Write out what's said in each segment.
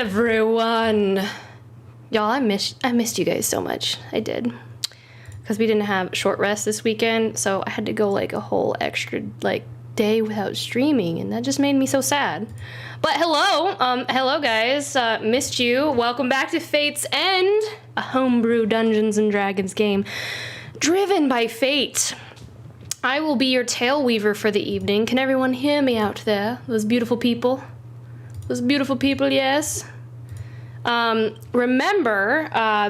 everyone. Y'all, I missed you guys so much. I did. Because we didn't have short rest this weekend, so I had to go like a whole extra day without streaming, and that just made me so sad. But hello guys, missed you. Welcome back to Fate's End, a homebrew Dungeons and Dragons game driven by fate. I will be your tail weaver for the evening. Can everyone hear me out there? Those beautiful people. Those beautiful people, yes. Remember, I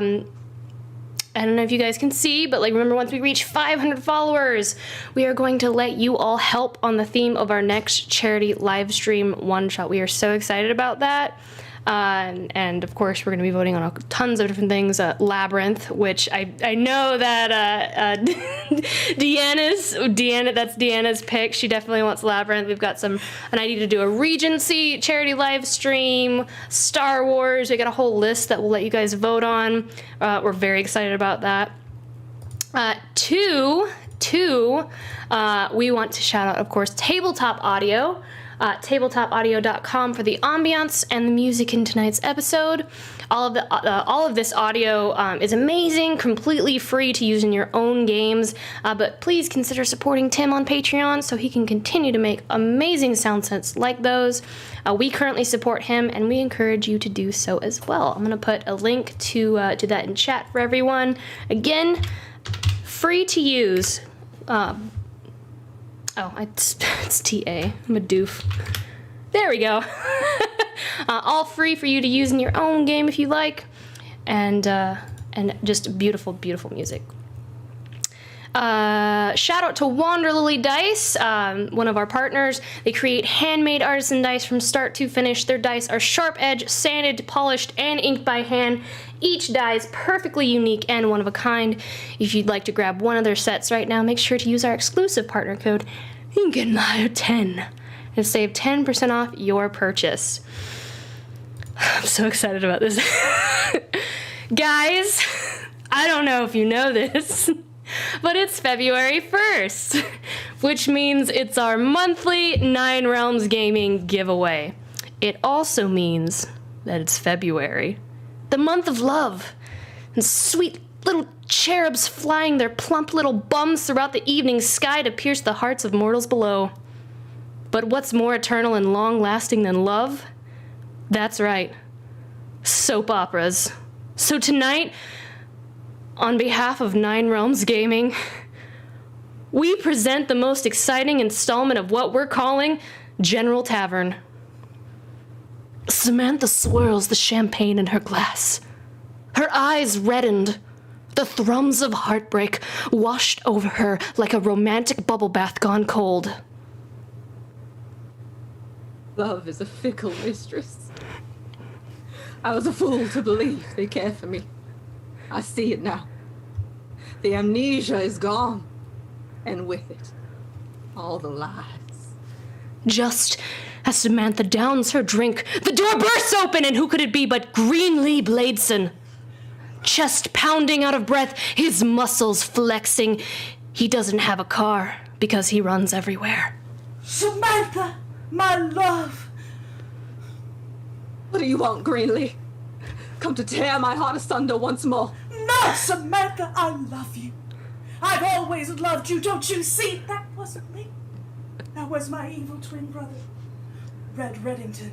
don't know if you guys can see, but remember, once we reach 500 followers, we are going to let you all help on the theme of our next charity live stream one-shot. We are so excited about that. And of course, we're going to be voting on tons of different things. Labyrinth, which I know that Deanna, that's Deanna's pick. She definitely wants Labyrinth. We've got an idea to do a Regency charity live stream, Star Wars. We got a whole list that we'll let you guys vote on. We're very excited about that. Two, we want to shout out, of course, Tabletop Audio. Tabletopaudio.com for the ambiance and the music in tonight's episode. All of this audio is amazing, completely free to use in your own games, but please consider supporting Tim on Patreon so he can continue to make amazing sound sets like those. We currently support him, and we encourage you to do so as well. I'm going to put a link to that in chat for everyone. Again, free to use. It's TA. I'm a doof. There we go. All free for you to use in your own game if you like, and just beautiful, beautiful music. Shout out to Wanderlily Dice, one of our partners. They create handmade artisan dice from start to finish. Their dice are sharp edge, sanded, polished, and inked by hand. Each die is perfectly unique and one of a kind. If you'd like to grab one of their sets right now, make sure to use our exclusive partner code. You can get an Lyre 10 and save 10% off your purchase. I'm so excited about this. Guys, I don't know if you know this, but it's February 1st, which means it's our monthly 9 Realms Gaming giveaway. It also means that it's February, the month of love, and sweet little cherubs flying their plump little bums throughout the evening sky to pierce the hearts of mortals below. But what's more eternal and long-lasting than love? That's right, soap operas. So tonight, on behalf of 9 Realms Gaming, we present the most exciting installment of what we're calling General Tavern. Samantha swirls the champagne in her glass. Her eyes reddened. The thrums of heartbreak washed over her like a romantic bubble bath gone cold. Love is a fickle mistress. I was a fool to believe they care for me. I see it now. The amnesia is gone, and with it, all the lies. Just as Samantha downs her drink, the door bursts open, and who could it be but Greenlee Bladeson? Chest pounding out of breath, his muscles flexing. He doesn't have a car because he runs everywhere. Samantha, my love! What do you want, Greenlee? Come to tear my heart asunder once more? No, Samantha, I love you. I've always loved you, don't you see? That wasn't me. That was my evil twin brother, Red Reddington.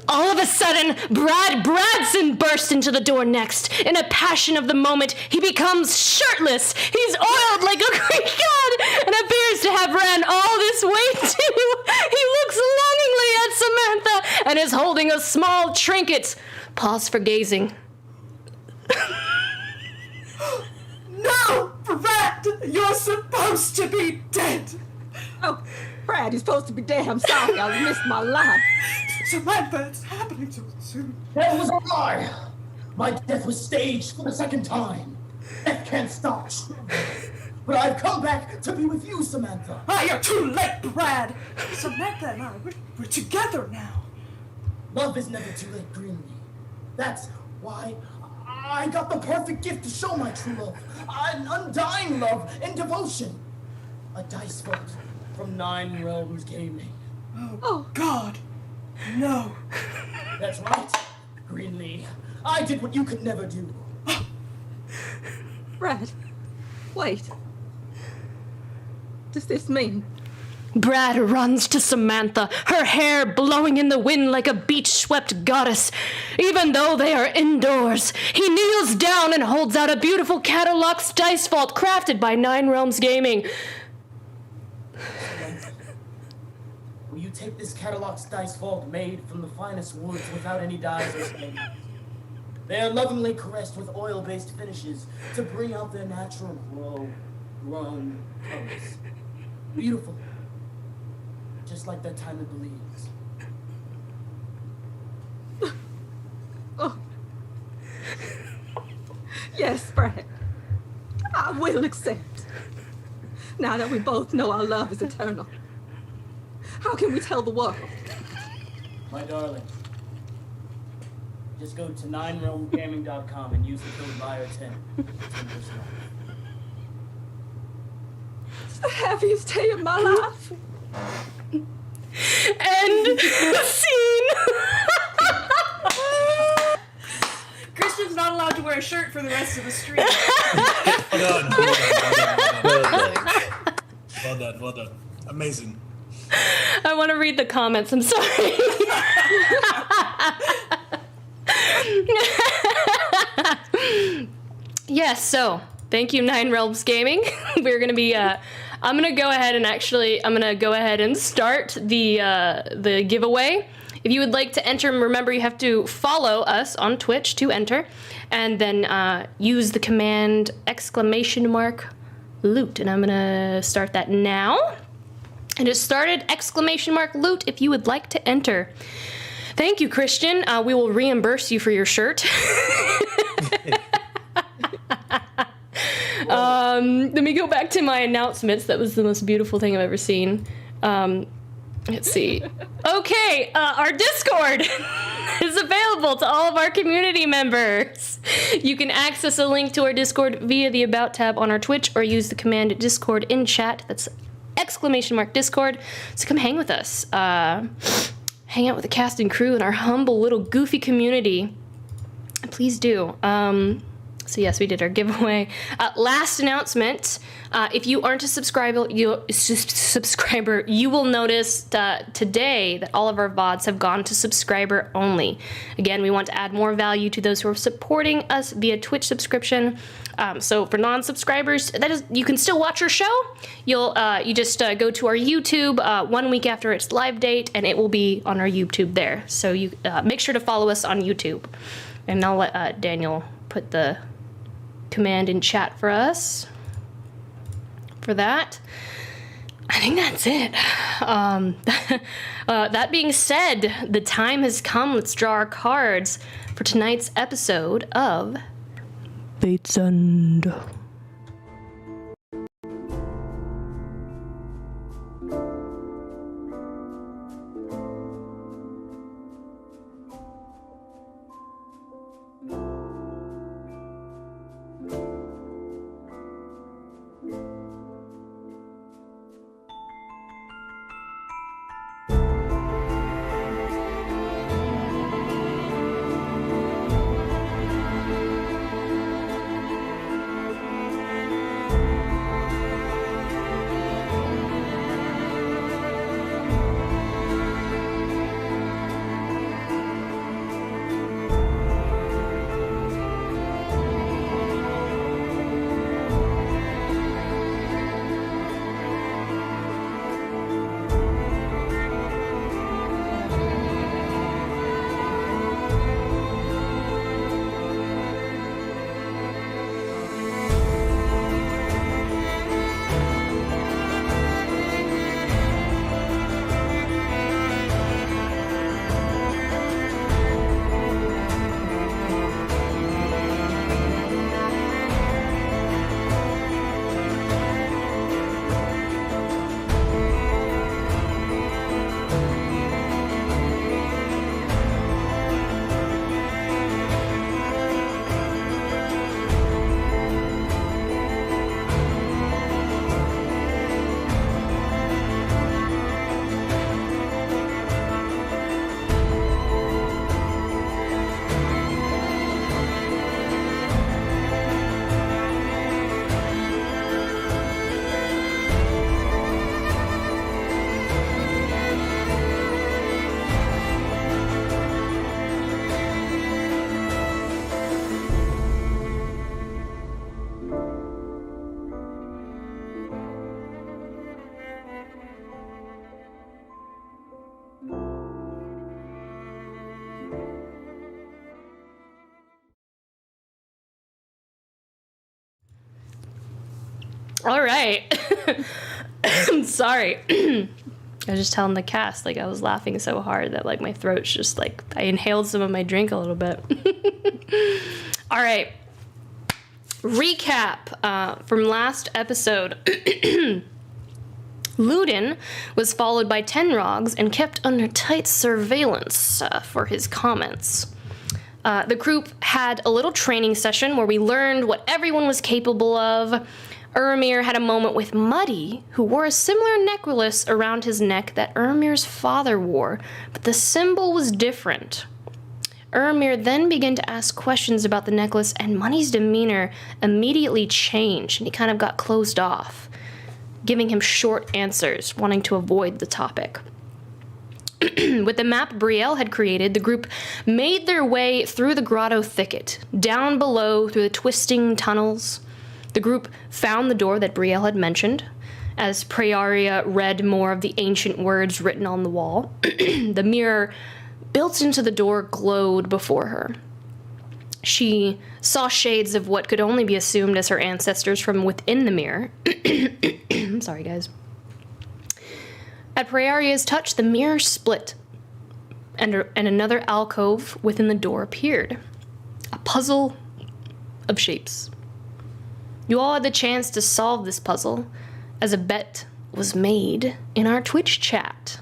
All of a sudden, Brad Bradson burst into the door next. In a passion of the moment, he becomes shirtless. He's oiled like a Greek god and appears to have ran all this way too. He looks longingly at Samantha and is holding a small trinket. Pause for gazing. No, Brad, you're supposed to be dead. Oh, Brad, you're supposed to be dead. I'm sorry, I missed my line. Samantha, it's happening so soon. That was a lie. My death was staged for the second time. Death can't stop. But I've come back to be with you, Samantha. Ah, you're too late, Brad. Samantha and I, we're together now. Love is never too late, Greenlee. That's why I got the perfect gift to show my true love. An undying love and devotion. A dice vault from Nine Realms Gaming. Oh, God. No. That's right, Greenlee. I did what you could never do. Brad, wait. Does this mean? Brad runs to Samantha, her hair blowing in the wind like a beach-swept goddess. Even though they are indoors, he kneels down and holds out a beautiful Catalog's dice vault crafted by Nine Realms Gaming. Will you take this Catalog's dice vault made from the finest woods without any dyes or stains? They are lovingly caressed with oil-based finishes to bring out their natural grown colors. Beautiful. Just like that time it believes. Oh. Yes, Brad. I will accept. Now that we both know our love is eternal. How can we tell the world? My darling, just go to ninerealmgaming.com and use the code Lyre10 for 10% off. It's the happiest day of my life. End scene. Christian's not allowed to wear a shirt for the rest of the stream. Well done. Amazing. I want to read the comments. I'm sorry. Yes, so thank you, Nine Realms Gaming. We're going to be I'm gonna go ahead and start the giveaway. If you would like to enter, remember you have to follow us on Twitch to enter, and then use the command !loot, and I'm gonna start that now. And it started !loot if you would like to enter. Thank you, Christian. We will reimburse you for your shirt. Let me go back to my announcements. That was the most beautiful thing I've ever seen. Let's see. Okay, our Discord is available to all of our community members. You can access a link to our Discord via the About tab on our Twitch, or use the command Discord in chat. That's !Discord. So come hang with us. Hang out with the cast and crew in our humble little goofy community. Please do. So yes, we did our giveaway. Last announcement, if you aren't a subscriber, you will notice today that all of our VODs have gone to subscriber only. Again, we want to add more value to those who are supporting us via Twitch subscription. So for non-subscribers, you can still watch our show. You just go to our YouTube 1 week after its live date, and it will be on our YouTube there. So you make sure to follow us on YouTube. And I'll let Daniel put the command in chat for us for that. I think that's it. That being said, the time has come. Let's draw our cards for tonight's episode of Fate's End. All right. I'm sorry. I was just telling the cast, like, I was laughing so hard that, like, my throat's just, like, I inhaled some of my drink a little bit. All right. Recap from last episode. Luden was followed by Tenrogs and kept under tight surveillance for his comments. The group had a little training session where we learned what everyone was capable of. Urimir had a moment with Muddy, who wore a similar necklace around his neck that Urimir's father wore, but the symbol was different. Urimir then began to ask questions about the necklace, and Muddy's demeanor immediately changed, and he kind of got closed off, giving him short answers, wanting to avoid the topic. With the map Briel had created, the group made their way through the grotto thicket, down below through the twisting tunnels. The group found the door that Briel had mentioned. As Prayaria read more of the ancient words written on the wall, the mirror built into the door glowed before her. She saw shades of what could only be assumed as her ancestors from within the mirror. I'm sorry, guys. At Prayaria's touch, the mirror split, and another alcove within the door appeared. A puzzle of shapes. You all had the chance to solve this puzzle, as a bet was made in our Twitch chat.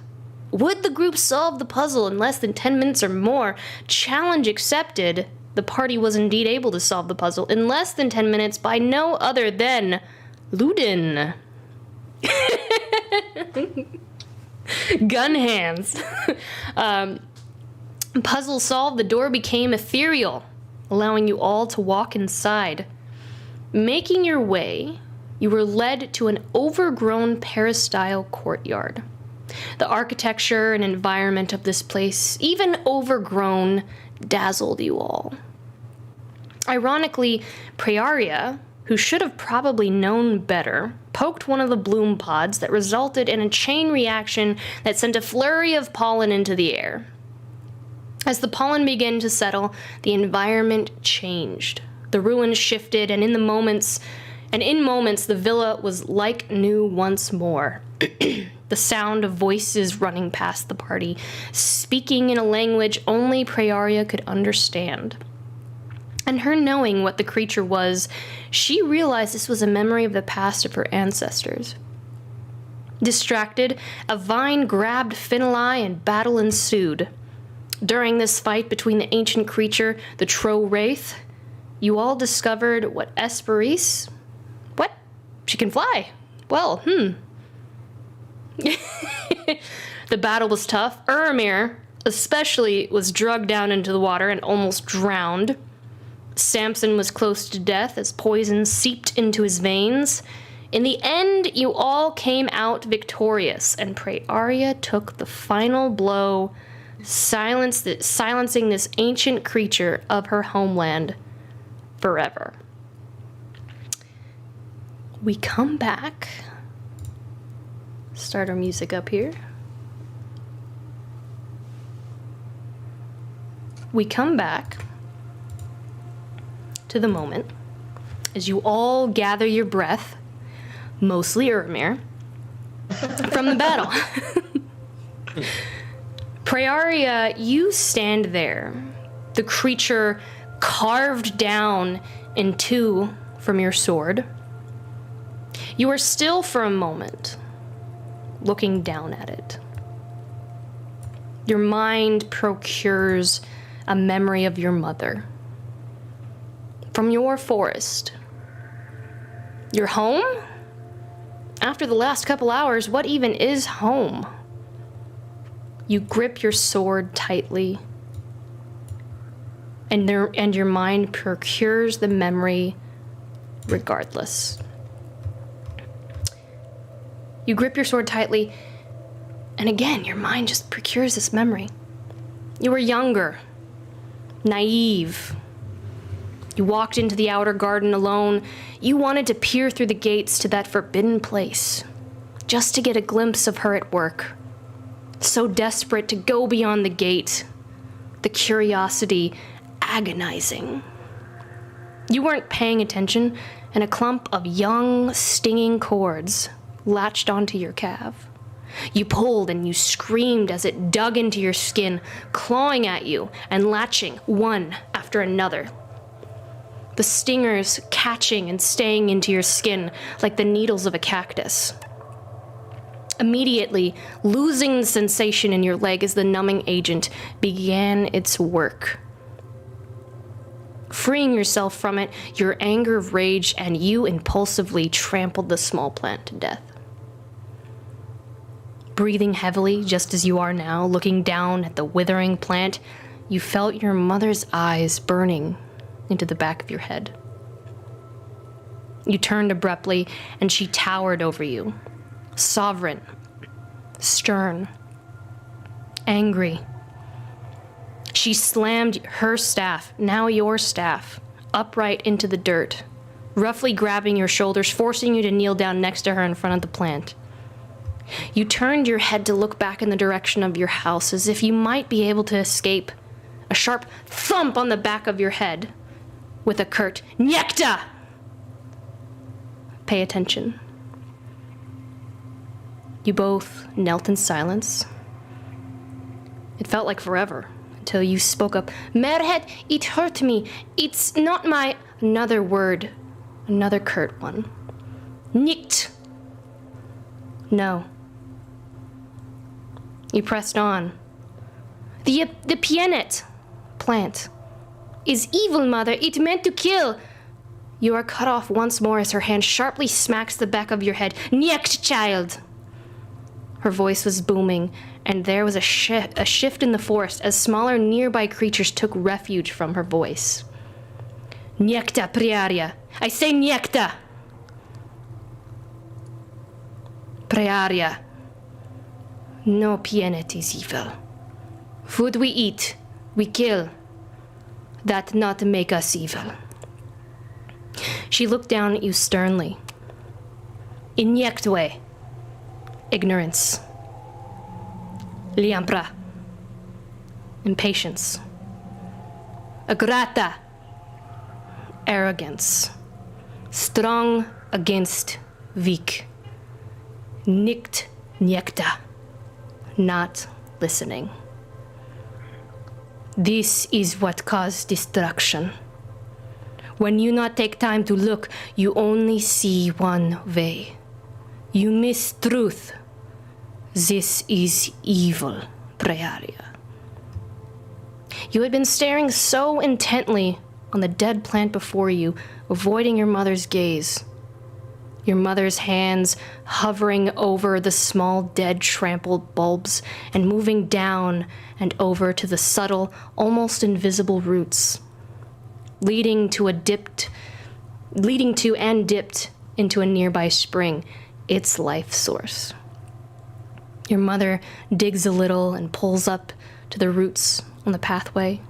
Would the group solve the puzzle in less than 10 minutes or more? Challenge accepted. The party was indeed able to solve the puzzle in less than 10 minutes by no other than Luden. Gun hands. Puzzle solved, the door became ethereal, allowing you all to walk inside. Making your way, you were led to an overgrown peristyle courtyard. The architecture and environment of this place, even overgrown, dazzled you all. Ironically, Prayaria, who should have probably known better, poked one of the bloom pods that resulted in a chain reaction that sent a flurry of pollen into the air. As the pollen began to settle, the environment changed. The ruins shifted, and in moments, the villa was like new once more. The sound of voices running past the party, speaking in a language only Prayaria could understand. And her knowing what the creature was, she realized this was a memory of the past of her ancestors. Distracted, a vine grabbed Finlai and battle ensued. During this fight between the ancient creature, the Wraith, you all discovered what Hesperis... What? She can fly. Well, The battle was tough. Urimir, especially, was drugged down into the water and almost drowned. Samson was close to death as poison seeped into his veins. In the end, you all came out victorious, and Prayaria took the final blow, silencing this ancient creature of her homeland forever. We come back. Start our music up here. We come back to the moment as you all gather your breath, mostly Urimir, from the battle. Prayaria, you stand there, the creature carved down in two from your sword. You are still for a moment, looking down at it. Your mind procures a memory of your mother. From your forest. Your home? After the last couple hours, what even is home? You grip your sword tightly, and your mind procures the memory regardless. You grip your sword tightly, and again, your mind just procures this memory. You were younger, naive. You walked into the outer garden alone. You wanted to peer through the gates to that forbidden place, just to get a glimpse of her at work. So desperate to go beyond the gate, the curiosity agonizing. You weren't paying attention and a clump of young, stinging cords latched onto your calf. You pulled and you screamed as it dug into your skin, clawing at you and latching one after another. The stingers catching and staying into your skin like the needles of a cactus. Immediately, losing the sensation in your leg as the numbing agent began its work. Freeing yourself from it, your anger raged and you impulsively trampled the small plant to death. Breathing heavily, just as you are now, looking down at the withering plant, you felt your mother's eyes burning into the back of your head. You turned abruptly, and she towered over you, sovereign, stern, angry. She slammed her staff, now your staff, upright into the dirt, roughly grabbing your shoulders, forcing you to kneel down next to her in front of the plant. You turned your head to look back in the direction of your house as if you might be able to escape. A sharp thump on the back of your head with a curt "Nyekta!" Pay attention. You both knelt in silence. It felt like forever until you spoke up. "Merhet, it hurt me. It's not my..." Another word, another curt one. "Nicht." No. You pressed on. The pianet plant is evil, mother. It meant to kill." You are cut off once more as her hand sharply smacks the back of your head. "Nicht, child." Her voice was booming, and there was a shift in the forest as smaller nearby creatures took refuge from her voice. "Nyekta, Prayaria. I say nyekta." "Prayaria. No pianet is evil. Food we eat, we kill. That not make us evil." She looked down at you sternly. "Injectwe. Ignorance. Liampra. Impatience. Agrata. Arrogance. Strong against weak. Nicht nyekta. Not listening. This is what caused destruction. When you not take time to look, you only see one way. You miss truth. This is evil, Prayaria. You had been staring so intently on the dead plant before you, avoiding your mother's gaze. Your mother's hands hovering over the small, dead, trampled bulbs and moving down and over to the subtle, almost invisible roots, leading to and dipped into a nearby spring, its life source. Your mother digs a little and pulls up to the roots on the pathway.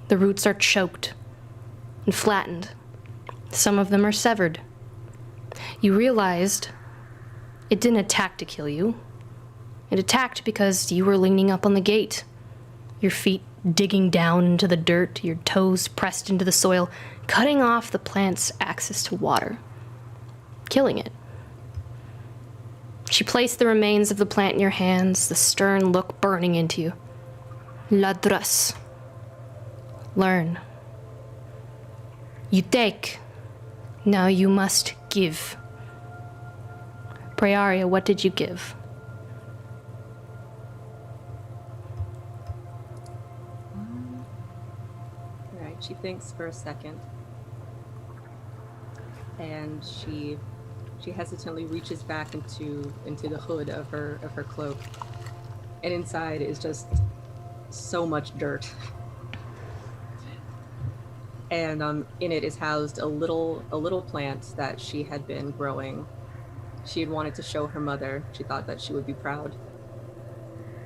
The roots are choked and flattened. Some of them are severed. You realized it didn't attack to kill you. It attacked because you were leaning up on the gate, your feet digging down into the dirt, your toes pressed into the soil, cutting off the plant's access to water, killing it. She placed the remains of the plant in your hands, the stern look burning into you. Ladras. Learn. You take. Now you must give. Prayaria, what did you give? Alright, she thinks for a second. And she hesitantly reaches back into the hood of her cloak. And inside is just so much dirt. And in it is housed a little plant that she had been growing. She had wanted to show her mother. She thought that she would be proud.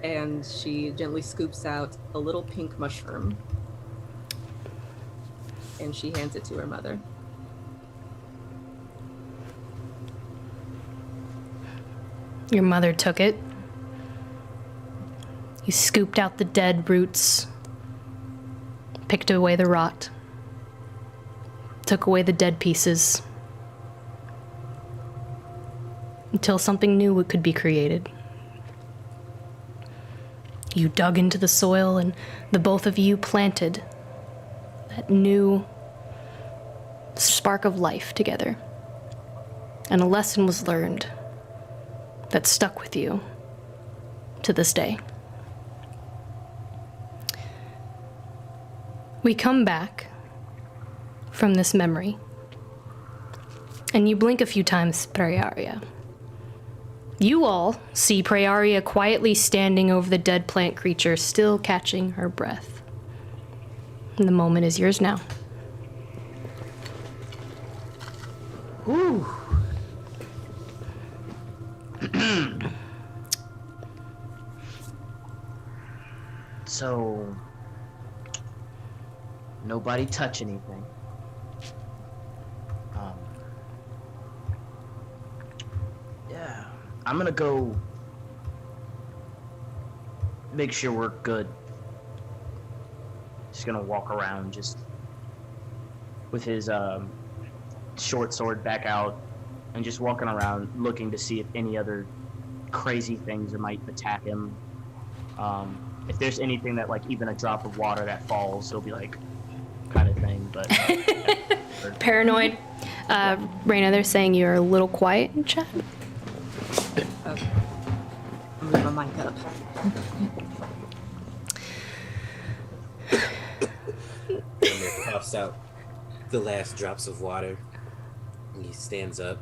And she gently scoops out a little pink mushroom. And she hands it to her mother. Your mother took it. You scooped out the dead roots, picked away the rot, took away the dead pieces, until something new could be created. You dug into the soil, and the both of you planted that new spark of life together. And a lesson was learned that stuck with you to this day. We come back from this memory, and you blink a few times, Prayaria. You all see Prayaria quietly standing over the dead plant creature, still catching her breath. And the moment is yours now. Whew. So, nobody touch anything. Yeah, I'm gonna go make sure we're good. Just gonna walk around just with his short sword back out and just walking around looking to see if any other crazy things might attack him. If there's anything that, like, even a drop of water that falls, he'll be like, kind of thing, but... Paranoid. Raina, they're saying you're a little quiet in chat. Okay. I'm gonna my mic up. Urimir coughs out the last drops of water. And he stands up.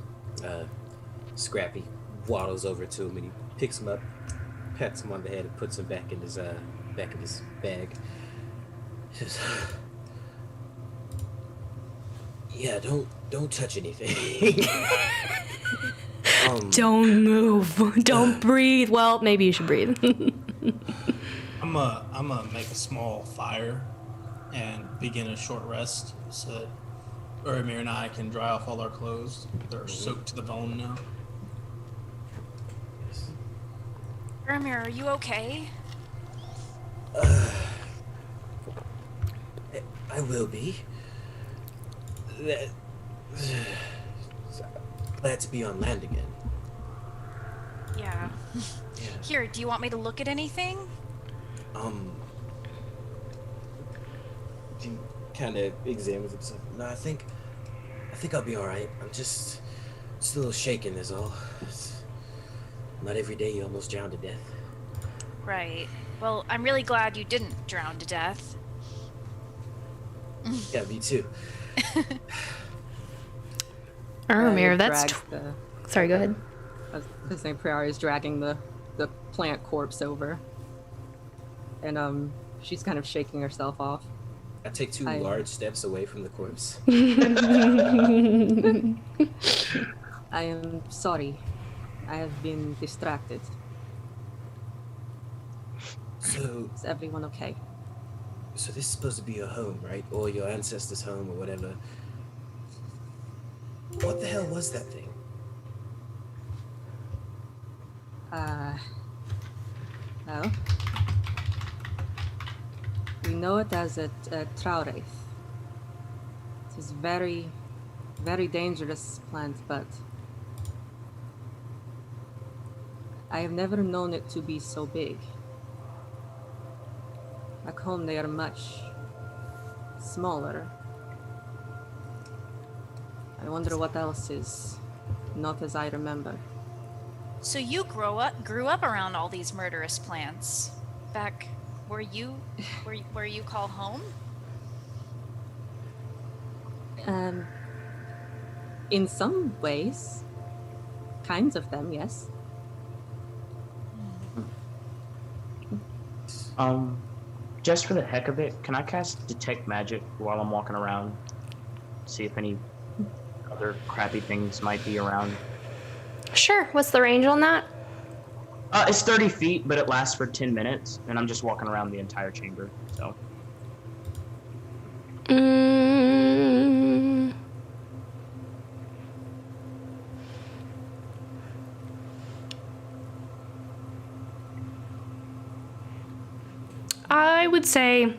Scrappy waddles over to him and he picks him up, pats him on the head, and puts him back in his bag. Says, "Yeah, don't touch anything." Don't move. Don't breathe. Well, maybe you should breathe. I'm gonna make a small fire and begin a short rest so that Urimir and I can dry off all our clothes. They're soaked to the bone now. Urimir, are you okay? I will be. Glad to be on land again. Yeah. Here, do you want me to look at anything? He kind of examines himself. No, I think I'll be all right. I'm just a little shaken, is all. Not every day you almost drown to death. Right. Well, I'm really glad you didn't drown to death. Yeah, me too. Urimir, that's... Sorry, go ahead. I was gonna say Prayaria is dragging the plant corpse over. And she's kind of shaking herself off. I take two large steps away from the corpse. I am sorry. I have been distracted. So Is everyone okay? this is supposed to be your home, right? Or your ancestors' home, or whatever. What the hell was that thing? Well, we know it as a trove. It is very, very dangerous plant, but I have never known it to be so big. Back home they are much smaller. I wonder what else is not as I remember. So you grew up around all these murderous plants. Back where you call home? In some ways. Kinds of them, yes. Just for the heck of it, can I cast Detect Magic while I'm walking around? See if any other crappy things might be around. Sure. What's the range on that? It's 30 feet, but it lasts for 10 minutes, and I'm just walking around the entire chamber, so. I would say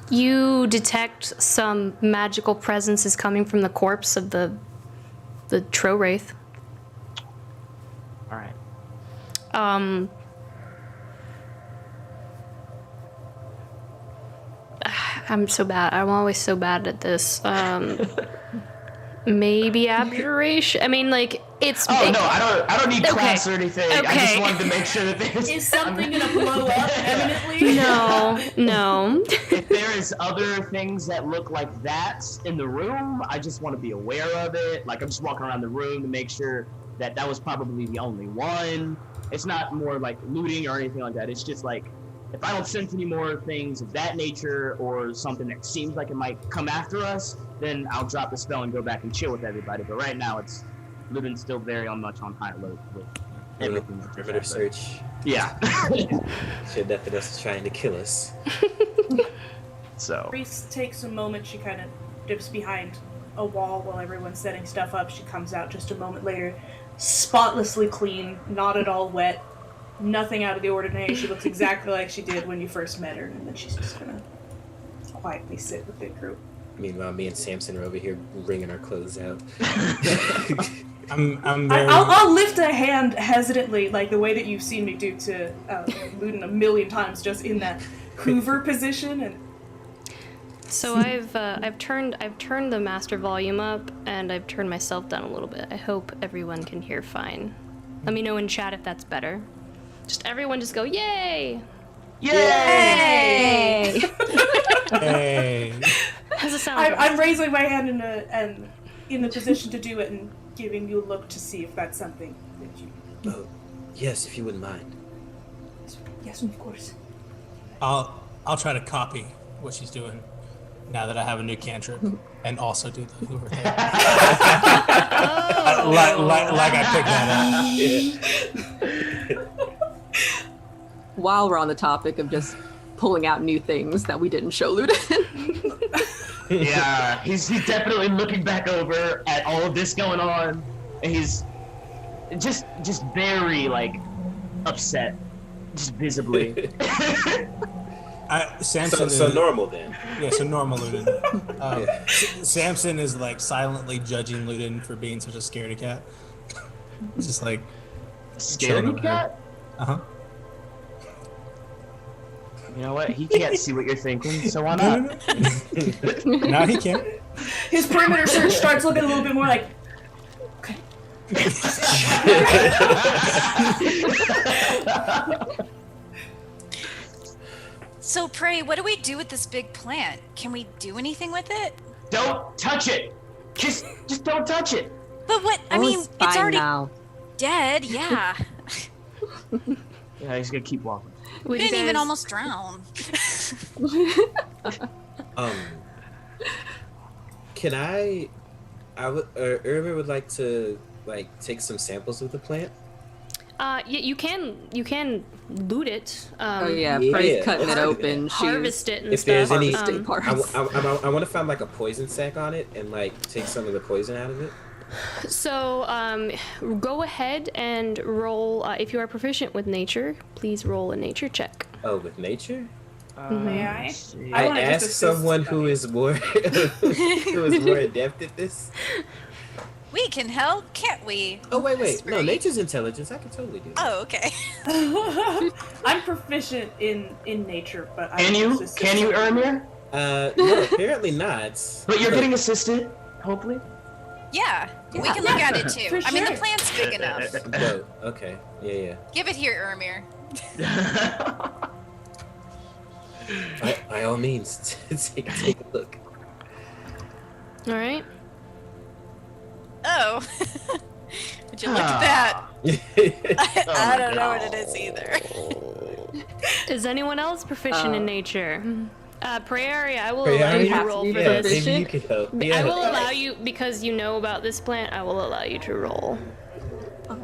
you detect some magical presence is coming from the corpse of the Trove. All right. I'm so bad. I'm always so bad at this. Maybe abjuration. I mean, like it's. Oh no, I don't need class or anything. I just Okay. wanted to make sure that there's. Is something gonna blow up eminently? No. If there is other things that look like that in the room, I just want to be aware of it. Like I'm just walking around the room to make sure that that was probably the only one. It's not more like looting or anything like that. It's just like if I don't sense any more things of that nature or something that seems like it might come after us, then I'll drop the spell and go back and chill with everybody. But right now, it's Luden's still very much on high alert with everything. Perimeter search. Yeah. Should nothing else trying to kill us. So. Reese takes a moment. She kind of dips behind a wall while everyone's setting stuff up. She comes out just a moment later, spotlessly clean, not at all wet, nothing out of the ordinary. She looks exactly like she did when you first met her, and then she's just gonna quietly sit with the group. Meanwhile, me and Samson are over here wringing our clothes out. I'm very. I'll lift a hand hesitantly, like the way that you've seen me do to Luden a million times, just in that Hoover position. And So I've turned the master volume up and I've turned myself down a little bit. I hope everyone can hear fine. Let me know in chat if that's better. Just everyone just go yay! Yay! Hey. How's it sound? I'm raising my hand and in the position to do it and giving you a look to see if that's something that you. Oh, yes, if you wouldn't mind. Yes, of course. I'll try to copy what she's doing now that I have a new cantrip and also do the Hoover thing. Like I picked that up. While we're on the topic of just pulling out new things that we didn't show Luden. Yeah, he's definitely looking back over at all of this going on, and he's just very like upset, just visibly. Samson So is, normal then. Yeah, so normal Luden. Samson is like silently judging Luden for being such a scaredy cat. Just like Scaredy cat? Uh-huh. You know what? He can't see what you're thinking, so why not? No, he can't. His perimeter search starts looking a little bit more like. Okay. So, Prey, what do we do with this big plant? Can we do anything with it? Don't touch it. Just don't touch it. But what? I Oh, mean, it's it's fine already now. dead. Yeah. Yeah, he's gonna keep walking. We didn't even almost drown. Can I Urimir would like to take some samples of the plant. Yeah, you can loot it. Oh yeah, Yeah, Prey's cutting it let's do open. Harvest it and If stuff. there's any- Harvesting parts. I want to find like a poison sac on it and take some of the poison out of it. So, go ahead and roll. If you are proficient with nature, please roll a nature check. Oh, with nature? May I? I wanna just asked assist someone who Bunny. is more who is more adept at this. We can help, can't we? Oh wait. No, Spree? nature's intelligence. I can totally do that. Oh, okay. I'm proficient in nature, but I Can you, Urimir? No, apparently not. But you're getting assisted, hopefully. Yeah, we Yeah, can look yeah, at it too. for I mean, the sure. plant's big enough. No, okay. Yeah. Give it here, Urimir. By all means, take a look. All right. Oh. Would you look at that? I don't know what it is either. Is anyone else proficient in nature? Prayaria, I will Prayaria, allow you you to have roll to for be Yeah, this. maybe you could help. I Yeah. will allow you, because you know about this plant, I will allow you to roll. Come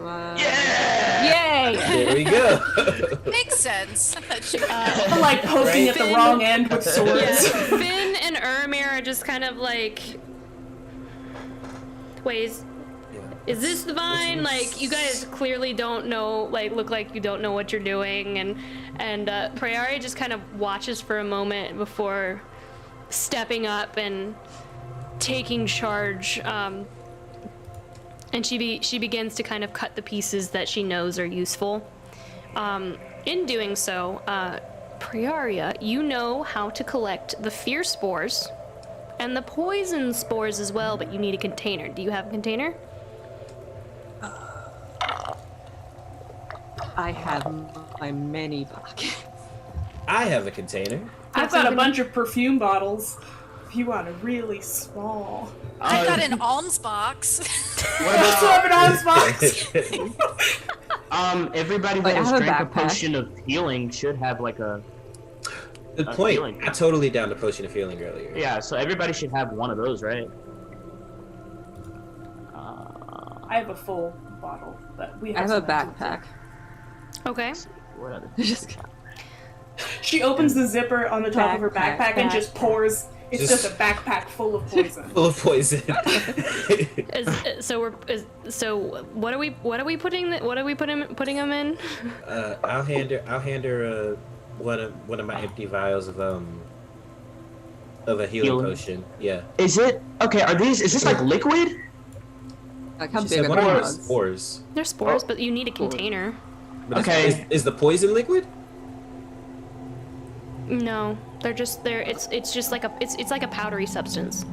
on. Yeah! Yay! There we go. Makes sense. That should be I'm like poking at the wrong end with swords. Yeah, Finn and Urimir are just kind of like, wait, is this the vine? Like, you guys clearly don't know, look like you don't know what you're doing, and Prayaria just kind of watches for a moment before stepping up and taking charge, and And she begins to kind of cut the pieces that she knows are useful. In doing so, Prayaria, you know how to collect the fear spores and the poison spores as well, but you need a container. Do you have a container? I have my many pockets. I have a container. I've got a bunch of perfume bottles. If you want a really small. I've got an alms box. What Also about, have an arms box. everybody Like, that I has have a drank a backpack. potion of healing should have like a... Good A point. healing. I totally down the potion of healing earlier. Yeah, so everybody should have one of those, right? I have a full bottle, but we I have have a some backpack. Okay. What other... Just She opens the zipper on the top of her Backpack, backpack and just pours. It's just a backpack full of poison. Full of poison. So what are we putting them in? I'll hand her one of my empty vials of a healing potion. Yeah. Is it... Okay, is this like liquid? like how She big said are one the of my drugs? spores. They're spores, but you need a container. But Okay. Is the poison liquid? No, it's just like it's like a powdery substance.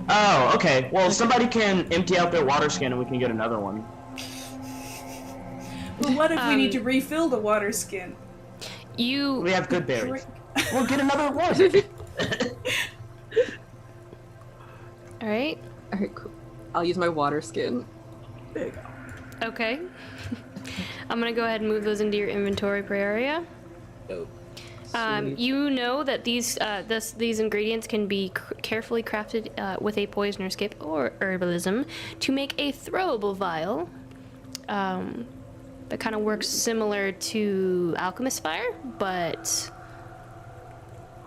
Oh, okay. Well, somebody can empty out their water skin and we can get another one. Well, what if we need to refill the water skin? We have good berries. We'll get another one. All right. Alright, cool. I'll use my water skin. There you go. Okay. I'm gonna go ahead and move those into your inventory, Prayaria. No. Sweet. You know that these ingredients can be carefully crafted with a poisoner's gift or herbalism to make a throwable vial. That kind of works similar to alchemist fire, but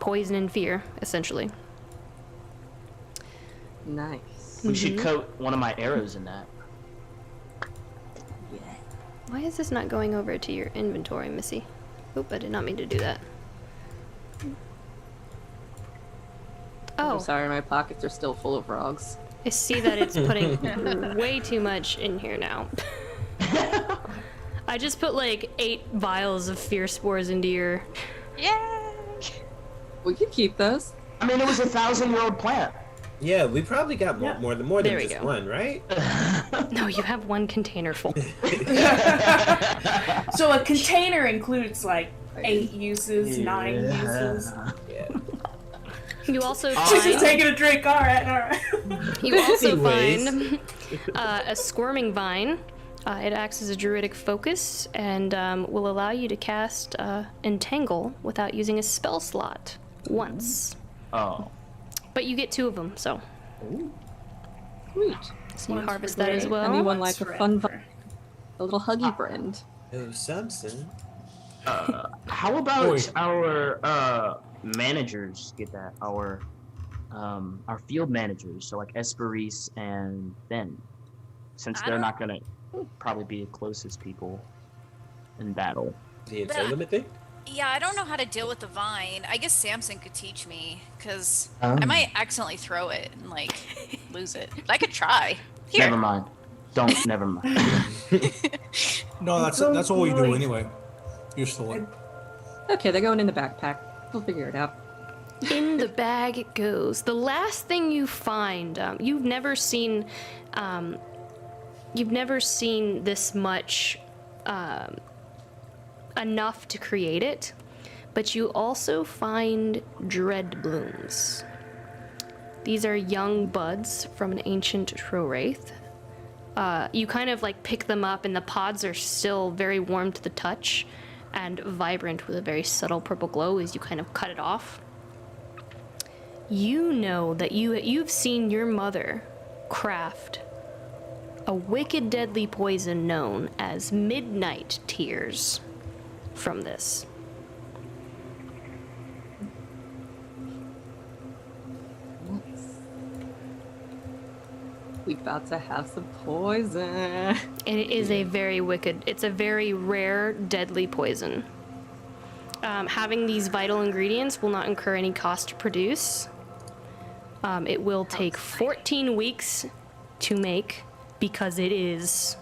poison and fear, essentially. Nice. We should coat one of my arrows in that. Why is this not going over to your inventory, Missy? Oop, I did not mean to do that. I'm Oh, sorry, my pockets are still full of frogs. I see that it's putting way too much in here now. I just put like 8 vials of fear spores into your... Yay! We could keep those. I mean, it was a 1,000-year-old plant. Yeah, we probably got more than There we just go. one, right? No, you have one container full. So a container includes like 8 uses, 9 uses. Yeah. You also She's just find, taking a drink. All right. you also Anyways. find a squirming vine. It acts as a druidic focus and will allow you to cast Entangle without using a spell slot once. Oh. But you get 2 of them, so Sweet. you One's harvest for that as Greg, well. Anyone One's like a for fun Amber. A little huggy friend. Oh, Samson. How about our managers get that? Our field managers, so like Hesperis and Ben, since I they're don't- not gonna probably be the closest people in battle. The entanglement thing? Yeah, I don't know how to deal with the vine. I guess Samson could teach me, because Oh. I might accidentally throw it and, like, lose it. I could try. Here. Never mind. Don't. Never mind. No, that's what we do anyway. You're still Okay, they're going in the backpack. We'll figure it out. In the bag it goes. The last thing you find, you've never seen this much enough to create it, but you also find dread blooms. These are young buds from an ancient trove. You kind of like pick them up, and the pods are still very warm to the touch and vibrant with a very subtle purple glow as you kind of cut it off. You know that you've seen your mother craft a wicked deadly poison known as midnight tears from this. We about to have some poison. And it is a very it's a very rare, deadly poison. Having these vital ingredients will not incur any cost to produce. It will take 14 weeks to make because it is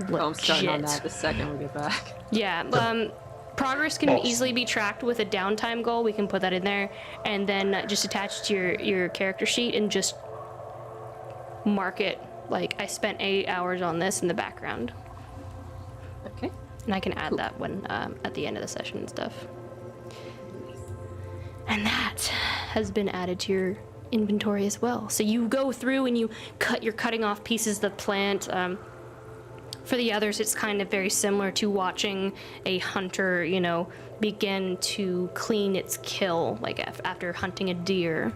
legit. I'm starting on that the second we get back. Yeah, progress can easily be tracked with a downtime goal. We can put that in there, and then just attach to your character sheet and just mark it like I spent 8 hours on this in the background. Okay. And I can add that when at the end of the session and stuff. And that has been added to your inventory as well. So you go through and you're cutting off pieces of the plant. For the others, it's kind of very similar to watching a hunter, begin to clean its kill, like after hunting a deer.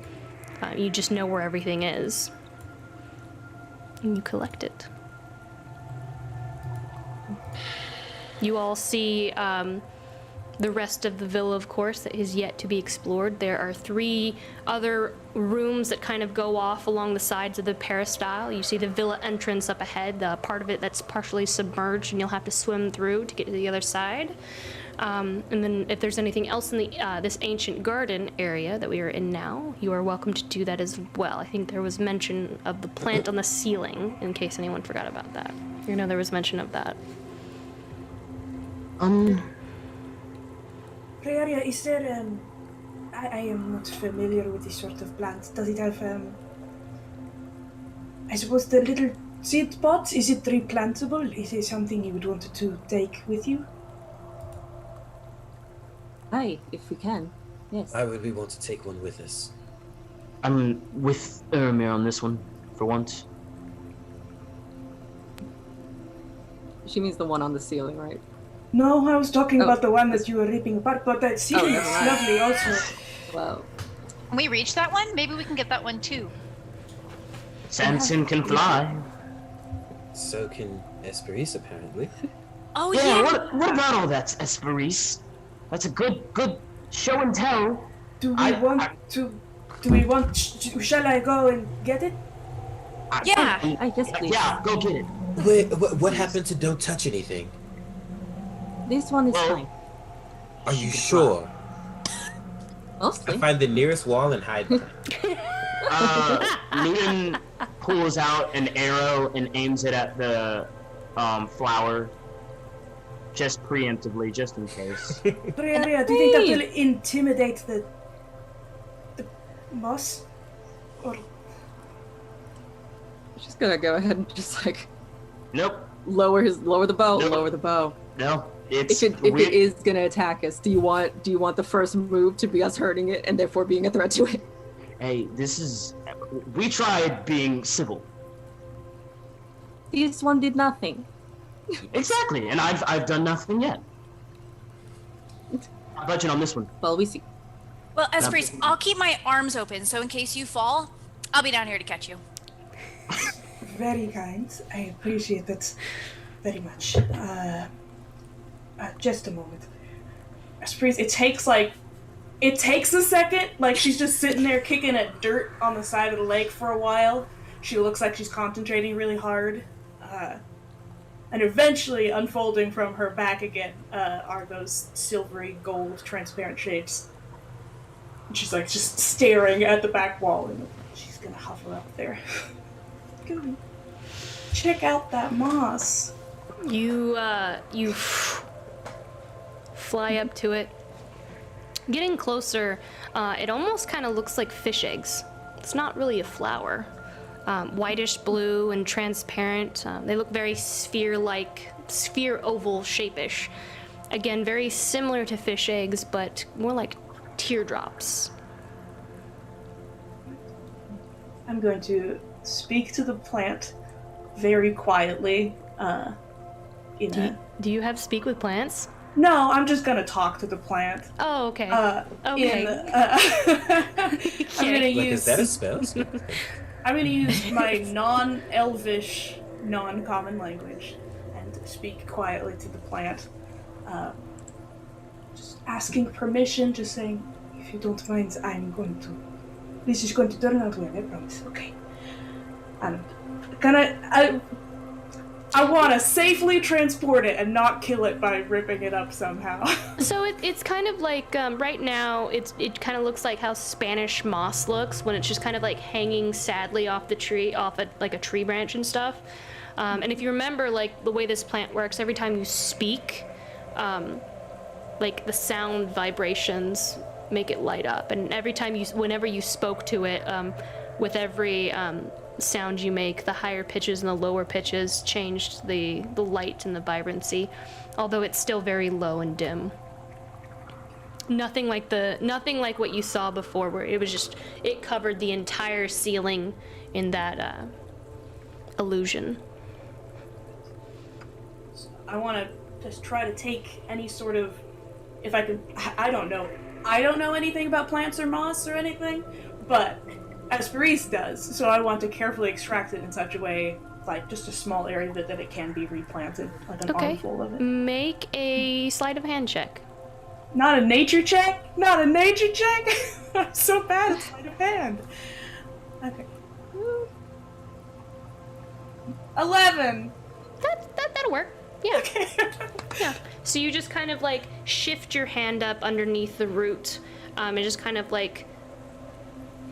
You just know where everything is. And you collect it. You all see the rest of the villa, of course, that is yet to be explored. There are 3 other rooms that kind of go off along the sides of the peristyle. You see the villa entrance up ahead, the part of it that's partially submerged, and you'll have to swim through to get to the other side. And then if there's anything else in this ancient garden area that we are in now, you are welcome to do that as well. I think there was mention of the plant on the ceiling, in case anyone forgot about that. There was mention of that. Prayaria, is there, I am not familiar with this sort of plant. Does it have, I suppose the little seed pods, is it replantable? Is it something you would want to take with you? Aye, if we can. Yes. Why would we want to take one with us? I'm with Urimir on this one, for once. She means the one on the ceiling, right? No, I was talking about the one that you were ripping apart, but that ceiling is never mind. lovely also. Well, Can we reach that one? Maybe we can get that one too. Samson can fly. So can Hesperis, apparently. Oh Yeah, yeah. what about all that, Hesperis? That's a good show and tell. Do we want, shall I go and get it? Yeah. I guess please. Yeah, go get it. Wait, what happened to don't touch anything? This one is fine. Are you sure? Mostly. I find the nearest wall and hide behind. Luden pulls out an arrow and aims it at the flower, just preemptively, just in case. Prayaria, do you think that will intimidate the moss? Or She's gonna go ahead and just Nope. lower the bow. Nope. Lower the bow. No. If it is gonna attack us, do you want the first move to be us hurting it and therefore being a threat to it? Hey, we tried being civil. This one did nothing. Exactly, and I've done nothing yet. Budget on this one. Well, we see. Well, Hesperis, I'll keep my arms open, so in case you fall, I'll be down here to catch you. very kind. I appreciate that very much. Just a moment. Hesperis, it takes a second. Like, she's just sitting there kicking at dirt on the side of the lake for a while. She looks like she's concentrating really hard. And eventually, unfolding from her back again, are those silvery gold transparent shapes. And she's like just staring at the back wall, and she's gonna hover up there. Go check out that moss. You fly up to it. Getting closer, it almost kind of looks like fish eggs. It's not really a flower. Whitish blue and transparent. They look very sphere oval shapeish. Again, very similar to fish eggs, but more like teardrops. I'm going to speak to the plant very quietly. Do you have speak with plants? No, I'm just gonna talk to the plant. Oh, okay. Okay. I'm gonna use. Is that a spell? I'm gonna use my non-elvish, non-common language and speak quietly to the plant. Just asking permission, just saying, if you don't mind, this is going to turn out well, I promise, okay? I want to safely transport it and not kill it by ripping it up somehow. So it's kind of like right now it kind of looks like how Spanish moss looks when it's just kind of like hanging sadly off the tree, off like a tree branch and stuff. And if you remember, like the way this plant works, every time you speak, like the sound vibrations make it light up, and whenever you spoke to it, with every sound you make, the higher pitches and the lower pitches changed the light and the vibrancy, although it's still very low and dim. Nothing like what you saw before, where it covered the entire ceiling in that illusion. I want to just try to take any sort of, if I could, I don't know anything about plants or moss or anything, but Hesperis does, so I want to carefully extract it in such a way, like just a small area that it can be replanted, like an armful of it. Make a sleight of hand check. Not a nature check? Not a nature check? I'm so bad at sleight of hand. Okay. 11! That'll work. Yeah. Okay. Yeah. So you just kind of like shift your hand up underneath the root, and just kind of like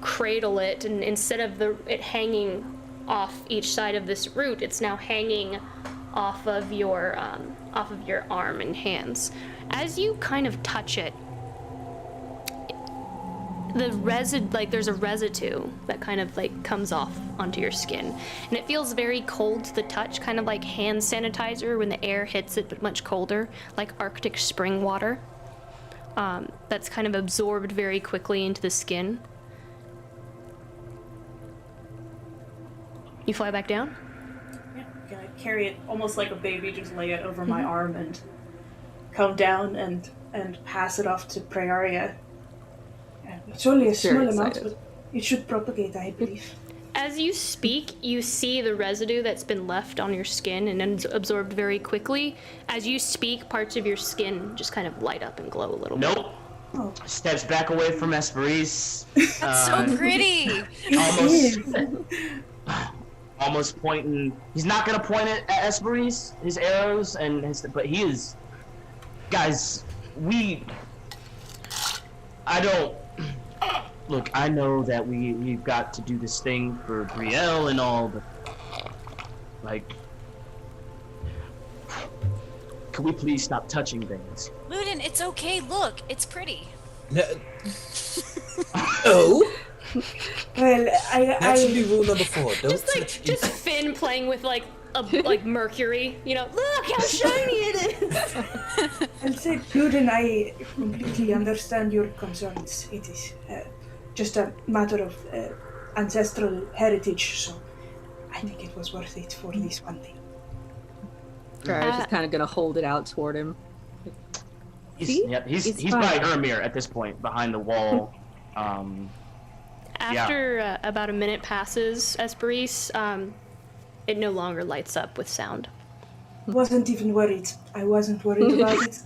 cradle it, and instead of it hanging off each side of this root, it's now hanging off of your arm and hands. As you kind of touch it, there's a residue that kind of like comes off onto your skin, and it feels very cold to the touch, kind of like hand sanitizer when the air hits it, but much colder, like Arctic spring water. That's kind of absorbed very quickly into the skin. You fly back down? Yeah, gonna carry it almost like a baby, just lay it over my arm and come down and pass it off to Prayaria. It's only a small amount, but it should propagate, I believe. As you speak, you see the residue that's been left on your skin and then absorbed very quickly. As you speak, parts of your skin just kind of light up and glow a little bit. Nope. Steps back away from Hesperis. That's so pretty. Almost pointing. He's not gonna point it at Hesperis, his arrows, but he is. Guys, Look, I know that we've got to do this thing for Briel and all, but like, can we please stop touching things? Luden, it's okay. Look, it's pretty. No. Oh. Well, Actually, rule number 4. Don't touch Just Finn playing with like mercury, look how shiny it is. I'll say, Luden, I completely understand your concerns. It is just a matter of ancestral heritage, so I think it was worth it for this one thing. Prayaria's just kind of gonna hold it out toward him. He's by Urimir at this point, behind the wall. After about a minute passes, Hesperis, it no longer lights up with sound. Wasn't even worried. I wasn't worried about it.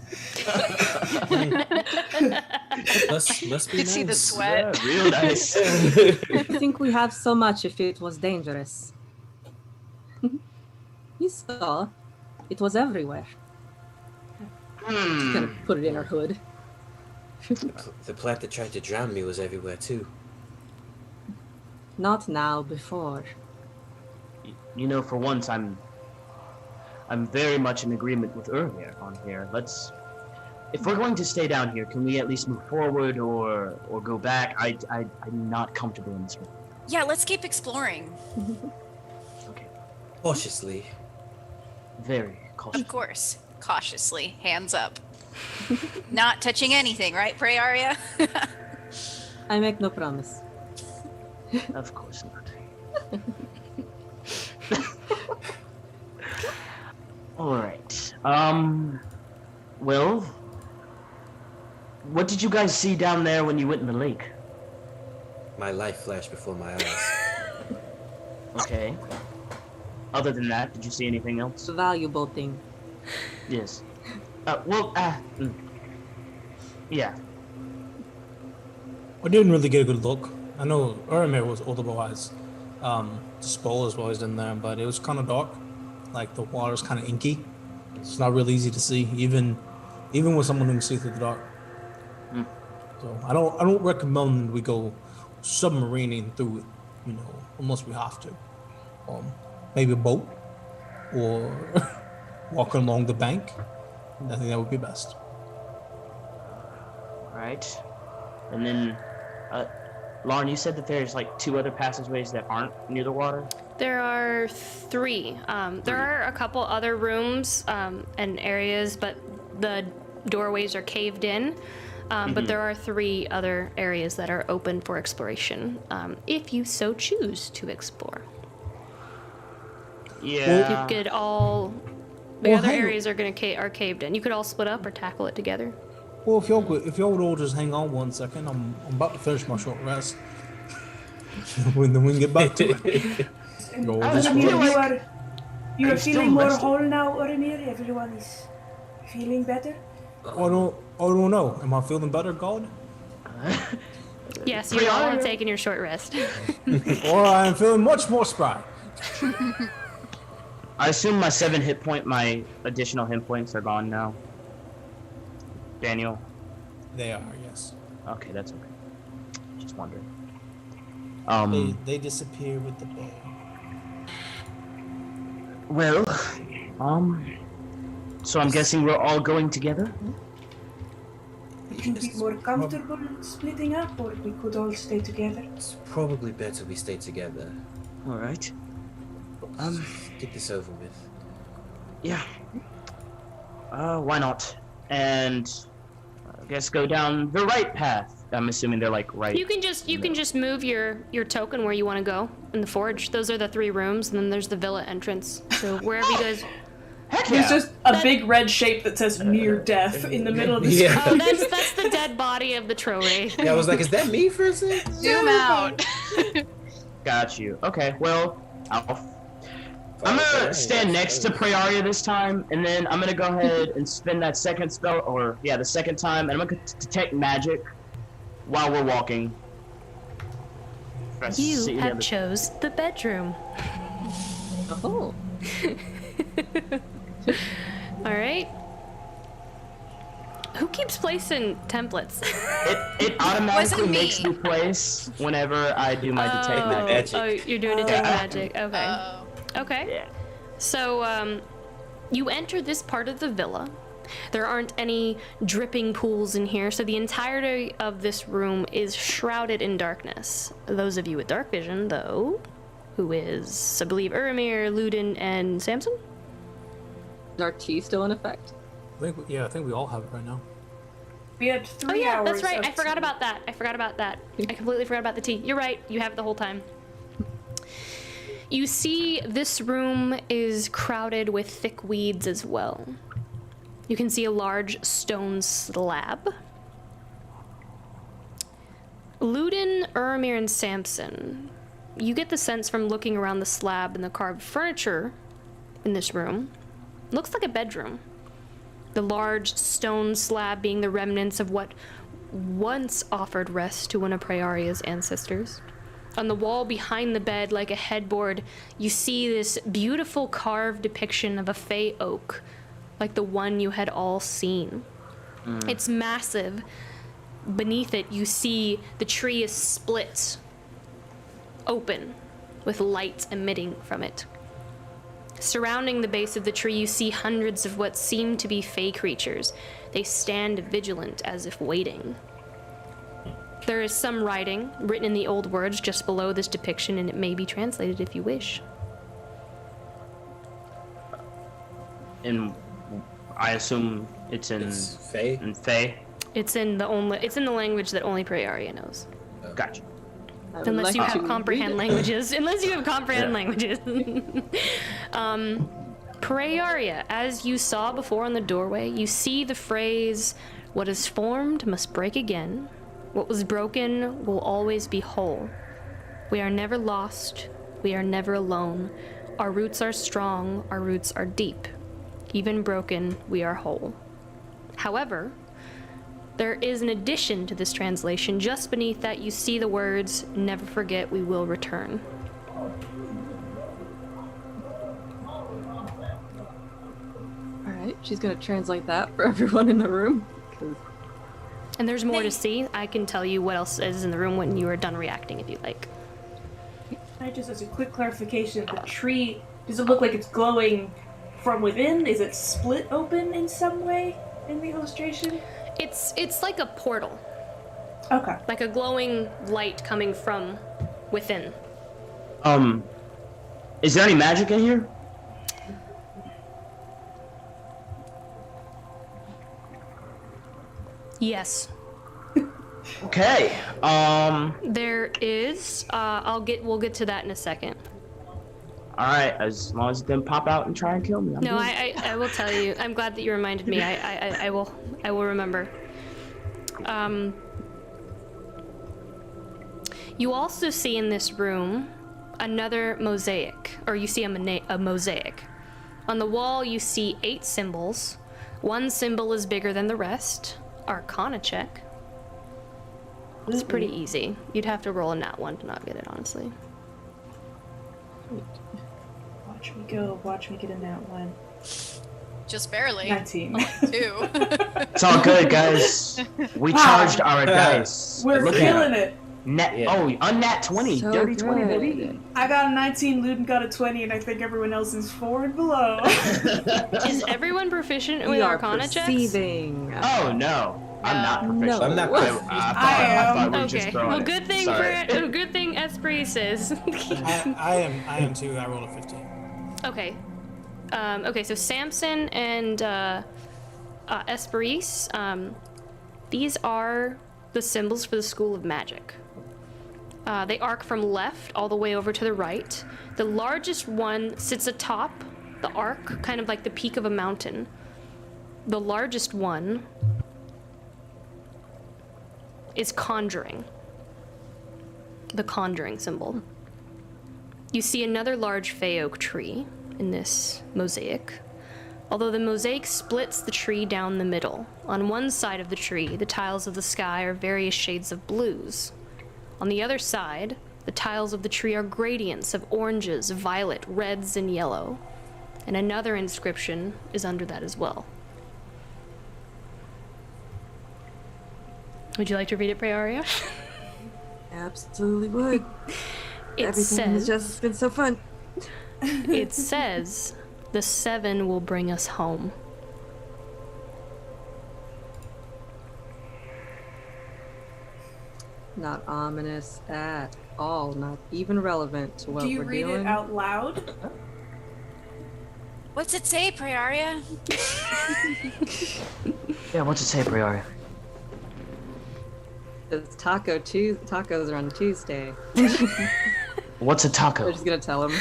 must be Could nice. see the sweat. Yeah, real nice. I think we have so much if it was dangerous. You saw. It was everywhere. Just gonna put it in her hood. The plant that tried to drown me was everywhere too. Not now, before. For once, I'm very much in agreement with Urimir on here. If we're going to stay down here, can we at least move forward or go back? I'm not comfortable in this room. Yeah, let's keep exploring. Okay. Cautiously. Very cautious. Of course. Cautiously, hands up. Not touching anything, right, Prayaria? I make no promise. Of course not. Alright. Well, what did you guys see down there when you went in the lake? My life flashed before my eyes. Okay. Other than that, did you see anything else? It's a valuable thing. Yes. Yeah. I didn't really get a good look. I know Urimir was otherwise disposed while he's in there, but it was kind of dark. like the water's kind of inky. It's not really easy to see, even with someone who can see through the dark. So I don't recommend we go submarining through it, unless we have to. Maybe a boat or walking along the bank. I think that would be best. All right. And then, Lauren, you said that there's like 2 other passageways that aren't near the water? There are 3. There are a couple other rooms and areas, but the doorways are caved in. But there are 3 other areas that are open for exploration, if you so choose to explore. Yeah. You could all. The other areas are caved in. You could all split up or tackle it together. Well, if y'all would all just hang on 1 second, I'm about to finish my short rest. Then we can get back to it. You are feeling more whole now, Urimir? Everyone is feeling better? I don't know. Am I feeling better, God? Yes, you're all taking your short rest. Or I am feeling much more spry. I assume my 7 my additional hit points are gone now. Daniel? They are, yes. Okay, that's okay. Just wondering. They disappear with the bow. Well, so I'm guessing we're all going together? Would you be more comfortable splitting up, or we could all stay together? It's probably better we stay together. All right. Get this over with. Yeah. Why not? And I guess go down the right path. I'm assuming they're like right. You can just move your token where you want to go in the forge. Those are the 3 rooms, and then there's the villa entrance. So wherever you guys. Heck There's just a big red shape that says near death in the middle of the screen. Oh, that's the dead body of the trove. Yeah, I was like, is that me for a second? Zoom out. Got you. Okay, well, I'm gonna stand next to Prayaria this time, and then I'm gonna go ahead and spin that second spell, the second time, and I'm gonna detect magic while we're walking. You have chose the bedroom. Oh. All right. Who keeps placing templates? It automatically Wasn't me. makes me place whenever I do my detect magic. Oh, you're doing detect magic. Okay. Okay. Yeah. So, you enter this part of the villa. There aren't any dripping pools in here, so the entirety of this room is shrouded in darkness. Those of you with dark vision, though, who is, I believe, Urimir, Luden, and Samson? Is our tea still in effect? I think we all have it right now. We had 3 Oh yeah, hours. that's right. of I forgot tea. about that. I completely forgot about the tea. You're right. You have it the whole time. You see this room is crowded with thick weeds as well. You can see a large stone slab. Luden, Urimir, and Samson, you get the sense from looking around the slab and the carved furniture in this room, looks like a bedroom. The large stone slab being the remnants of what once offered rest to one of Prayaria's ancestors. On the wall behind the bed, like a headboard, you see this beautiful carved depiction of a fey oak, like the one you had all seen. It's massive. Beneath it, you see the tree is split open, with light emitting from it. Surrounding the base of the tree, you see hundreds of what seem to be fey creatures. They stand vigilant as if waiting. There is some writing written in the old words just below this depiction, and it may be translated if you wish. And I assume it's in Fae? in Fae. It's in the language that only Prayaria knows. Gotcha. I would Unless like you to have read comprehend it. languages. Unless you have comprehend languages. Prayaria, as you saw before on the doorway, you see the phrase, "What is formed must break again. What was broken will always be whole. We are never lost. We are never alone. Our roots are strong. Our roots are deep. Even broken, we are whole." However, there is an addition to this translation. Just beneath that, you see the words, "Never forget, we will return." Alright, she's gonna translate that for everyone in the room. 'Cause And there's more to see. I can tell you what else is in the room when you are done reacting if you like. I just, as a quick clarification, the tree, does it look like it's glowing from within? Is it split open in some way in the illustration? It's like a portal. Okay. Like a glowing light coming from within. Is there any magic in here? Yes. Okay. There is. We'll get to that in a second. All right. As long as it didn't pop out and try and kill me. I'm No, good. I will tell you. I'm glad that you reminded me. I will remember. You also see in this room another mosaic, or you see a mosaic. On the wall, you see 8 symbols. One symbol is bigger than the rest. Arcana check. It's pretty easy. You'd have to roll a nat 1 to not get it, honestly. Watch me go. Watch me get a nat 1. Just barely. 19. 2. It's all good, guys. We charged our dice. We're Look at killing it. Net. Yeah. Oh, unnat 20. So Dirty 20, good. baby. I got a 19, Luden got a 20, and I think everyone else is 4 and below. Is everyone proficient we with are Arcana checks? perceiving. Oh, no. I'm not proficient. I'm not No. I thought we were just Okay. throwing Well, it. good thing Sorry. good thing Hesperis is. I am too. I rolled a 15. Okay. Okay, so Samson and Hesperis, these are the symbols for the School of Magic. They arc from left all the way over to the right. The largest one sits atop the arc, kind of like the peak of a mountain. The largest one is conjuring. The conjuring symbol. You see another large fey oak tree in this mosaic. Although the mosaic splits the tree down the middle. On one side of the tree, the tiles of the sky are various shades of blues. On the other side, the tiles of the tree are gradients of oranges, violet, reds, and yellow. And another inscription is under that as well. Would you like to read it, Prayaria? Absolutely would. It Everything has says, just been so fun. it says, the 7 will bring us home. Not ominous at all. Not even relevant to what Do you we're read doing. it out loud? What's it say, Prayaria? Yeah, what's it say, Prayaria? It's tacos are on Tuesday. What's a taco? We're just gonna tell him.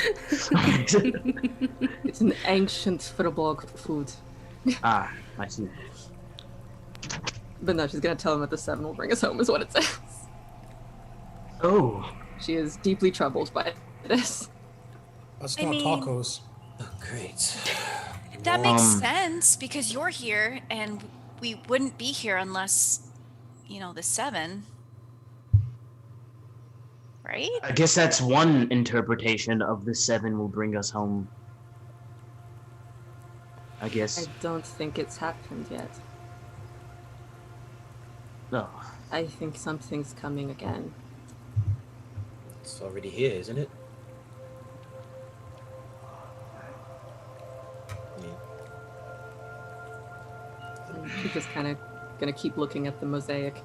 It's an ancient Firbolg food. Ah, I see. But no, she's gonna tell him that the 7 will bring us home is what it says. Oh. She is deeply troubled by this. Let's I go mean- tacos. Oh, great. That makes sense because you're here and we wouldn't be here unless, the 7. Right? I guess that's one interpretation of the 7 will bring us home. I guess. I don't think it's happened yet. No. I think something's coming again. It's already here, isn't it? And she's just kind of gonna keep looking at the mosaic.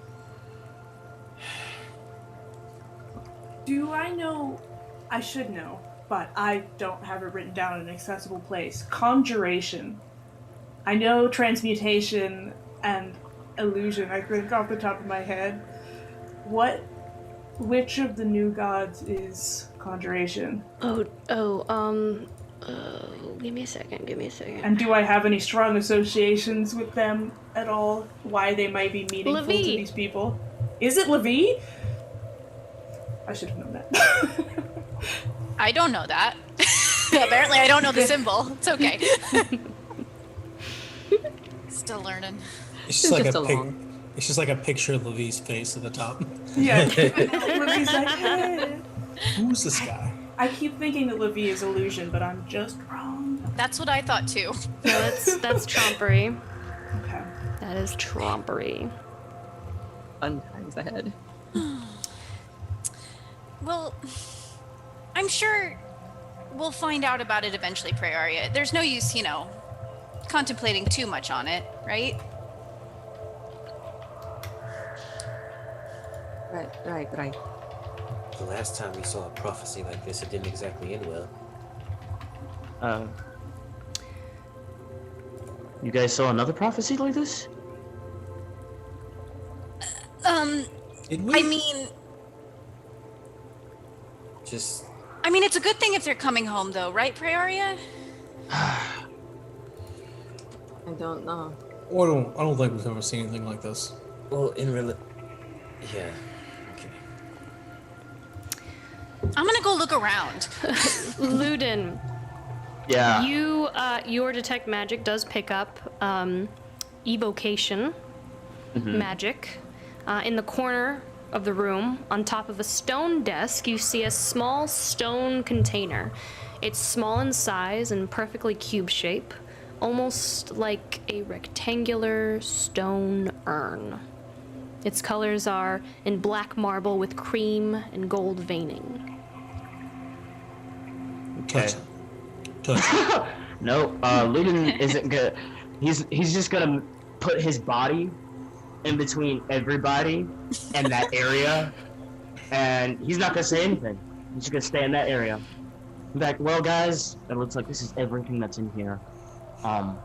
Do I know? I should know, but I don't have it written down in an accessible place. Conjuration. I know transmutation and illusion, I think off the top of my head. Which of the new gods is conjuration? Give me a second. And do I have any strong associations with them at all? Why they might be meaningful to Levi. these people? Is it Levi? I should have known that. I don't know that. Apparently I don't know the symbol. It's okay. Still learning. It's just like just a along. It's just like a picture of Levi's face at the top. Yeah. Levi's like, hey. Who's this guy? I keep thinking that Levi is illusion, but I'm just wrong. That's what I thought too. No, that's trompery. Okay. That is trompery. Fun times ahead. Well, I'm sure we'll find out about it eventually, Prayaria. There's no use, contemplating too much on it, right? Right. The last time we saw a prophecy like this, it didn't exactly end well. You guys saw another prophecy like this? Did we? I mean, it's a good thing if they're coming home, though, right, Prayaria? I don't know. I don't think we've ever seen anything like this. Well, yeah. Okay. I'm gonna go look around. Luden, Yeah. your detect magic does pick up evocation magic. In the corner of the room, on top of a stone desk, you see a small stone container. It's small in size and perfectly cube shape, almost like a rectangular stone urn. Its colors are in black marble with cream and gold veining. Okay. Touch it. No, Luden isn't good. He's just gonna put his body in between everybody and that area, and he's not gonna say anything. He's just gonna stay in that area. In fact, well, guys, it looks like this is everything that's in here. I mean,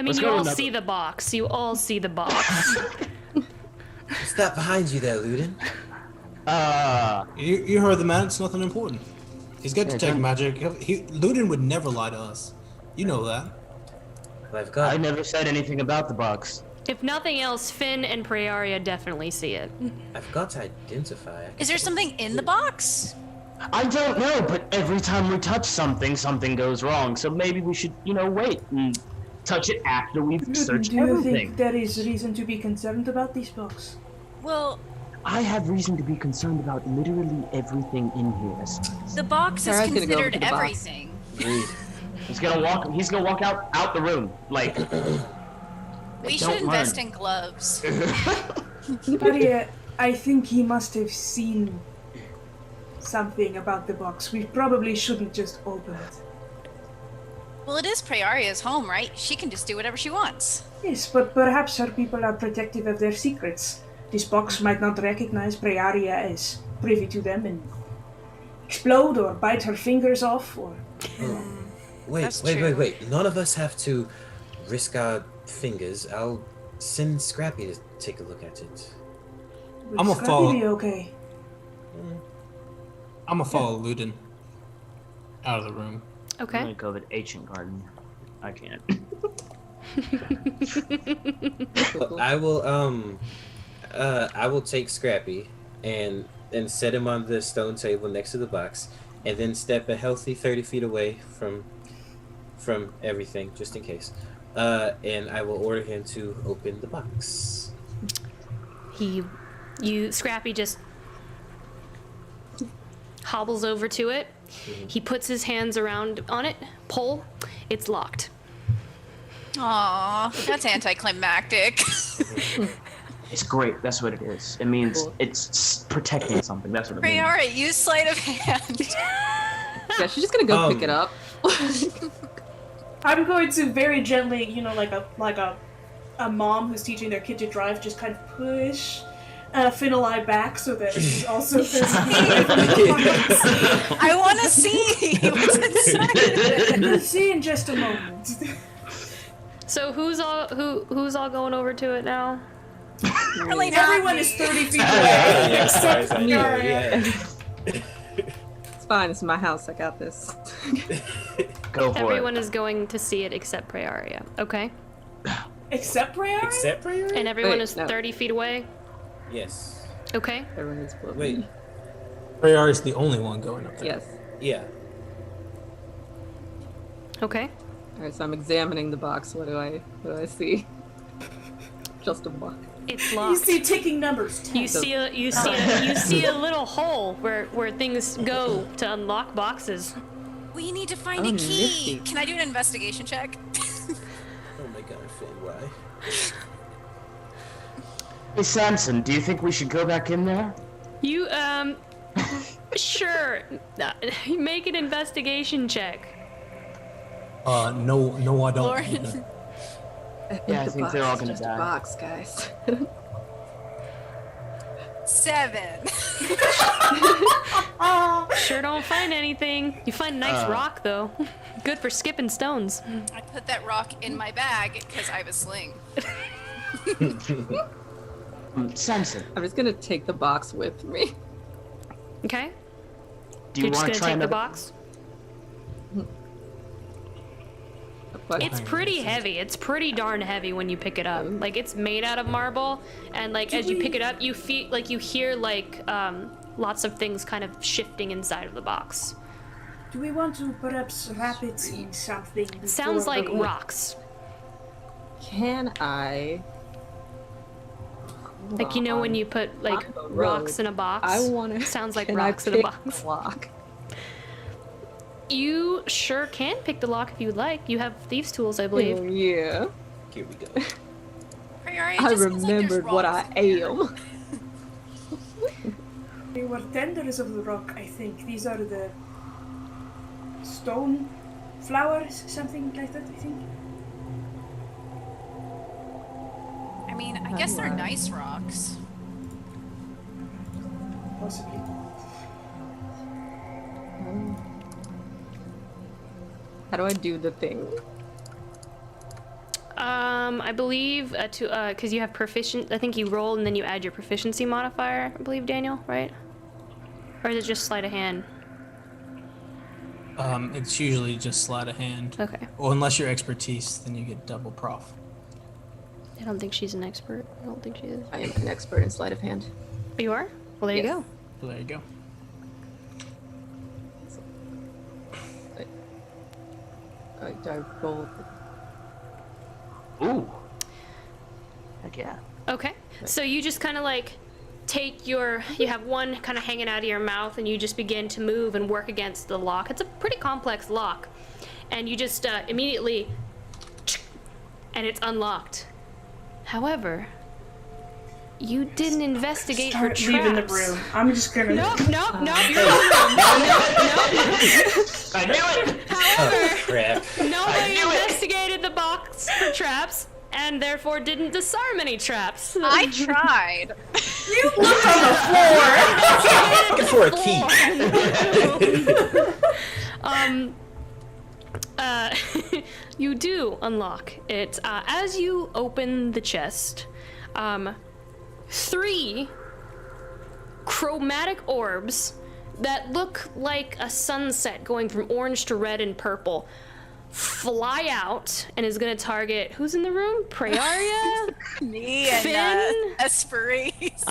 Let's you go all another- see the box. You all see the box. What's that behind you there, Luden? You heard the man. It's nothing important. He's got Yeah, detect don't- magic. Luden would never lie to us. You know that. Well, I've got. I never said anything about the box. If nothing else, Finn and Prayaria definitely see it. I've got to identify. Is there something in the box? I don't know, but every time we touch something, something goes wrong. So maybe we should, wait and touch it after we've searched Do you everything. think there is reason to be concerned about this box? Well, I have reason to be concerned about literally everything in here. the box is Sarah's gonna go over considered to the box. everything. Agreed. He's gonna walk out the room. Like, We don't should invest learn. in gloves. But I think he must have seen something about the box. We probably shouldn't just open it. Well, it is Prayaria's home, right? She can just do whatever she wants. Yes, but perhaps her people are protective of their secrets. This box might not recognize Prayaria as privy to them and explode or bite her fingers off or... That's true. Wait. None of us have to risk our fingers. I'll send Scrappy to take a look at it. Would I'm a Scrappy follow. be okay? I'm gonna follow Luden out of the room. I'm Okay. gonna go to the ancient garden. I can't. But I will take Scrappy and set him on the stone table next to the box, and then step a healthy 30 feet away from everything, just in case. And I will order him to open the box. Scrappy just hobbles over to it. He puts his hands around on it, pull, it's locked. Aw, that's anticlimactic. It's great. That's what it is. It means Cool. it's protecting something. That's what it means. Prayara, use sleight of hand. Yeah, she's just gonna go pick it up. I'm going to very gently, like a mom who's teaching their kid to drive, just kind of push Finalai back so that he's also I want to see what's inside. We'll see in just a moment. So who's all going over to it now? Really not Everyone me. is 30 feet away. Except me. It's fine. It's my house. I got this. Go for Everyone is going to see it except Prayaria. Okay. Except Prayaria? Except for you? And everyone Wait, is no. 30 feet away. Yes. Okay. Everyone is blue. Wait. Prayaria is the only one going up there. Yes. Yeah. Okay. All right. So I'm examining the box. What do I see? Just a box. It's You locked. see ticking numbers. You see a little hole where things go to unlock boxes. We need to find Oh, a key. nifty. Can I do an investigation check? Oh my god, Finn, why? Hey, Samson, do you think we should go back in there? You, sure. Make an investigation check. No, I don't. Lauren. Yeah, I think they're all gonna just die. A box, guys. 7. Sure don't find anything. You find a nice rock, though. Good for skipping stones. I put that rock in my bag because I have a sling. Samson, I'm just gonna take the box with me. Okay? do you You're just want gonna to try take the another? box? It's pretty heavy. It's pretty darn heavy when you pick it up. Like, it's made out of marble, and like as you pick it up, you feel like you hear like lots of things kind of shifting inside of the box. Do we want to perhaps wrap it in something? Sounds before like we- rocks. Can I? Like, you know when you put like On the road, rocks in a box? I want to. Sounds like can rocks I in a pick box. the lock? You sure can pick the lock if you would like. You have thieves' tools, I believe. Oh, yeah. Here we go. Prayaria, it I just feels like there's remembered what I rocks in here. am. They were tenders of the rock, I think. These are the stone flowers, something like that, I think. I mean, I guess they're nice rocks. Possibly. How do I do the thing? I believe because you have proficient. I think you roll and then you add your proficiency modifier. I believe, Daniel, right? Or is it just sleight of hand? It's usually just sleight of hand. Okay. Well, unless you're expertise, then you get double prof. I don't think she's an expert. I don't think she is. I am an expert in sleight of hand. You are? Well, there you Yes. go. So there you go. Do I roll? Ooh. Heck yeah. Okay. So you just kind of like take you have one kind of hanging out of your mouth and you just begin to move and work against the lock. It's a pretty complex lock. And you just immediately, and it's unlocked. However, you didn't investigate for Start traps. leaving the room. I'm just gonna. Nope, you're in the room. I knew it! However, Crap. nobody investigated the box for traps and therefore didn't disarm any traps. I tried. You looked on the floor! Looking for a key. You do unlock it. As you open the chest, 3 chromatic orbs that look like a sunset going from orange to red and purple fly out and is going to target who's in the room? Prayaria? Me and Finn? Hesperis.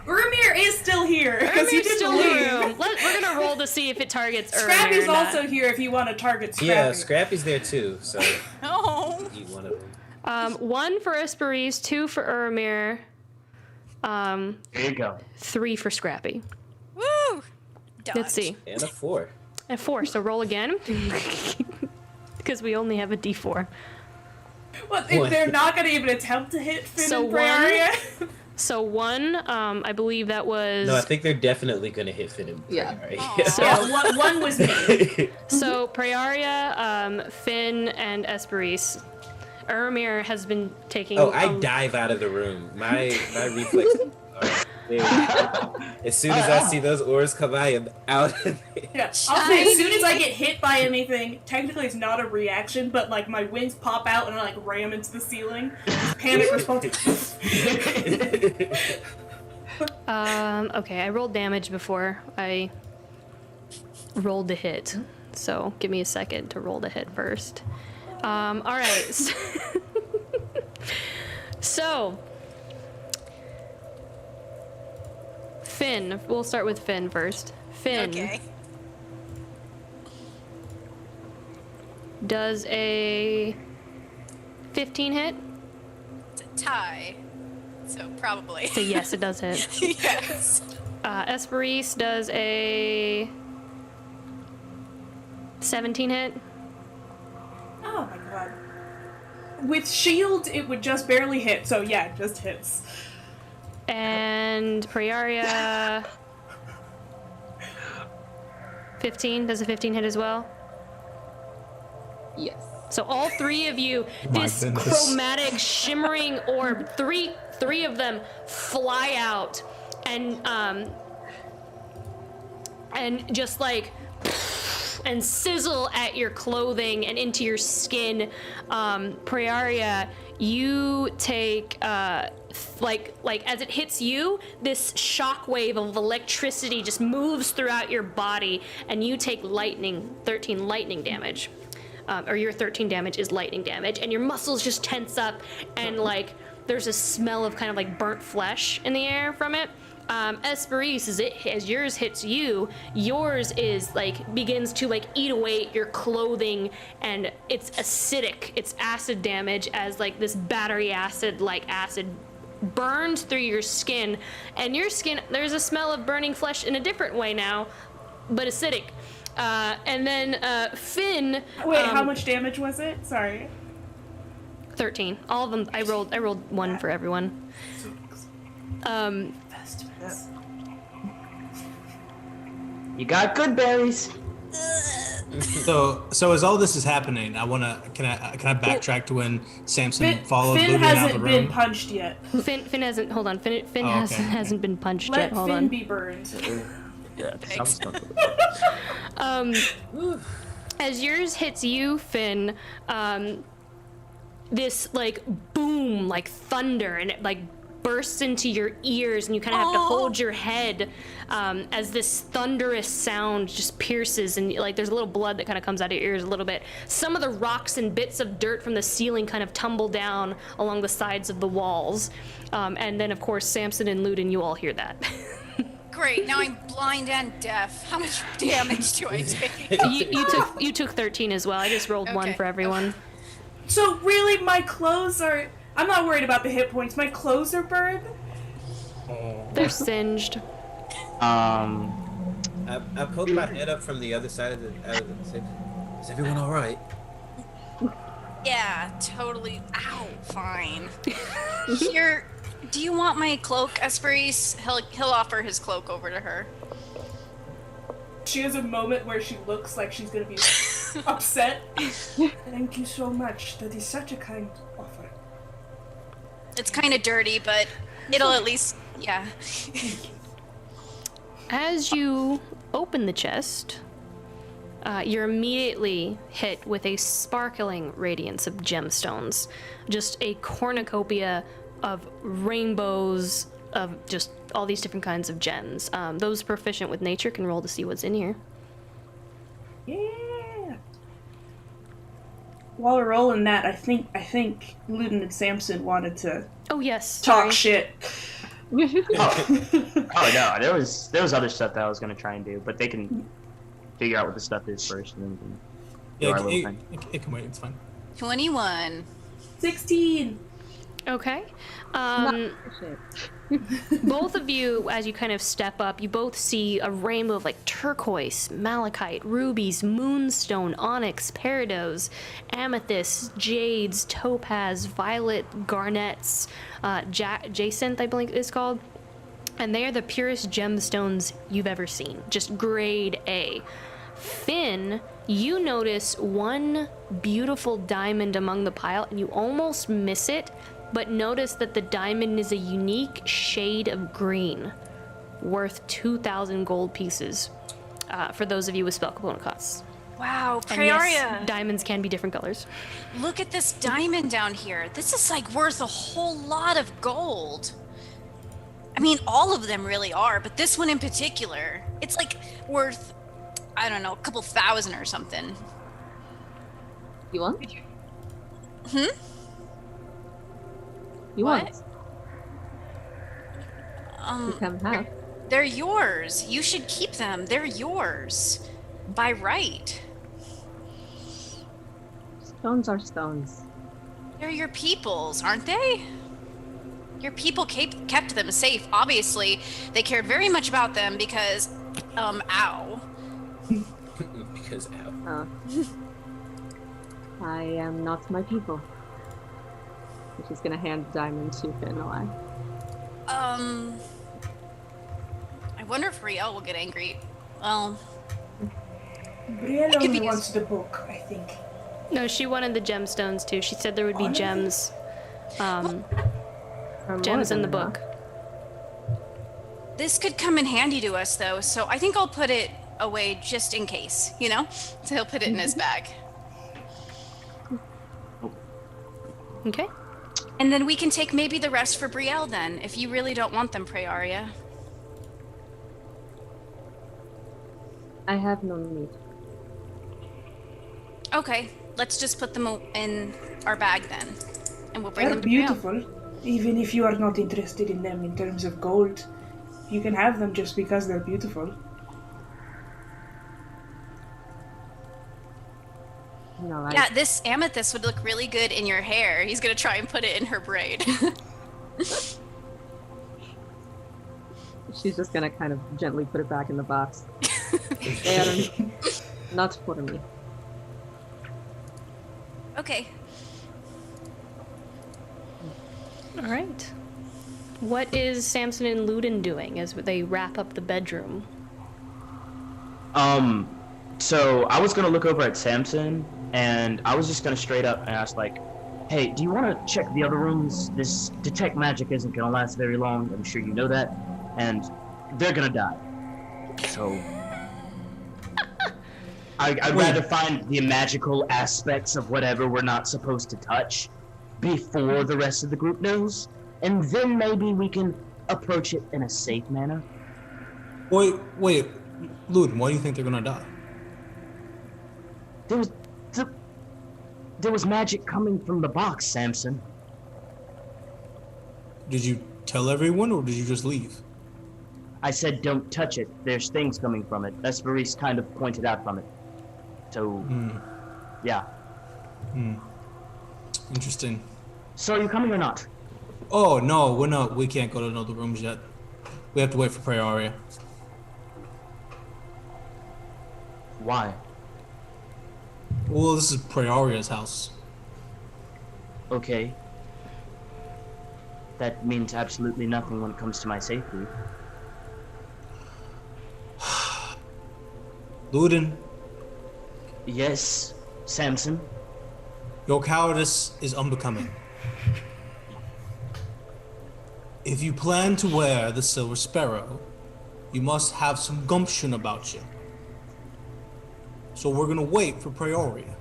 Urimir is still here because he Urimir's didn't still in the leave. room. We're going to roll to see if it targets Urimir Scrappy's or not. also here if you want to target Scrappy. Yeah, Scrappy's there too, so Oh. eat one of them. 1 for Hesperis, 2 for Urimir, There you go. 3 for Scrappy. Woo! Dodge. Let's see. And a 4. And 4, so roll again. Because we only have a d4. Well, if they're not going to even attempt to hit Finn So and Prayaria. So 1, I believe that was... No, I think they're definitely gonna hit Finn and Yeah. Prayaria. So, Yeah, one was me. so Prayaria, Finn, and Hesperis. Urimir has been taking... Oh, I dive out of the room. My reflexes are very As soon as I see those oars come by, I'm out of there. Yeah, I'll say as soon as I get hit by anything, technically it's not a reaction, but like my wings pop out and I like ram into the ceiling. Panic response. Okay, I rolled damage before I rolled the hit. So give me a second to roll the hit first. Alright. So, Finn. We'll start with Finn first. Finn Okay. does a 15 hit? It's a tie. So probably. So yes, it does hit. Yes. Hesperis does a 17 hit. Oh my god. With shield, it would just barely hit, so yeah, it just hits. And Prayaria... 15? Does a 15 hit as well? Yes. So all three of you, this goodness. chromatic, shimmering orb, three of them fly out, and just like, and sizzle at your clothing and into your skin. Prayaria, you take like as it hits you, this shockwave of electricity just moves throughout your body, and you take 13 lightning damage. Or your 13 damage is lightning damage, and your muscles just tense up, and like there's a smell of kind of like burnt flesh in the air from it. Hesperis, as yours hits you, yours is like begins to like eat away at your clothing, and it's acidic. It's acid damage as like this battery acid burns through your skin, and your skin, there's a smell of burning flesh in a different way now, but acidic. And then Finn. Wait, how much damage was it? Sorry. 13. All of them. I rolled one for everyone. You got good berries. So as all this is happening, can I backtrack to when Samson followed Finn Luden out the hasn't room? been punched yet. Finn hasn't. Hold on. Finn Oh, okay. hasn't been punched Let yet. Hold Finn on. be burned. Yeah, sounds As yours hits you, Finn, this like boom, like thunder, and it like bursts into your ears, and you kind of have to hold your head as this thunderous sound just pierces, and like there's a little blood that kind of comes out of your ears a little bit. Some of the rocks and bits of dirt from the ceiling kind of tumble down along the sides of the walls, and then of course Samson and Luden, you all hear that. Great, now I'm blind and deaf. How much damage do I take? you took 13 as well. I just rolled one Okay. for everyone. So really, my clothes are... I'm not worried about the hit points. My clothes are burned? They're singed. I poked my head up from the other side of the said, is everyone all right? Yeah, totally. Ow, fine. Here, do you want my cloak, Hesperis? He'll offer his cloak over to her. She has a moment where she looks like she's gonna be upset. Thank you so much. That is such a kind offer. It's kind of dirty, but it'll at least, yeah. As you open the chest, you're immediately hit with a sparkling radiance of gemstones. Just a cornucopia of rainbows of just all these different kinds of gems. Those proficient with nature can roll to see what's in here. Yeah. While we're rolling that, I think Luden and Samson wanted to Oh yes. talk sorry. shit. Oh no, there was other stuff that I was gonna try and do, but they can figure out what the stuff is first, and then we can do our little thing. It can wait. It's fine. 21. 16. Okay. Shit. Both of you, as you kind of step up, you both see a rainbow of like turquoise, malachite, rubies, moonstone, onyx, peridos, amethyst, jades, topaz, violet, garnets, jacinth, I believe it's called. And they are the purest gemstones you've ever seen. Just grade A. Finn, you notice one beautiful diamond among the pile, and you almost miss it, but notice that the diamond is a unique shade of green, worth 2,000 gold pieces, for those of you with spell component costs. Wow, And yes, Prayaria, diamonds can be different colors. look at this diamond down here. This is like worth a whole lot of gold. I mean, all of them really are, but this one in particular, it's like worth, I don't know, a couple thousand or something. You want? Hmm? You What? want? You can have. They're yours. You should keep them. They're yours. By right. Stones are stones. They're your people's, aren't they? Your people kept them safe. Obviously, they cared very much about them because, ow. goes out. I am not my people. She's gonna hand the diamond to Finlay. I wonder if Briel will get angry. Well, Briel If only he wants the book, I think. No, she wanted the gemstones too. She said there would be Honestly? gems. Or more Gems in than the enough. book. this could come in handy to us, though, so I think I'll put it away just in case, you know? So he'll put it in his bag. Okay. And then we can take maybe the rest for Briel, then, if you really don't want them, Prayaria. I have no need. Okay, let's just put them in our bag, then. And we'll bring They're them to Briel. beautiful. Even if you are not interested in them in terms of gold, you can have them just because they're beautiful. No, I, Yeah, this amethyst would look really good in your hair. He's gonna try and put it in her braid. she's just gonna kind of gently put it back in the box. They're not for me. Okay. All right. What is Samson and Luden doing as they wrap up the bedroom? So I was gonna look over at Samson, and I was just gonna straight up and ask, like, hey, do you want to check the other rooms? This detect magic isn't gonna last very long. I'm sure you know that, and they're gonna die. So I'd rather find the magical aspects of whatever we're not supposed to touch before the rest of the group knows, and then maybe we can approach it in a safe manner. Wait, Luden, why do you think they're gonna die? There was magic coming from the box, Samson. Did you tell everyone, or did you just leave? I said don't touch it. There's things coming from it. Hesperis kind of pointed out from it. So, yeah. Interesting. So are you coming or not? Oh, no, we're not. We can't go to another rooms yet. We have to wait for Prayaria. Why? Well, this is Prayaria's house. Okay. That means absolutely nothing when it comes to my safety. Luden, Yes, Samson? your cowardice is unbecoming. If you plan to wear the Silver Sparrow, you must have some gumption about you. So we're gonna wait for Prayaria.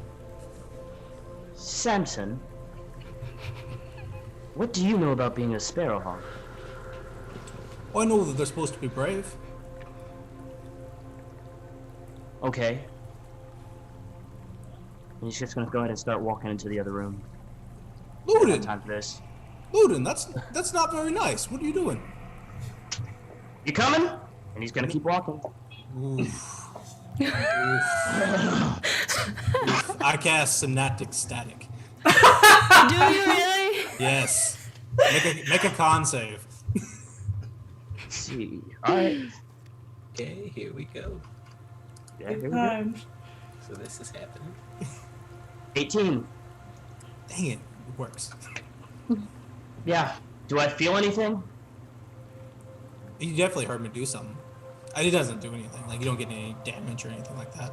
Samson? What do you know about being a sparrowhawk? I know that they're supposed to be brave. Okay. And he's just gonna go ahead and start walking into the other room. I don't have Luden, time for this. Luden, that's not very nice. What are you doing? You coming? And he's gonna keep walking. Oof. Oof. I cast Synaptic Static. Do you really? Yes. Make a con save. Let's see. Alright. Okay, here we go. Yeah, here we Good go. times. So this is happening. 18. Dang it, it works. Yeah. Do I feel anything? You definitely heard me do something. It doesn't do anything. Like, you don't get any damage or anything like that.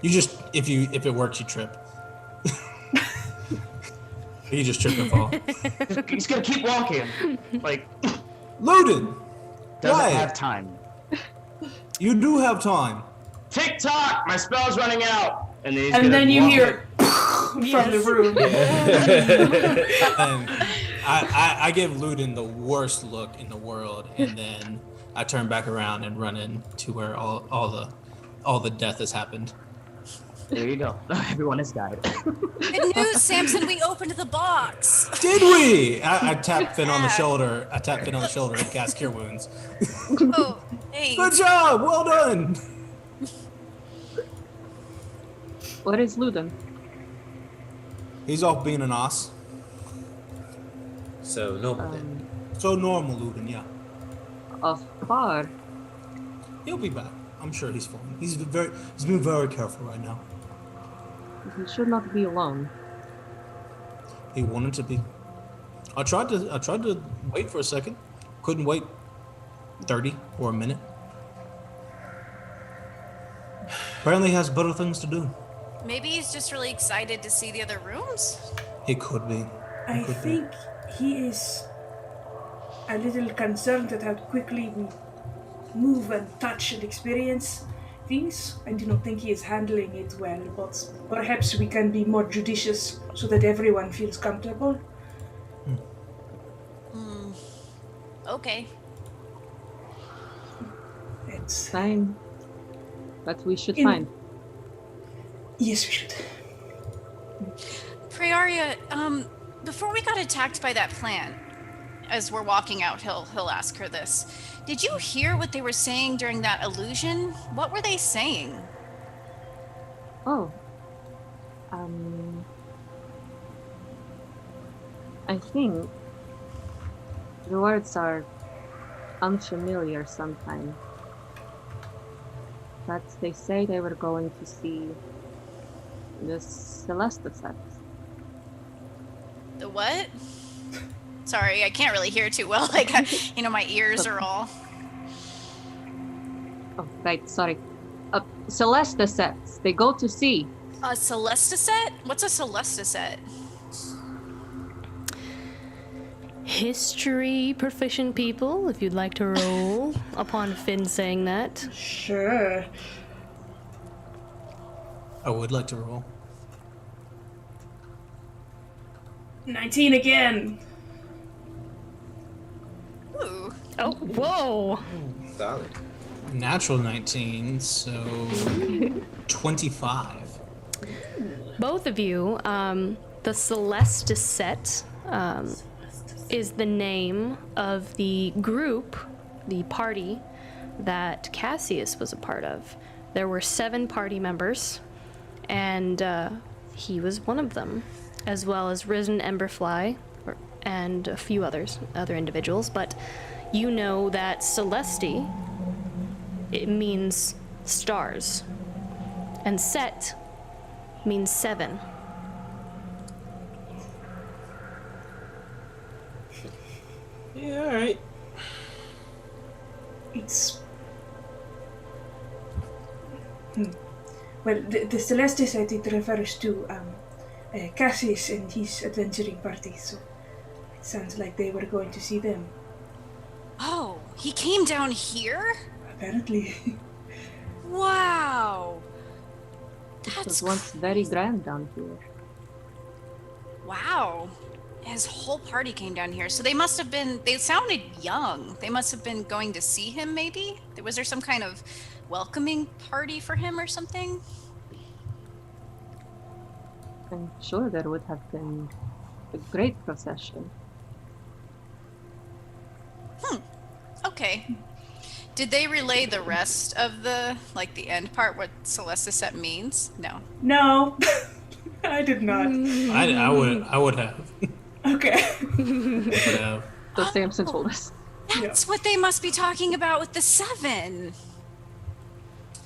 You just, if it works, you trip. You just trip and fall. He's gonna keep walking. Like, Luden, doesn't why? have time. You do have time. Tick tock! My spell's running out! And then, he's And gonna then you walk hear from the room. And I give Luden the worst look in the world, and then I turn back around and run into where all the death has happened. There you go. Everyone has died. Good news, Samson, we opened the box. Did we? I tap Finn on the shoulder. I tap Finn on the shoulder and cast Cure Wounds. Oh, thanks. Good job! Well done! What is Luden? He's off being an ass. So normal then. So normal, Luden, yeah. Of far. He'll be back. I'm sure he's fine. He's being very careful right now. He should not be alone. He wanted to be. I tried to wait for a second. Couldn't wait 30 or a minute. Apparently he has better things to do. Maybe he's just really excited to see the other rooms. He could be. I think he is a little concerned at how quickly we move and touch and experience things. I do not think he is handling it well, but perhaps we can be more judicious so that everyone feels comfortable. Okay. It's Fine. But we should find. Yes, we should. Prayaria, before we got attacked by that plant, as we're walking out, he'll ask her this. Did you hear what they were saying during that illusion? What were they saying? Oh. I think the words are unfamiliar sometimes. But they say they were going to see the Celesta sets. The what? Sorry, I can't really hear too well. Like, my ears are all... Oh, right, sorry. Celesta sets. They go to see. A Celesta set? What's a Celesta set? History proficient people, if you'd like to roll upon Finn saying that. Sure. I would like to roll. 19 again. Ooh. Oh, whoa! Solid. Natural 19, so 25. Both of you, the Celesta set is the name of the group, the party, that Cassius was a part of. There were 7 party members, and he was one of them, as well as Risen Emberfly and a few other individuals. But you know that Celesti, it means stars, and Set means 7. Yeah, alright. It's... Well, the Celeste set, it refers to Cassius and his adventuring party, so it sounds like they were going to see them. Oh, he came down here? Apparently. Wow. It That's was once very grand down here. Wow. His whole party came down here. So they must have been, they sounded young. They must have been going to see him, maybe? Was there some kind of welcoming party for him or something? I'm sure there would have been a great procession. Okay. Did they relay the rest of the end part, what Celesta set means? No. No, I did not. I would have. Okay. Would have. So Samson told us. That's what they must be talking about with the 7.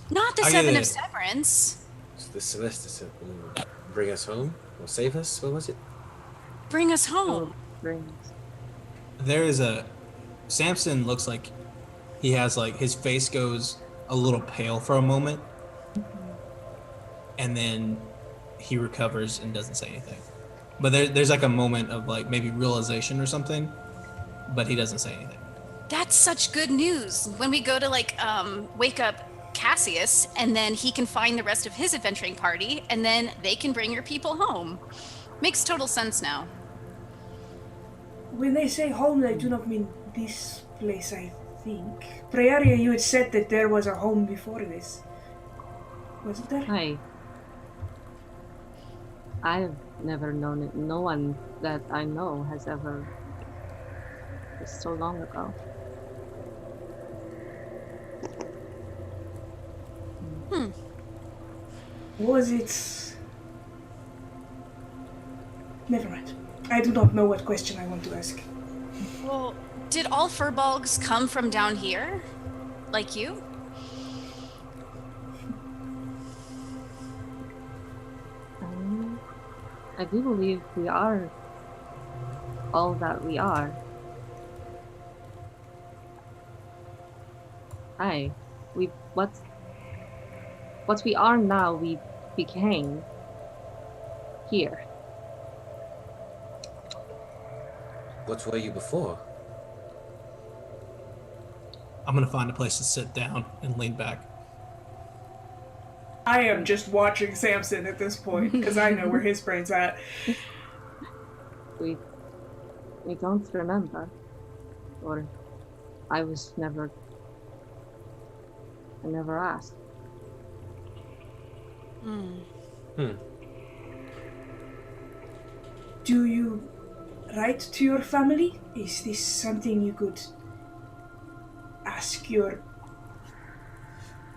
Not the I 7 get of it. Severance. So the Celeste said, bring us home? Or save us? What was it? Bring us home. Rings. There is a... Samson looks like he has his face goes a little pale for a moment. And then he recovers and doesn't say anything. But there's a moment of maybe realization or something, but he doesn't say anything. That's such good news. When we go to wake up Cassius, and then he can find the rest of his adventuring party, and then they can bring your people home. Makes total sense now. When they say home, they do not mean this place, I think. Prayaria, you had said that there was a home before this. Wasn't there? I've never known it. No one that I know has ever. It's so long ago. Was it... Never mind. I do not know what question I want to ask. Well, did all furbolgs come from down here? Like you? I do believe we are all that we are. Hi. What we are now, we became here. What were you before? I'm gonna find a place to sit down and lean back. I am just watching Samson at this point because I know where his brain's at. We don't remember. Or I never asked. Do you write to your family? Is this something you could ask your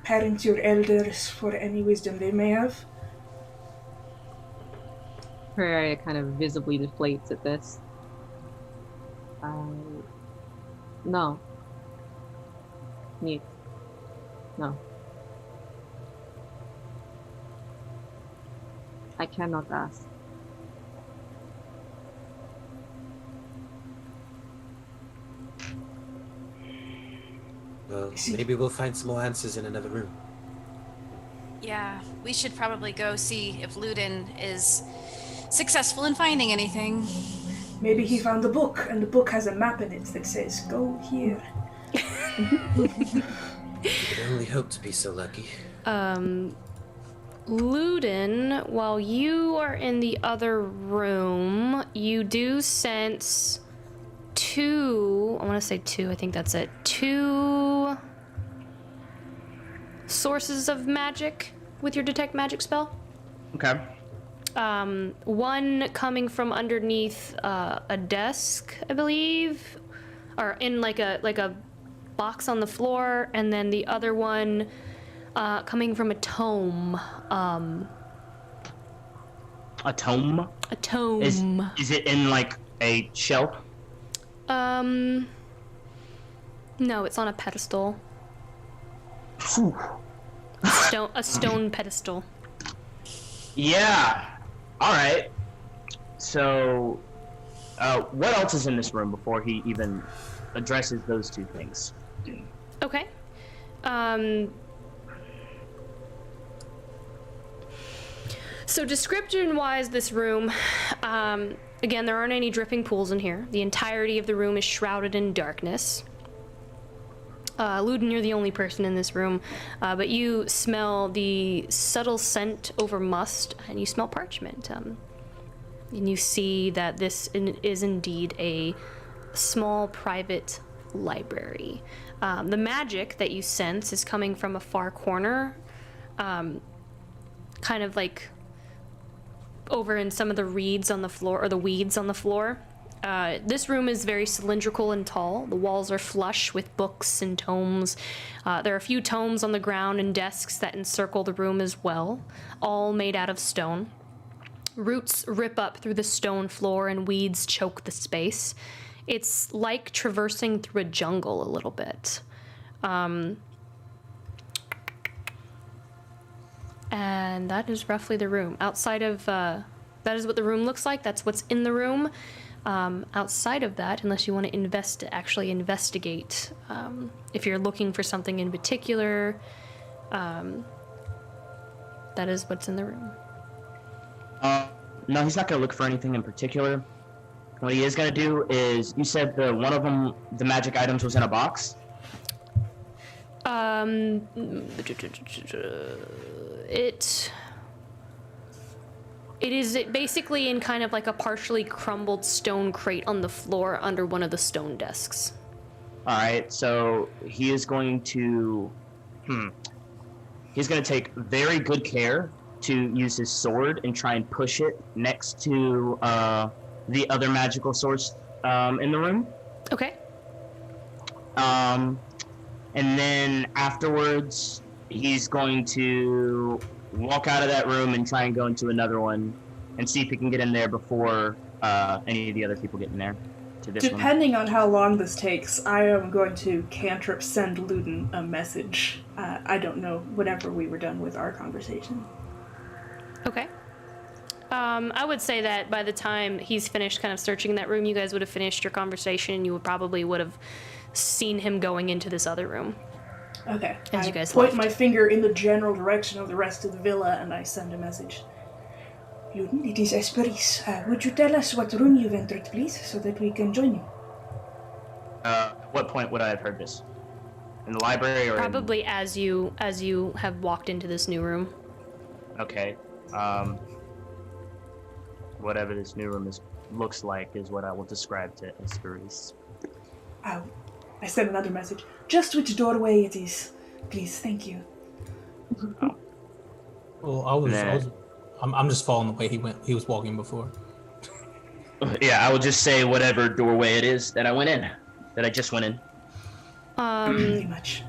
parents, your elders, for any wisdom they may have? Prayaria kind of visibly deflates at this. No. No. I cannot ask. Well, maybe we'll find some more answers in another room. Yeah, we should probably go see if Luden is successful in finding anything. Maybe he found a book, and the book has a map in it that says, "Go here." We could only hope to be so lucky. Luden, while you are in the other room, you do sense two, I want to say two, I think that's it, two sources of magic with your detect magic spell. Okay. One coming from underneath a desk, I believe, or in like a box on the floor, and then the other one coming from a tome. A tome? A tome. Is it in like a shelf? No, it's on a pedestal. Whew. A stone pedestal. Yeah. All right. So, what else is in this room before he even addresses those two things? Okay. So description-wise, this room, again, there aren't any dripping pools in here. The entirety of the room is shrouded in darkness. Luden, you're the only person in this room, but you smell the subtle scent over must, and you smell parchment. And you see that this is indeed a small private library. The magic that you sense is coming from a far corner, kind of like over in some of the reeds on the floor, or the weeds on the floor. This room is very cylindrical and tall. The walls are flush with books and tomes. There are a few tomes on the ground and desks that encircle the room as well, all made out of stone. Roots rip up through the stone floor and weeds choke the space. It's like traversing through a jungle a little bit. And that is roughly the room. Outside of, that is what the room looks like. That's what's in the room. Outside of that, unless you want to actually investigate, if you're looking for something in particular, that is what's in the room. No, he's not going to look for anything in particular. What he is going to do is, you said one of them, the magic items, was in a box? It is basically in kind of like a partially crumbled stone crate on the floor under one of the stone desks. Alright, so he is going to... He's going to take very good care to use his sword and try and push it next to the other magical source in the room. Okay. And then afterwards, he's going to walk out of that room and try and go into another one and see if he can get in there before any of the other people get in there to this one. Depending on how long this takes, I am going to cantrip send Luden a message. I don't know, whenever we were done with our conversation. Okay. I would say that by the time he's finished kind of searching that room, you guys would have finished your conversation, and you would have seen him going into this other room. Okay. As I you guys point left. my finger in the general direction of the rest of the villa, and I send a message. Luden, it is Hesperis. Would you tell us what room you've entered, please, so that we can join you? At what point would I have heard this? In the library or Probably as you have walked into this new room. Okay. Whatever this new room looks like is what I will describe to Hesperis. I send another message. Just which doorway it is, please. Thank you. Well, I'm just following the way he was walking before. Yeah, I will just say whatever doorway it is that I just went in. Pretty much.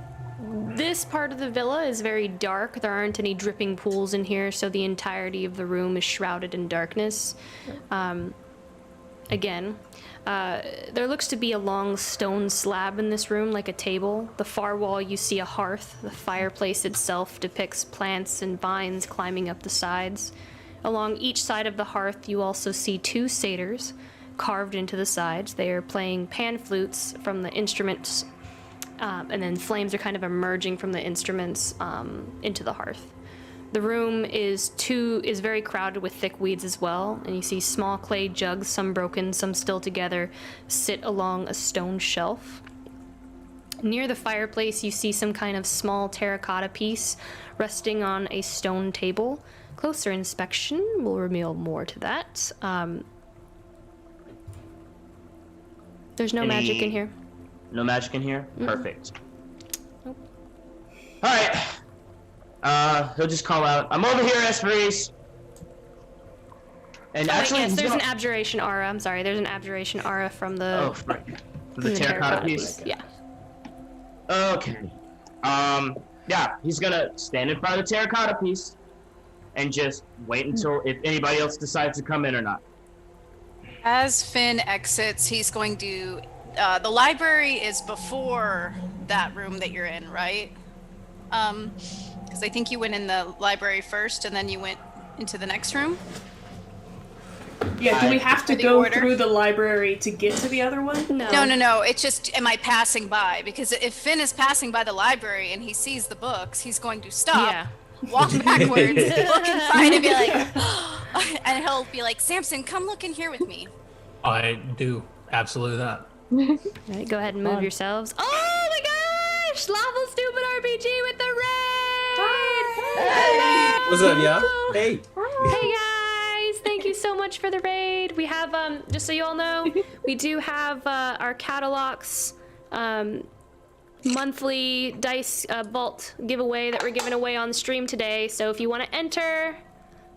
This part of the villa is very dark. There aren't any dripping pools in here, so the entirety of the room is shrouded in darkness. There looks to be a long stone slab in this room, like a table. The far wall, you see a hearth. The fireplace itself depicts plants and vines climbing up the sides. Along each side of the hearth, you also see 2 satyrs carved into the sides. They are playing pan flutes from the instruments, and then flames are kind of emerging from the instruments into the hearth. The room is very crowded with thick weeds as well, and you see small clay jugs, some broken, some still together, sit along a stone shelf. Near the fireplace, you see some kind of small terracotta piece resting on a stone table. Closer inspection will reveal more to that. There's no magic in here. No magic in here? Mm-mm. Perfect. Nope. Alright. He'll just call out, I'm over here, Hesperis! And actually, yes, there's an abjuration aura. I'm sorry, there's an abjuration aura from the... from the terracotta piece? Yeah. Okay. Yeah, he's gonna stand in front of the terracotta piece and just wait until if anybody else decides to come in or not. As Finn exits, he's going to... the library is before that room that you're in, right? Because I think you went in the library first and then you went into the next room. Yeah, do we have to the go order? through the library to get to the other one? No. It's just, am I passing by? Because if Finn is passing by the library and he sees the books, he's going to stop, walk backwards, look inside, and be like, and he'll be like, Samson, come look in here with me. I do absolutely that. Alright, go ahead and move yourselves. Oh my gosh! Lawful Stupid RPG with the raid! Hey! What's up, y'all? Hey! Hey guys! Thank you so much for the raid. We have, just so you all know, we do have our Catalogs monthly dice vault giveaway that we're giving away on stream today. So if you want to enter,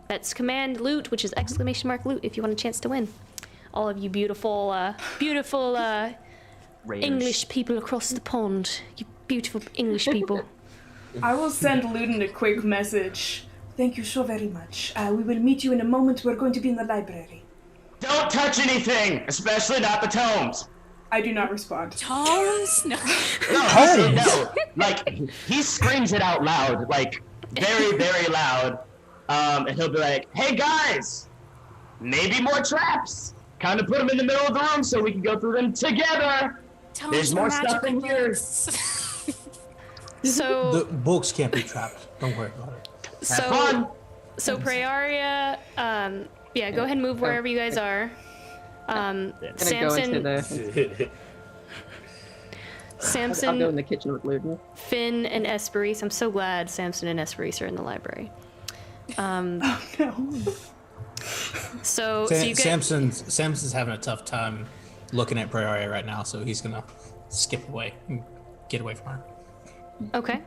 that's command loot, which is !loot if you want a chance to win. All of you beautiful English people across the pond. You beautiful English people. I will send Luden a quick message. Thank you so very much. We will meet you in a moment. We're going to be in the library. Don't touch anything, especially not the tomes. I do not respond. Tomes? No. No. Like, he screams it out loud, like, very, very loud. And he'll be like, hey guys, maybe more traps. Kind of put them in the middle of the room so we can go through them together. Tomes There's more stuff in here. So The books can't be trapped. Don't worry about it. Have fun. So Prayaria, yeah, go ahead and move wherever you guys are. Samson, I'll go in the kitchen with Luden. Finn, and Hesperis. I'm so glad Samson and Hesperis are in the library. So you get... Samson's having a tough time looking at Prayaria right now, so he's gonna skip away and get away from her. Okay.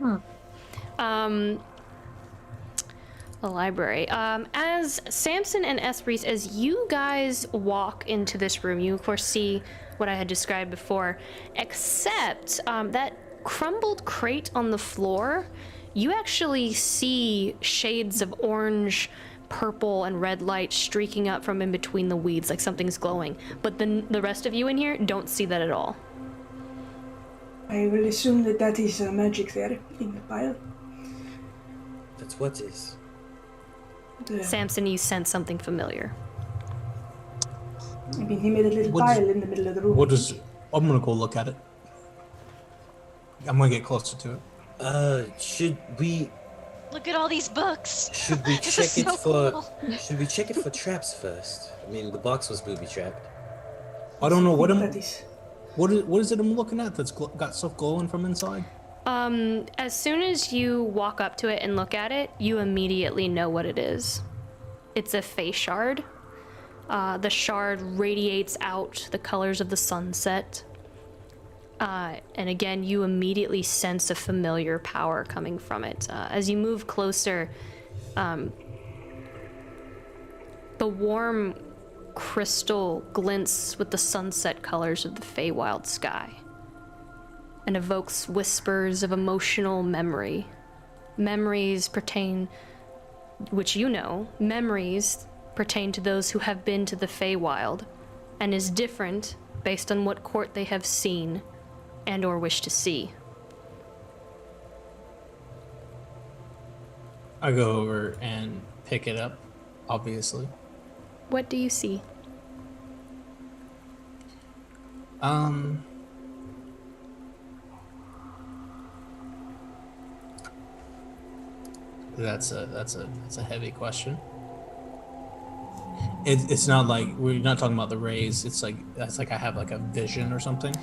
The library. As Samson and Hesperis, as you guys walk into this room, you of course see what I had described before, except that crumbled crate on the floor, you actually see shades of orange, purple, and red light streaking up from in between the weeds, like something's glowing. But then the rest of you in here don't see that at all. I will assume that is magic there in the pile. That's what is. Samson, you sense something familiar. I mean, he made a little pile in the middle of the room. I'm gonna go look at it. I'm gonna get closer to it. Should we Look at all these books. should we This check is it so for cool. should we check it for traps first? I mean, the box was booby trapped. I don't know what That is- what is it I'm looking at that's got stuff glowing from inside? As soon as you walk up to it and look at it, you immediately know what it is. It's a Fey shard. The shard radiates out the colors of the sunset. And again, you immediately sense a familiar power coming from it. As you move closer, the warm crystal glints with the sunset colors of the Feywild sky and evokes whispers of emotional memory. Memories pertain, which you know, memories pertain to those who have been to the Feywild, and is different based on what court they have seen and or wish to see. I go over and pick it up, obviously. What do you see? That's a heavy question. It's not like we're not talking about the rays. It's like that's like I have like a vision or something.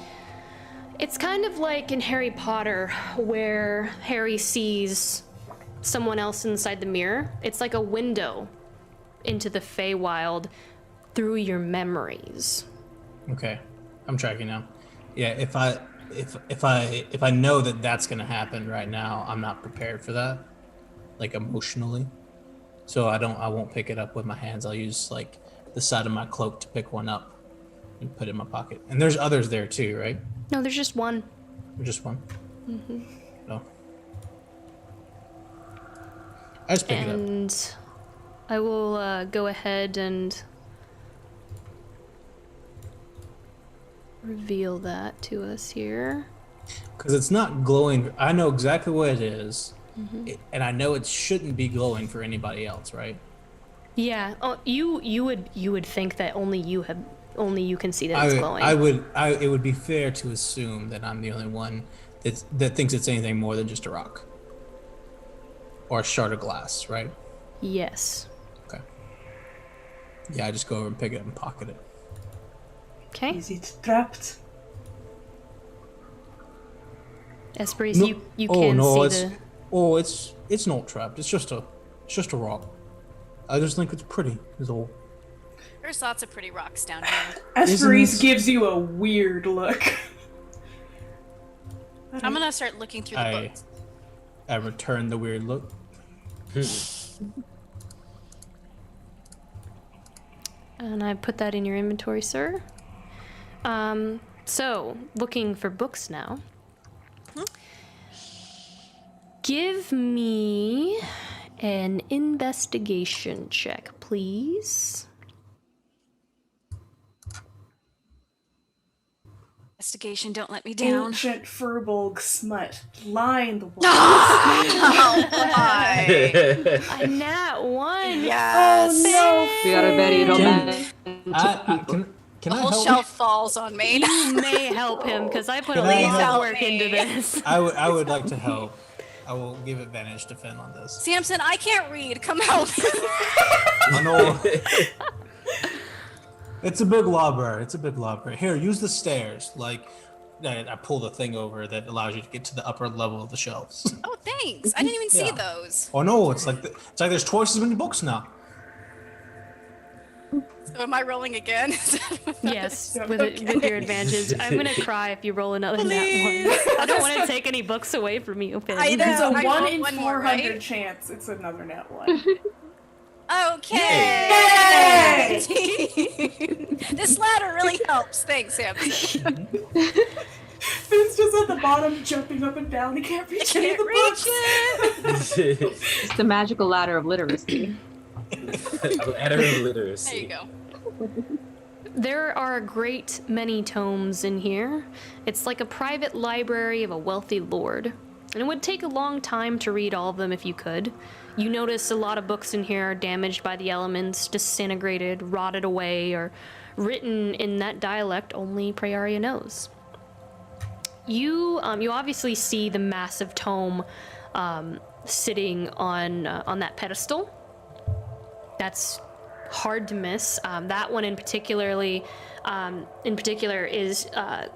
It's kind of like in Harry Potter, where Harry sees someone else inside the mirror. It's like a window into the Feywild through your memories. Okay, I'm tracking now. Yeah, if I know that that's gonna happen right now, I'm not prepared for that, like emotionally. So I won't pick it up with my hands. I'll use like the side of my cloak to pick one up and put it in my pocket. And there's others there too, right? No, there's just one. Just one. No. I just pick it up. And I will go ahead and reveal that to us here. Because it's not glowing. I know exactly what it is. And I know it shouldn't be glowing for anybody else, right? Yeah. Oh, you would think that only you can see that it's glowing. It would be fair to assume that I'm the only one that thinks it's anything more than just a rock or a shard of glass, right? Yes. Okay. Yeah, I just go over and pick it up and pocket it. Okay. Is it trapped? Hesperis, No- you oh, can no, see it's, the. Oh, it's not trapped. It's just a rock. I just think it's pretty. Is all. There's lots of pretty rocks down here. Hesperis gives you a weird look. I'm gonna start looking through the books. I return the weird look. And I put that in your inventory, sir. So, looking for books now. Give me an investigation check, please. Investigation, don't let me down. Ancient Furbolg smut. Line the walls. Oh, why? A nat one. Yes. We are a very romantic people. Can The I whole help? shelf falls on me. You may help him because I put a Can I lot help? of work into this. I would like to help. I will give advantage to Finn on this. Samson, I can't read. Come help. I know. It's a big library. It's a big library. Here, use the stairs. Like, I pull the thing over that allows you to get to the upper level of the shelves. Oh, thanks. I didn't even see Yeah. those. Oh no, it's like there's twice as many books now. So am I rolling again? Yes, with your advantage. I'm gonna cry if you roll another nat Please. one. I don't want to take any books away from you. Okay. I know. There's a I 1 rolled in one more, 400 right? chance it's another nat 1. Okay. Yay! This ladder really helps. Thanks, Samson. Finn's just at the bottom jumping up and down. He can't reach any of Can't the books. reach it. It's the magical ladder of literacy. Ladder of literacy. There you go. There are a great many tomes in here. It's like a private library of a wealthy lord. And it would take a long time to read all of them if you could. You notice a lot of books in here are damaged by the elements, disintegrated, rotted away, or written in that dialect only Prayaria knows. You obviously see the massive tome sitting on that pedestal. That's hard to miss. That one in particular is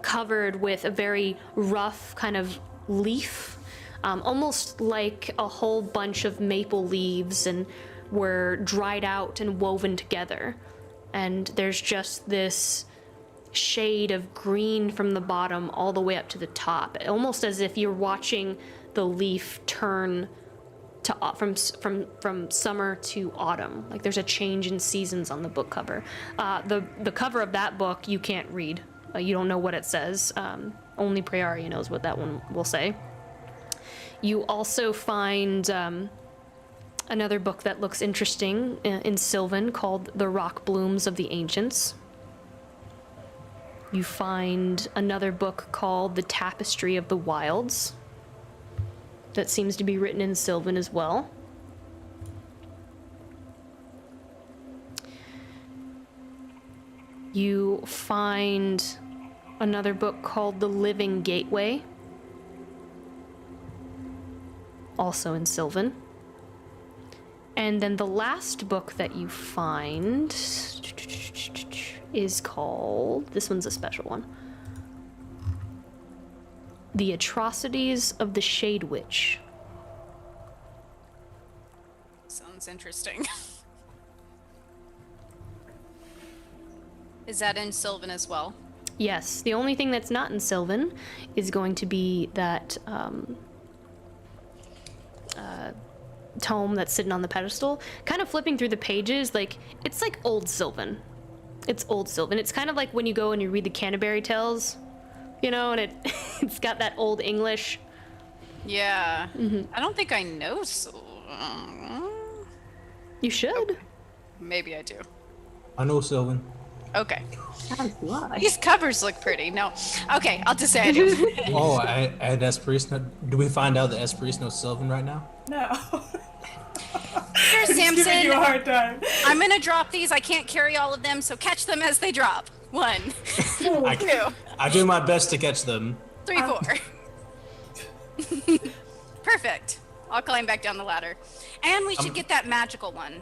covered with a very rough kind of leaf, almost like a whole bunch of maple leaves and were dried out and woven together. And there's just this shade of green from the bottom all the way up to the top, almost as if you're watching the leaf turn to from summer to autumn. Like there's a change in seasons on the book cover. The cover of that book you can't read. You don't know what it says. Only Prayaria knows what that one will say. You also find another book that looks interesting in Sylvan called The Rock Blooms of the Ancients. You find another book called The Tapestry of the Wilds that seems to be written in Sylvan as well. You find another book called The Living Gateway, also in Sylvan. And then the last book that you find is called, this one's a special one, The Atrocities of the Shade Witch. Sounds interesting. Is that in Sylvan as well? Yes, the only thing that's not in Sylvan is going to be that tome that's sitting on the pedestal. Kind of flipping through the pages, like, it's like old Sylvan. It's old Sylvan. It's kind of like when you go and you read the Canterbury Tales, you know, and it's got that old English. Yeah. Mm-hmm. I don't think I know You should. Maybe I do. I know Sylvan. Okay. As do I. These covers look pretty. No. Okay, I'll just say I do. Oh, I had Hesperis. Do we find out that Hesperis knows Sylvan right now? No. Here, Giving Samson. you a hard time. I'm gonna drop these. I can't carry all of them, so catch them as they drop. 1, 2, I do my best to catch them. 3, 4. Perfect. I'll climb back down the ladder. And we should get that magical one.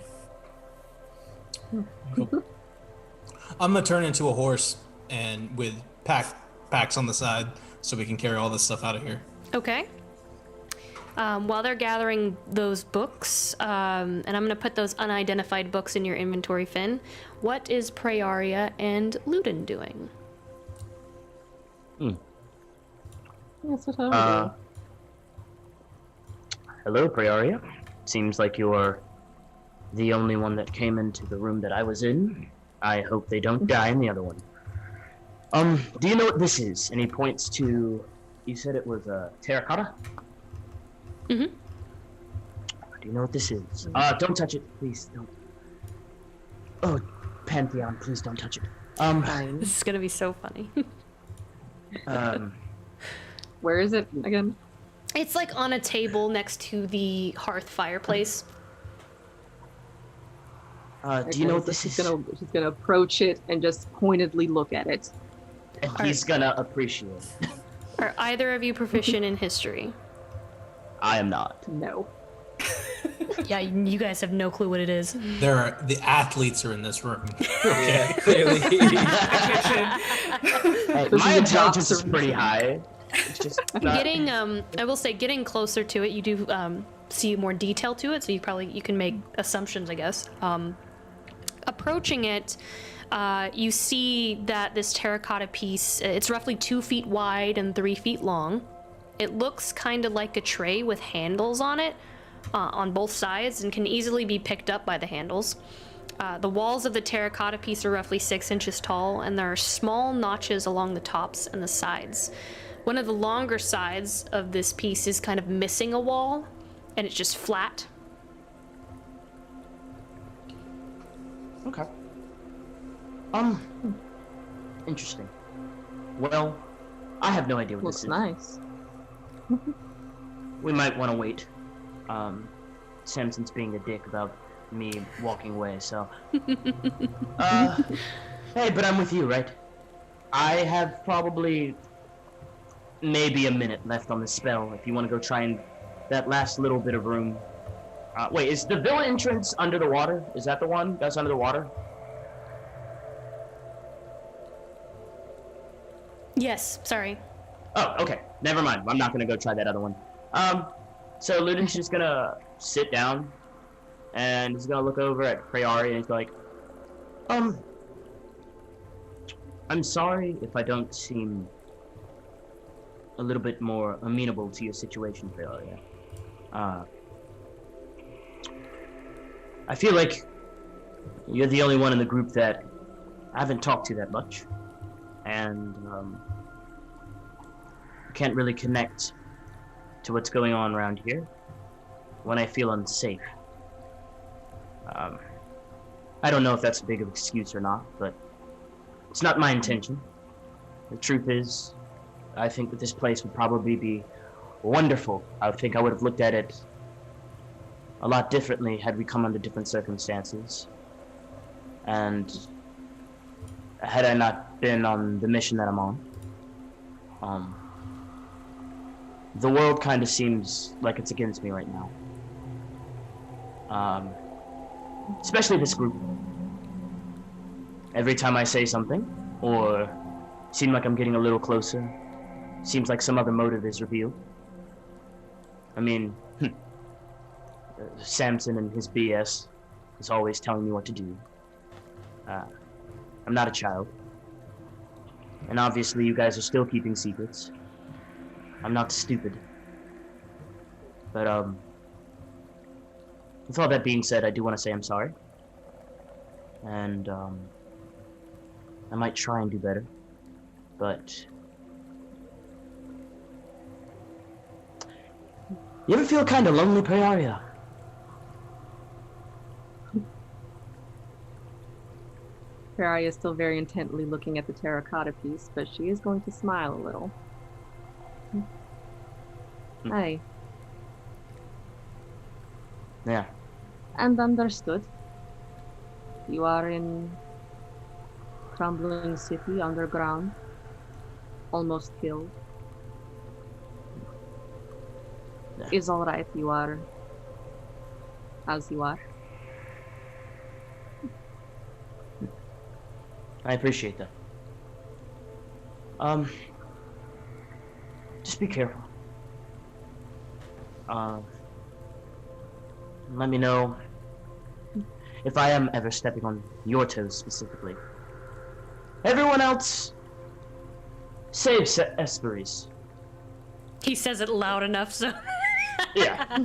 I'm gonna turn into a horse and with packs on the side so we can carry all this stuff out of here. Okay. While they're gathering those books, and I'm going to put those unidentified books in your inventory, Finn, what is Prayaria and Luden doing? That's what I would Hello, Prayaria. Seems like you're the only one that came into the room that I was in. I hope they don't die in the other one. Do you know what this is? And he points to, you said it was terracotta? Mm-hmm. Do you know what this is? Don't touch it, please. Don't. Oh, Pantheon, please don't touch it. Fine. This is going to be so funny. Where is it again? It's like on a table next to the hearth fireplace. Do you know what this is? She's gonna approach it and just pointedly look at it. And he's gonna appreciate it. Are either of you proficient in history? I am not. No. Yeah, you guys have no clue what it is. The athletes are in this room. Yeah, clearly. Hey, my intelligence is pretty high. It's just Getting, I will say, getting closer to it, you do see more detail to it, so you can make assumptions, I guess. Approaching it, you see that this terracotta piece, it's roughly 2 feet wide and 3 feet long. It looks kind of like a tray with handles on it, on both sides, and can easily be picked up by the handles. The walls of the terracotta piece are roughly 6 inches tall, and there are small notches along the tops and the sides. One of the longer sides of this piece is kind of missing a wall, and it's just flat. Okay. Interesting. Well, I have no idea what Looks this is. nice. we might want to wait. Samson's being a dick about me walking away, so... Hey, but I'm with you, right? I have probably maybe a minute left on the spell if you want to go try and that last little bit of room. Wait, is the villa entrance under the water? Is that the one that's under the water? Yes, sorry. Oh, okay. Never mind. I'm not gonna go try that other one. So Luden's just gonna sit down, and he's gonna look over at Prayaria, and he's like, I'm sorry if I don't seem a little bit more amenable to your situation, Prayaria. I feel like you're the only one in the group that I haven't talked to that much, and can't really connect to what's going on around here when I feel unsafe. I don't know if that's a big of an excuse or not, but it's not my intention. The truth is, I think that this place would probably be wonderful. I think I would have looked at it a lot differently had we come under different circumstances. And had I not been on the mission that I'm on, the world kind of seems like it's against me right now. Especially this group. Every time I say something, or seem like I'm getting a little closer, seems like some other motive is revealed. I mean, Samson and his BS is always telling me what to do. I'm not a child. And obviously you guys are still keeping secrets. I'm not stupid. But, with all that being said, I do want to say I'm sorry. And, I might try and do better. But... You ever feel kind of lonely, Prayaria? Prayaria is still very intently looking at the terracotta piece, but she is going to smile a little. Hi. Yeah. And understood. You are in crumbling city underground, almost killed. Yeah. It's alright, you are as you are. I appreciate that. Just be careful. Let me know if I am ever stepping on your toes specifically. Everyone else, save Hesperis. He says it loud enough, so... Yeah.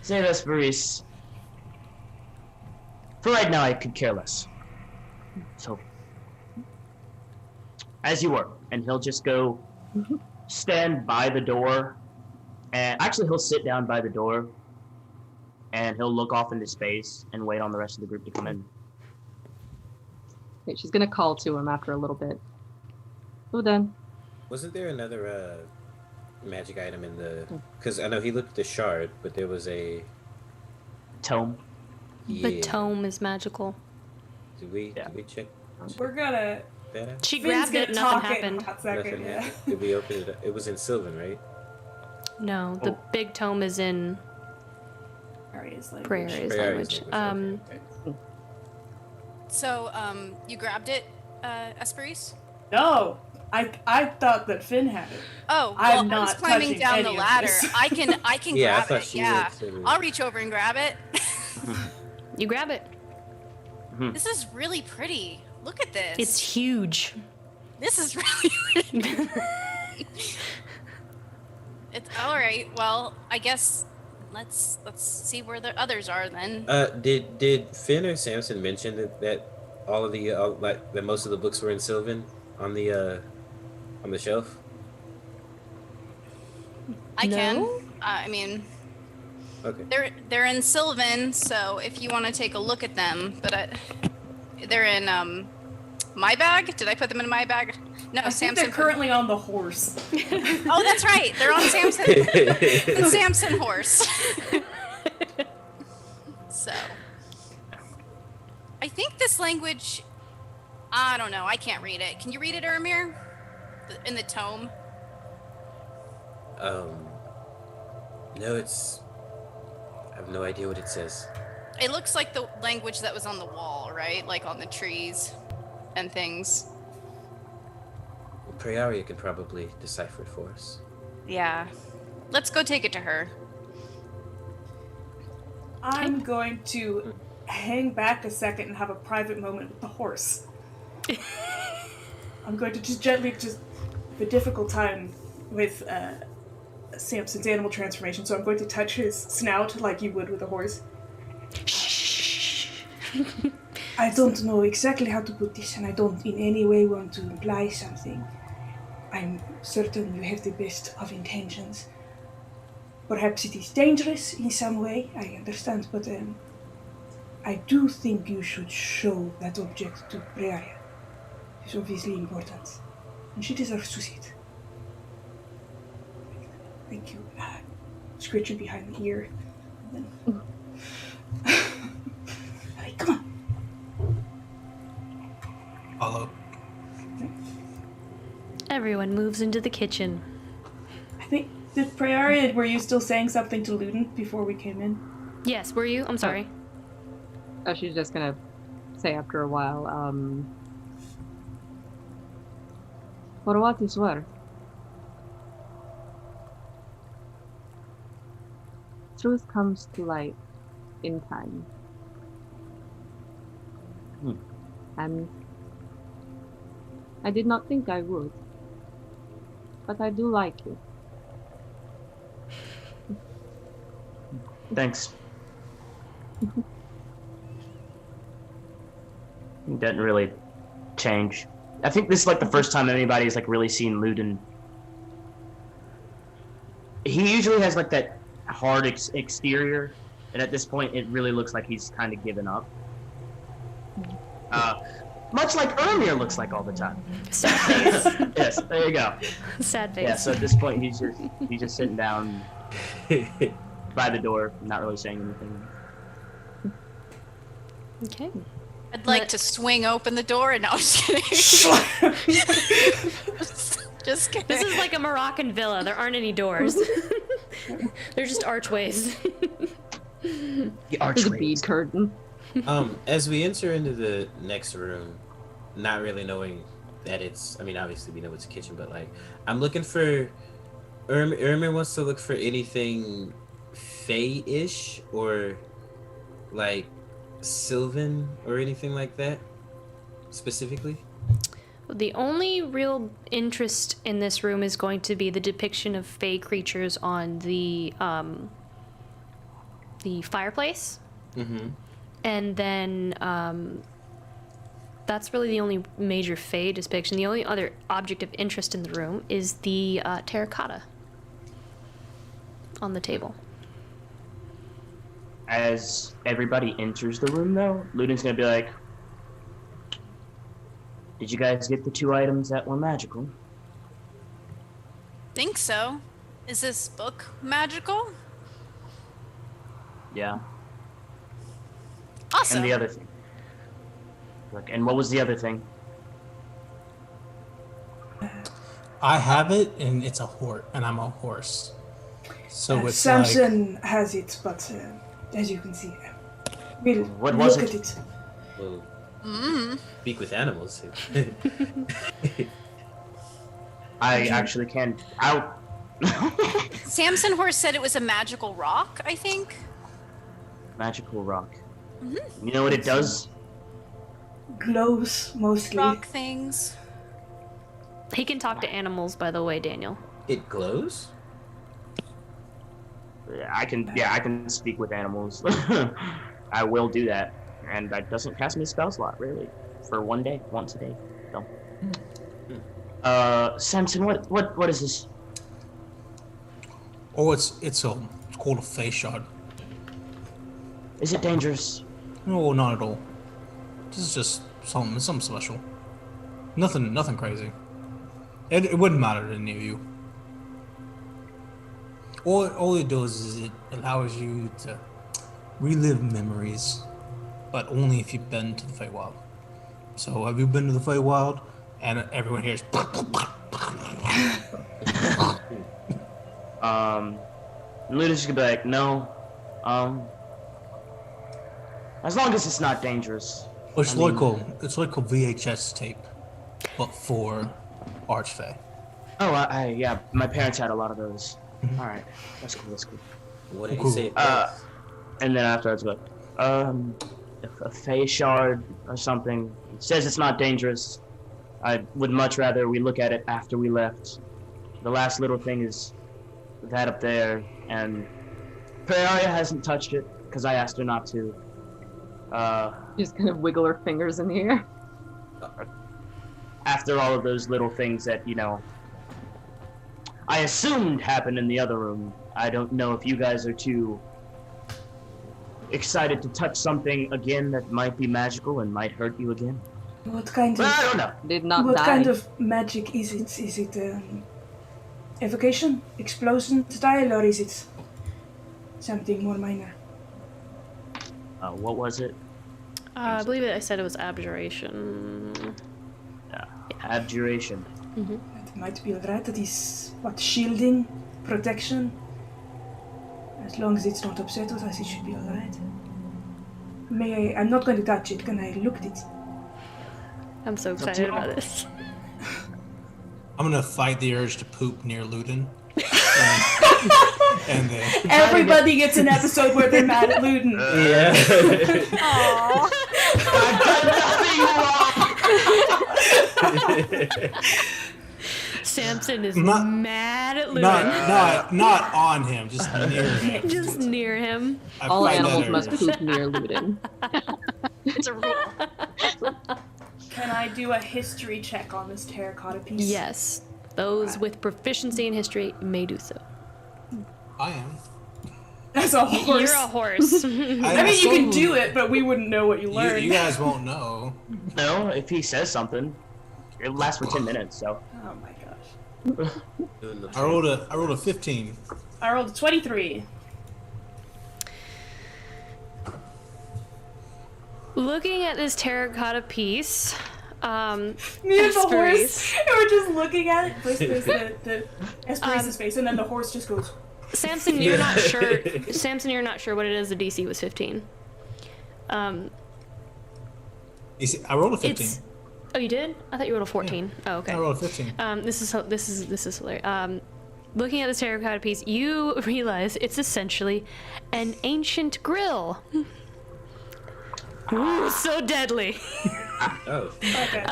Save Hesperis. For right now, I could care less. So, as you were, and he'll just go stand by the door, and actually he'll sit down by the door, and he'll look off into space and wait on the rest of the group to come in. Okay, she's gonna call to him after a little bit. Luden. Wasn't there another magic item in the... Because I know he looked at the shard, but there was a... Tome. Yeah. The tome is magical. Did we check We're gonna. that out? She Finn's grabbed it, gonna nothing talk it in happened. a hot second, Nothing yeah. happened. Did we open it up? It was in Sylvan, right? No, the big tome is in Prairia's language. Prayaria's Prairia's language. okay. So, you grabbed it, Hesperis? No, I thought that Finn had it. Oh, I'm well, I was not climbing touching down any the of ladder. this. I can Yeah, I grab thought it. she Yeah, would too. I'll reach over and grab it. You grab it. This is really pretty. Look at this. It's huge. This is really pretty. It's all right. Well, I guess let's see where the others are then. Did Finn or Samson mention that all of the like that most of the books were in Sylvan on the shelf? I can. No? I mean, Okay. they're in Sylvan, so if you want to take a look at them, but they're in My bag? Did I put them in my bag? No, I think Samson. they're currently on the horse. Oh, that's right. They're on Samson. The Samson horse. So, I think this language. I don't know. I can't read it. Can you read it, Urimir? In the tome. No, it's. I have no idea what it says. It looks like the language that was on the wall, right? Like on the trees and things. Prayaria can probably decipher it for us. Yeah. Let's go take it to her. I'm going to hang back a second and have a private moment with the horse. I'm going to just gently, have a difficult time with Samson's animal transformation, so I'm going to touch his snout like you would with a horse. I don't know exactly how to put this, and I don't in any way want to imply something. I'm certain you have the best of intentions. Perhaps it is dangerous in some way, I understand, but I do think you should show that object to Prayaria. It's obviously important, and she deserves to see it. Thank you. Scratch you behind the ear. And then... Alright, come on. Follow. Everyone moves into the kitchen. I think, did Prayaria, were you still saying something to Luden before we came in? Yes, were you? I'm sorry. She's just gonna say after a while, for what it's worth, truth comes to light in time. And I did not think I would, but I do like you. Thanks. It doesn't really change. I think this is like the first time anybody's like really seen Luden. He usually has like that hard exterior, and at this point it really looks like he's kind of given up. Much like Urimir looks like all the time. Sad face. Yes, there you go. Sad face. Yeah, so at this point he's just sitting down by the door, not really saying anything. Okay. I'd like to swing open the door, and no, I'm just kidding. Just kidding. This is like a Moroccan villa. There aren't any doors. They're just archways. The There's a archway. bead curtain. As we enter into the next room, not really knowing that it's, I mean, obviously we know it's a kitchen, but like, I'm looking for, Urimir wants to look for anything Fae-ish or like Sylvan or anything like that, specifically. The only real interest in this room is going to be the depiction of Fae creatures on the fireplace. Mm-hmm. And then that's really the only major Fae depiction. The only other object of interest in the room is the terracotta on the table. As everybody enters the room, though, Luden's gonna be like, "Did you guys get the 2 items that were magical?" Think so. Is this book magical? Yeah. Awesome. And the other thing. Look, and what was the other thing? I have it, and it's a horse, and I'm a horse. So it's Samson has it, but as you can see, we'll What was look it? at it. Well, speak with animals. I actually can't. Out. Samson Horse said it was a magical rock, I think. Magical rock. You know what it does? Glows, mostly. Rock things. He can talk to animals, by the way, Daniel. It glows? I can speak with animals. I will do that, and that doesn't cast me a spell slot really for one day, once a day. So, Samson, what is this? Oh, it's called a Fae shard. Is it dangerous? No, not at all. This is just something special. Nothing crazy. It wouldn't matter to any of you. All it does is it allows you to relive memories, but only if you've been to the Feywild. So have you been to the Feywild? And everyone hears. Luda's gonna be like, no. As long as it's not dangerous. It's like a VHS tape, but for Archfey. Oh, yeah, my parents had a lot of those. All right, that's cool. What did he say? And then afterwards, like, a Fey shard or something. It says it's not dangerous. I would much rather we look at it after we left. The last little thing is that up there, and Prayaria hasn't touched it because I asked her not to. Just kind of wiggle her fingers in the air. After all of those little things that, I assumed happened in the other room. I don't know if you guys are too excited to touch something again that might be magical and might hurt you again. What kind Well, of I don't know. Did not what die. kind of magic is it? Is it evocation, explosion style, or is it something more minor? What was it? I believe I said it was abjuration. Abjuration. It might be alright. That is what, shielding, protection. As long as it's not upset with us, it should be alright. May I? I'm not going to touch it. Can I look at it? I'm so excited about this. I'm gonna fight the urge to poop near Luden. and then Everybody gets an episode where they're mad at Luden. Yeah. Aww. Samson is Not- mad at Luden. not on him, just near him. Just near him. I All fight that animals urge. must poop near Luden. It's a rule. Can I do a history check on this terracotta piece? Yes. Those with proficiency in history may do so. I am. As a horse. You're a horse. I mean, you can do it, but we wouldn't know what you learned. You guys won't know. No, if he says something, it lasts for 10 minutes, so. Oh my gosh. I rolled a 15. I rolled a 23. Looking at this terracotta piece, Me and the horse, and we're just looking at it. First there's the Hesperis' face, and then the horse just goes. Samson, you're not sure. Samson, you're not sure what it is. The DC was 15. You see, I rolled a 15. It's. Oh, you did? I thought you rolled a 14. Oh, okay. I rolled a 15. This is hilarious. Looking at this terracotta piece, you realize it's essentially an ancient grill. Ooh, so deadly. Oh. Okay.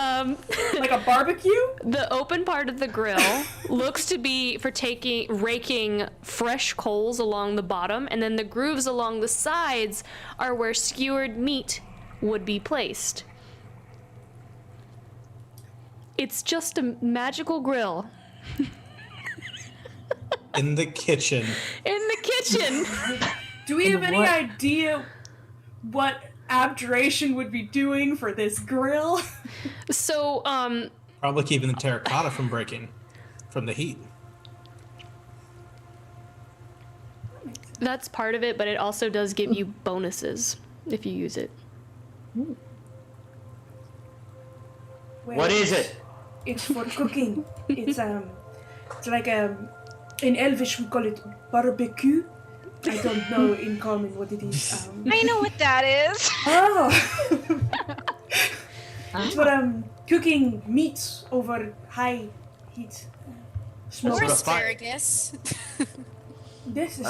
Like a barbecue? The open part of the grill looks to be for raking fresh coals along the bottom, and then the grooves along the sides are where skewered meat would be placed. It's just a magical grill. In the kitchen. In the kitchen! Do we have any idea what abjuration would be doing for this grill? So, Probably keeping the terracotta from breaking from the heat. that's part of it, but it also does give you bonuses if you use it. What is it? It's for cooking. It's like in Elvish we call it barbecue. I don't know in common what it is. I know what that is. Oh! It's for cooking meat over high heat. Smoke. Or asparagus. This is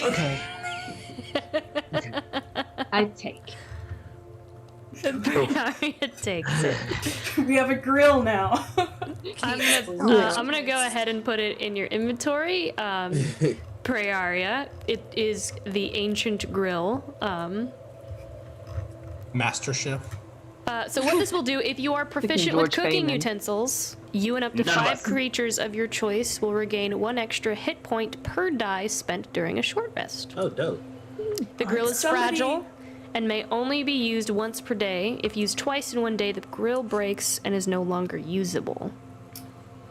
Okay. I take. It takes it. We have a grill now. I'm gonna go ahead and put it in your inventory. Prayaria. It is the ancient grill. Master Chef. So what this will do, if you are proficient with George cooking Feynman. utensils, you and up to None of 5 us. creatures of your choice will regain 1 extra hit point per die spent during a short rest. Oh, dope. The grill is somebody- fragile and may only be used once per day. If used twice in one day, the grill breaks and is no longer usable.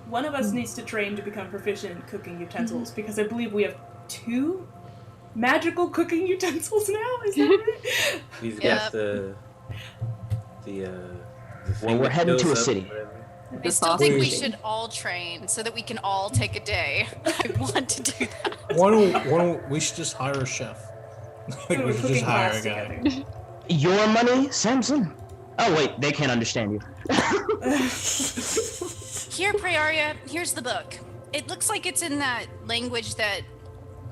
One of us needs to train to become proficient in cooking utensils, because I believe we have 2 magical cooking utensils now. Is that right? We've Yep. got the Well, we're heading to a city. I still think we should all train so that we can all take a day. I want to do that. We should just hire a chef. Like, we should just hire a guy. Your money, Samson? Oh wait, they can't understand you. Here, Prayaria, here's the book. It looks like it's in that language that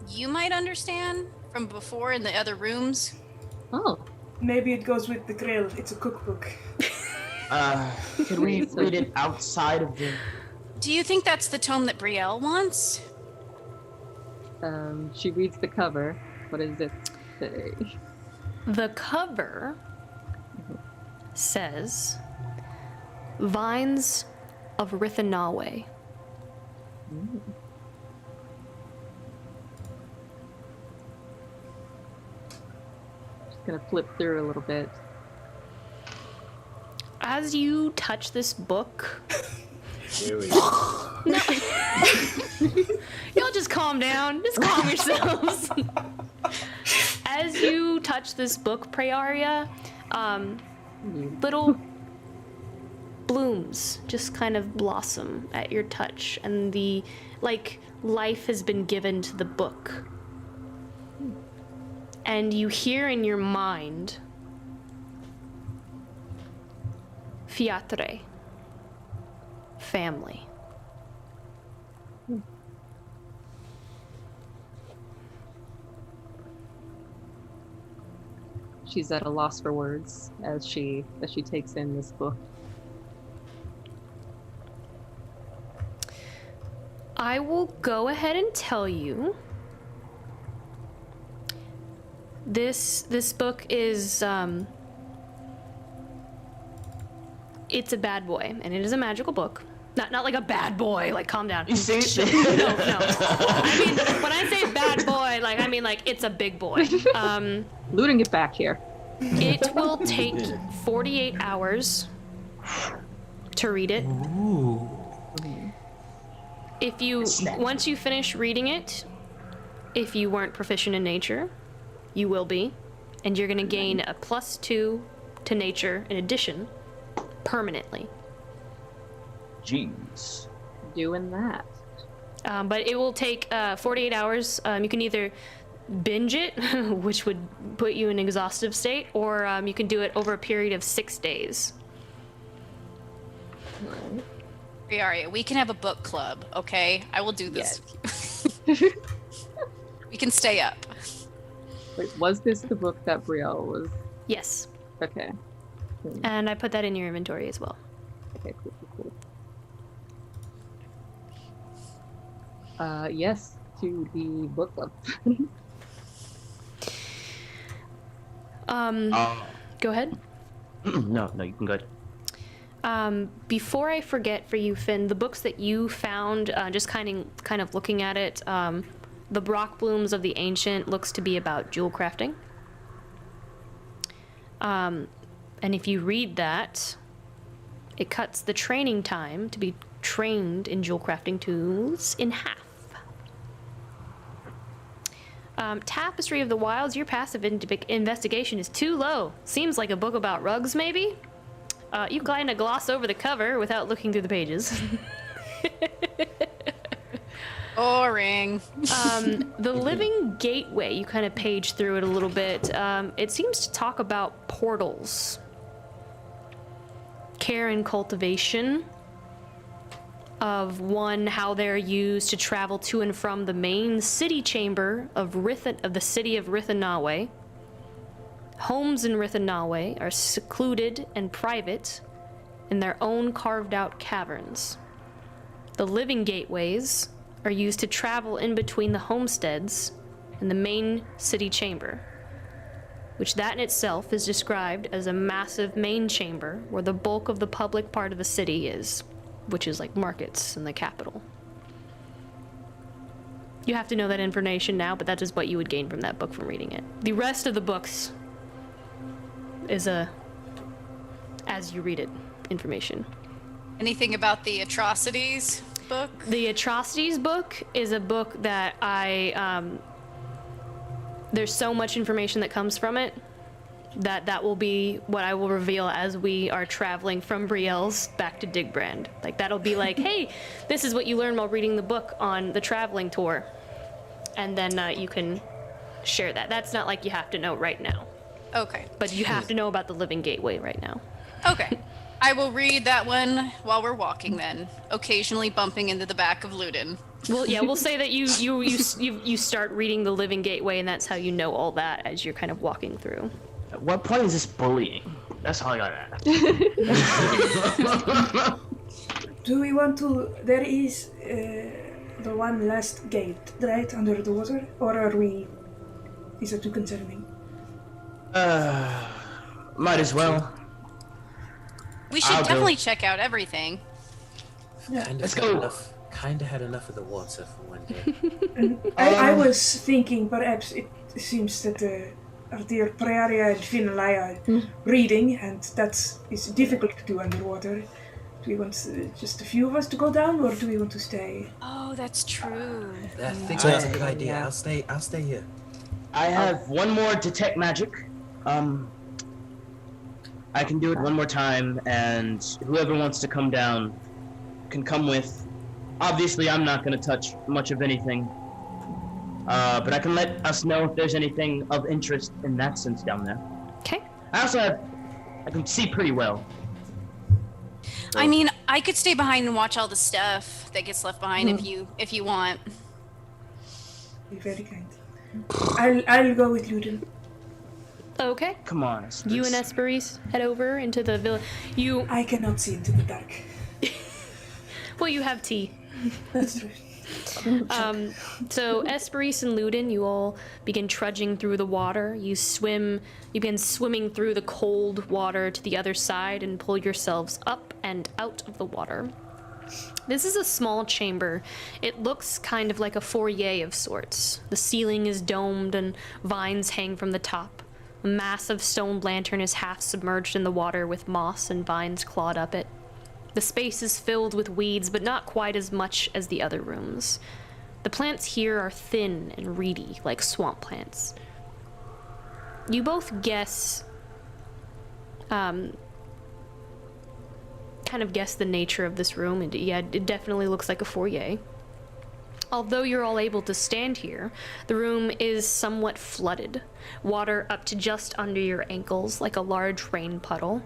you might understand from before in the other rooms. Oh. Maybe it goes with the grill. It's a cookbook. Can we read it outside of the... Do you think that's the tome that Briel wants? She reads the cover. What does it say? The cover says, Vines of Rithanawe. Just gonna flip through a little bit. As you touch this book, Here we go. y'all just calm down. Just calm yourselves. As you touch this book, Prayaria, little blooms just kind of blossom at your touch, and the life has been given to the book. And you hear in your mind, Fiatre, family. She's at a loss for words as she takes in this book. I will go ahead and tell you. This book is it's a bad boy, and it is a magical book. Not like a bad boy, like calm down. You see? No. I mean, when I say bad boy, I mean it's a big boy. Luden, get back here. It will take 48 hours to read it. Ooh. Once you finish reading it, if you weren't proficient in nature, you will be, and you're gonna gain a +2 to nature in addition, permanently. Jeez. Doing that. But it will take 48 hours. You can either binge it, which would put you in an exhaustive state, or you can do it over a period of 6 days. Prayaria, we can have a book club, okay? I will do this with you. We can stay up. Wait, was this the book that Briel was? Yes, Okay. and I put that in your inventory as well. Okay, cool. Yes, to the book club. Go ahead. No, you can go ahead. Before I forget, for you, Finn, the books that you found, just kind of looking at it, the Brock Blooms of the Ancient looks to be about jewel crafting. And if you read that, it cuts the training time to be trained in jewel crafting tools in half. Tapestry of the Wilds, your passive investigation is too low. Seems like a book about rugs, maybe? You kind of gloss over the cover without looking through the pages. Boring. The Living Gateway, you kind of page through it a little bit. It seems to talk about portals. Care and cultivation of how they're used to travel to and from the main city chamber of the city of Rithanawe. Homes in Rithanawe are secluded and private in their own carved-out caverns. The living gateways are used to travel in between the homesteads and the main city chamber, which that in itself is described as a massive main chamber where the bulk of the public part of the city is, which is like markets and the capital. You have to know that information now, but that is what you would gain from that book from reading it. The rest of the books as you read it, information. Anything about the atrocities book? The atrocities book is a book that there's so much information that comes from it that will be what I will reveal as we are traveling from Briel's back to Digbrand. Like, that'll be like, hey, this is what you learned while reading the book on the traveling tour. And then you can share that. That's not like you have to know right now. Okay. But you have to know about the Living Gateway right now. Okay. I will read that one while we're walking then, occasionally bumping into the back of Luden. Well, yeah, we'll say that you start reading the Living Gateway, and that's how you know all that as you're kind of walking through. At what point is this bullying? That's all I gotta ask. Do we want to... There is the one last gate, right, under the water? Or are we... Is it too concerning? Might as well. We should definitely check out everything. Yeah. Let's go. Kinda had enough of the water for one day. I was thinking perhaps it seems that our dear Prayaria and Lyre are reading, and that is difficult to do underwater. Do we want just a few of us to go down, or do we want to stay? Oh, that's true. I think that's a good idea. I'll stay here. I have one more detect magic. I can do it one more time, and whoever wants to come down can come with. Obviously, I'm not going to touch much of anything, but I can let us know if there's anything of interest in that sense down there. Okay. I can see pretty well. I mean, I could stay behind and watch all the stuff that gets left behind if you want. Be very kind. I'll go with Luden. Okay. Come on, Hesperis. You and Hesperis head over into the village. I cannot see into the dark. Well, you have tea. That's true. So Hesperis and Luden, you all begin trudging through the water. You begin swimming through the cold water to the other side and pull yourselves up and out of the water. This is a small chamber. It looks kind of like a foyer of sorts. The ceiling is domed and vines hang from the top. A massive stone lantern is half submerged in the water with moss and vines clawed up it. The space is filled with weeds, but not quite as much as the other rooms. The plants here are thin and reedy, like swamp plants. You both guess, kind of guess the nature of this room, and yeah, it definitely looks like a foyer. Although you're all able to stand here, the room is somewhat flooded. Water up to just under your ankles, like a large rain puddle.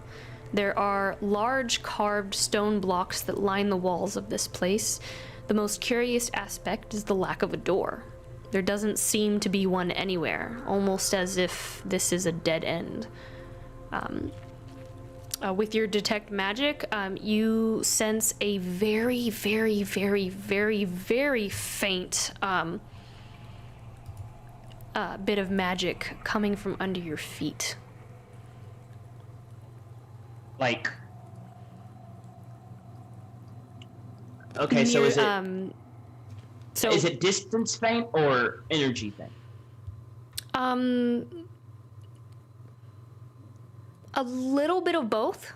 There are large carved stone blocks that line the walls of this place. The most curious aspect is the lack of a door. There doesn't seem to be one anywhere, almost as if this is a dead end. With your detect magic, you sense a very, very, very, very, very faint bit of magic coming from under your feet. Like, okay, so is it is it distance faint or energy faint? A little bit of both.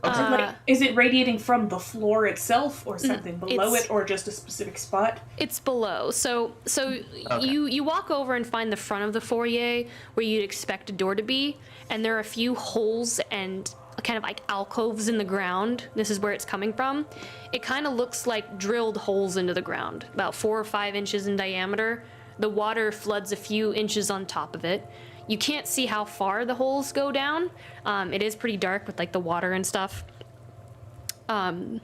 Okay. Is it radiating from the floor itself, or something below it, or just a specific spot? It's below. So okay. you walk over and find the front of the foyer where you'd expect a door to be, and there are a few holes and kind of like alcoves in the ground. This is where it's coming from. It kind of looks like drilled holes into the ground, about 4 or 5 inches in diameter. The water floods a few inches on top of it. You can't see how far the holes go down. It is pretty dark with like the water and stuff. But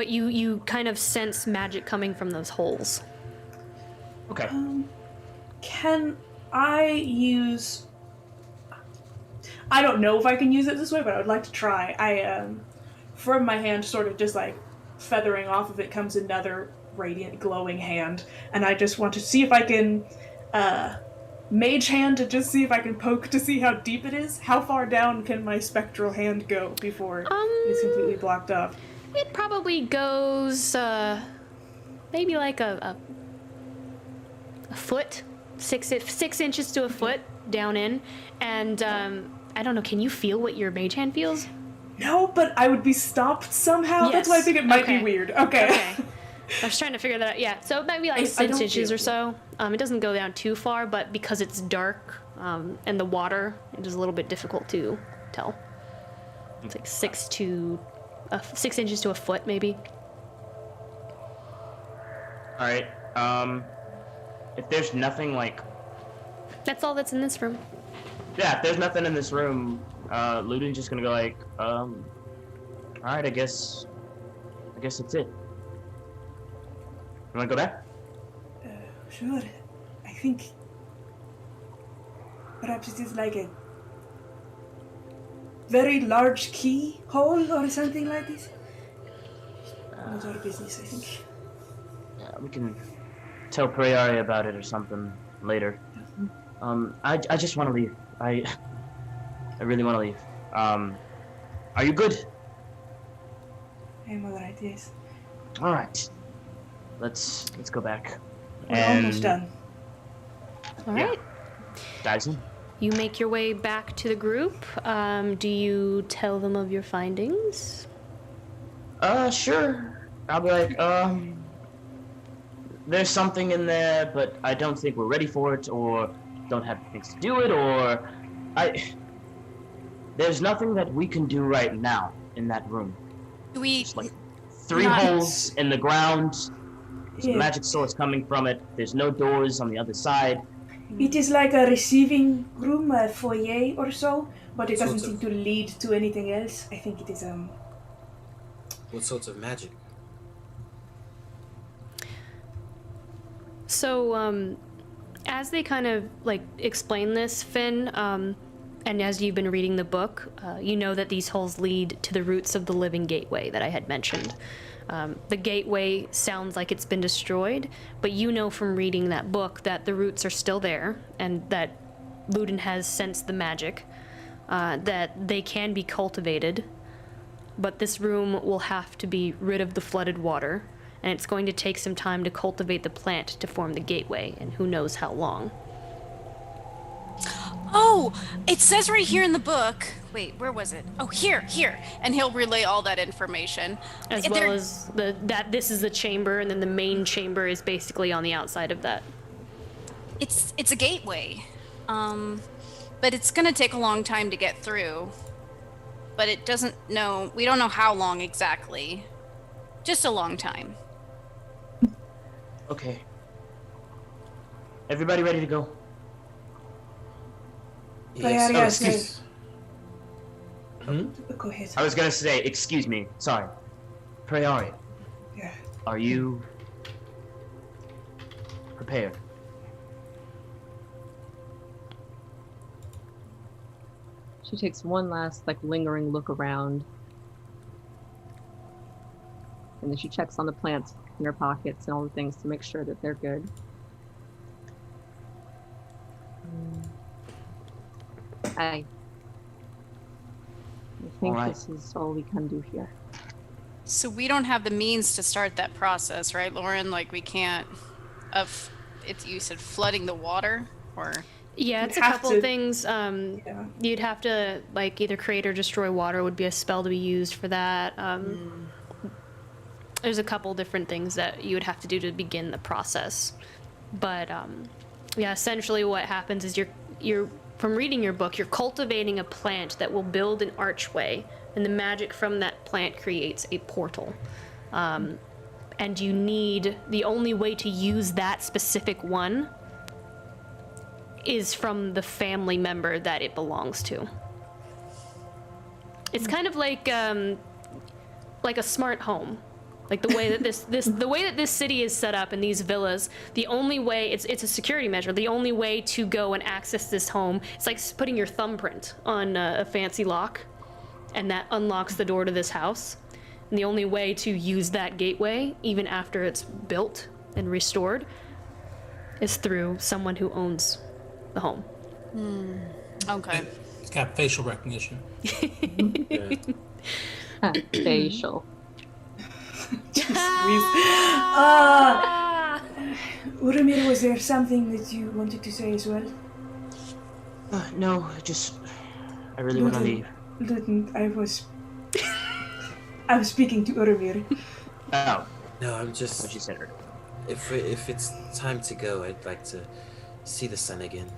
you kind of sense magic coming from those holes. Okay. Can I use... I don't know if I can use it this way, but I would like to try. From my hand, sort of just like feathering off of it, comes another radiant, glowing hand, and I just want to see if I can mage hand to just see if I can poke to see how deep it is. How far down can my spectral hand go before it's completely blocked off? It probably goes maybe like a foot, 6 inches to a foot. down in, and I don't know. Can you feel what your mage hand feels? No, but I would be stopped somehow. Yes. That's why I think it might Okay. be weird. Okay. I was trying to figure that out. Yeah, so it might be like I 6 don't inches feel or so. It doesn't go down too far, but because it's dark and the water, it is a little bit difficult to tell. It's like 6 inches to a foot, maybe. All right. If there's nothing like, That's all that's in this room. yeah, if there's nothing in this room, Luden's just gonna go like, all right, I guess that's it. You wanna go back? Sure. I think perhaps it is like a very large keyhole or something like this. Not our business, I think. Yeah, we can tell Prayaria about it or something later. I just want to leave. I really want to leave. Are you good? I'm alright, yes. All right. Let's go back. We're almost done. All right. Dives in. You make your way back to the group. Do you tell them of your findings? Sure. I'll be like, there's something in there, but I don't think we're ready for it, or don't have things to do it, or there's nothing that we can do right now in that room. Do we? There's like 3 holes in the ground. There's a Yeah. magic source coming from it. There's no doors on the other side. It is like a receiving room, a foyer or so, but it doesn't Sort seem of. to lead to anything else. I think it is What sorts of magic? So, as they kind of like explain this, Finn, and as you've been reading the book, you know that these holes lead to the roots of the living gateway that I had mentioned. The gateway sounds like it's been destroyed, but you know from reading that book that the roots are still there, and that Luden has sensed the magic, that they can be cultivated, but this room will have to be rid of the flooded water, and it's going to take some time to cultivate the plant to form the gateway, and who knows how long. Oh, it says right here in the book. Wait, where was it? Oh, here. And he'll relay all that information. As well as that this is the chamber, and then the main chamber is basically on the outside of that. It's a gateway. But it's gonna take a long time to get through. But we don't know how long exactly. Just a long time. Okay. Everybody ready to go? Prayaria Oh, says. Hmm? Go ahead. I was gonna say, excuse me, sorry. Prayaria, Yeah. are you prepared? She takes one last, lingering look around. And then she checks on the plants in her pockets and all the things to make sure that they're good. I think All right. this is all we can do here. So we don't have the means to start that process, right, Lauren? We can't. You said flooding the water, or Yeah, it's a You'd have couple to- things. Yeah. You'd have to either create or destroy water would be a spell to be used for that. There's a couple different things that you would have to do to begin the process. But yeah, essentially what happens is you're from reading your book, you're cultivating a plant that will build an archway, and the magic from that plant creates a portal. And you need, the only way to use that specific one is from the family member that it belongs to. It's kind of like a smart home. Like the way that the way that this city is set up and these villas, the only way, it's a security measure. The only way to go and access this home, it's like putting your thumbprint on a fancy lock, and that unlocks the door to this house. And the only way to use that gateway, even after it's built and restored, is through someone who owns the home. okay. It's got facial recognition. Facial. Urimir, was there something that you wanted to say as well? No, I really want to leave. Luden, I was speaking to Urimir. Oh, No, I'm what just. you said earlier. If it's time to go, I'd like to see the sun again.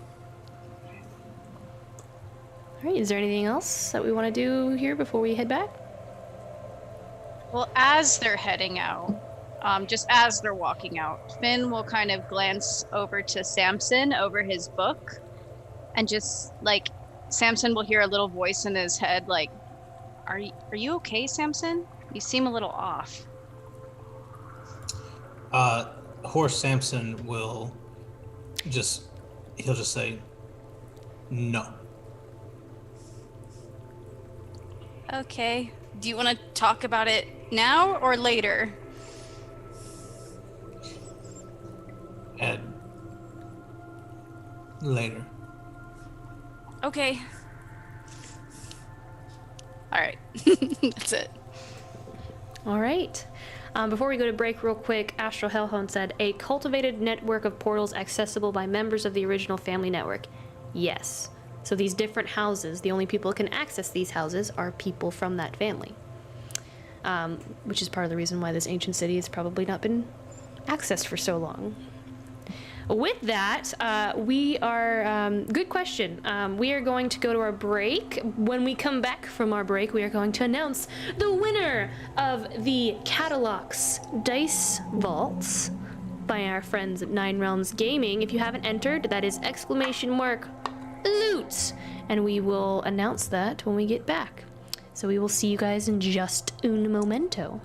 All right, is there anything else that we want to do here before we head back? Well, as they're heading out, just as they're walking out, Finn will kind of glance over to Samson over his book, and just like Samson will hear a little voice in his head, like, "Are you okay, Samson? You seem a little off." Horse Samson he'll just say, no. Okay. Do you want to talk about it now or later? And later. Okay. All right. That's it. All right. Before we go to break real quick, Astral Hellhound said, a cultivated network of portals accessible by members of the original family network. Yes. So these different houses, the only people who can access these houses are people from that family. Which is part of the reason why this ancient city has probably not been accessed for so long. With that, we are, good question. We are going to go to our break. When we come back from our break, we are going to announce the winner of the Catalox Dice Vaults by our friends at Nine Realms Gaming. If you haven't entered, that is !loot! And we will announce that when we get back. So we will see you guys in just un momento.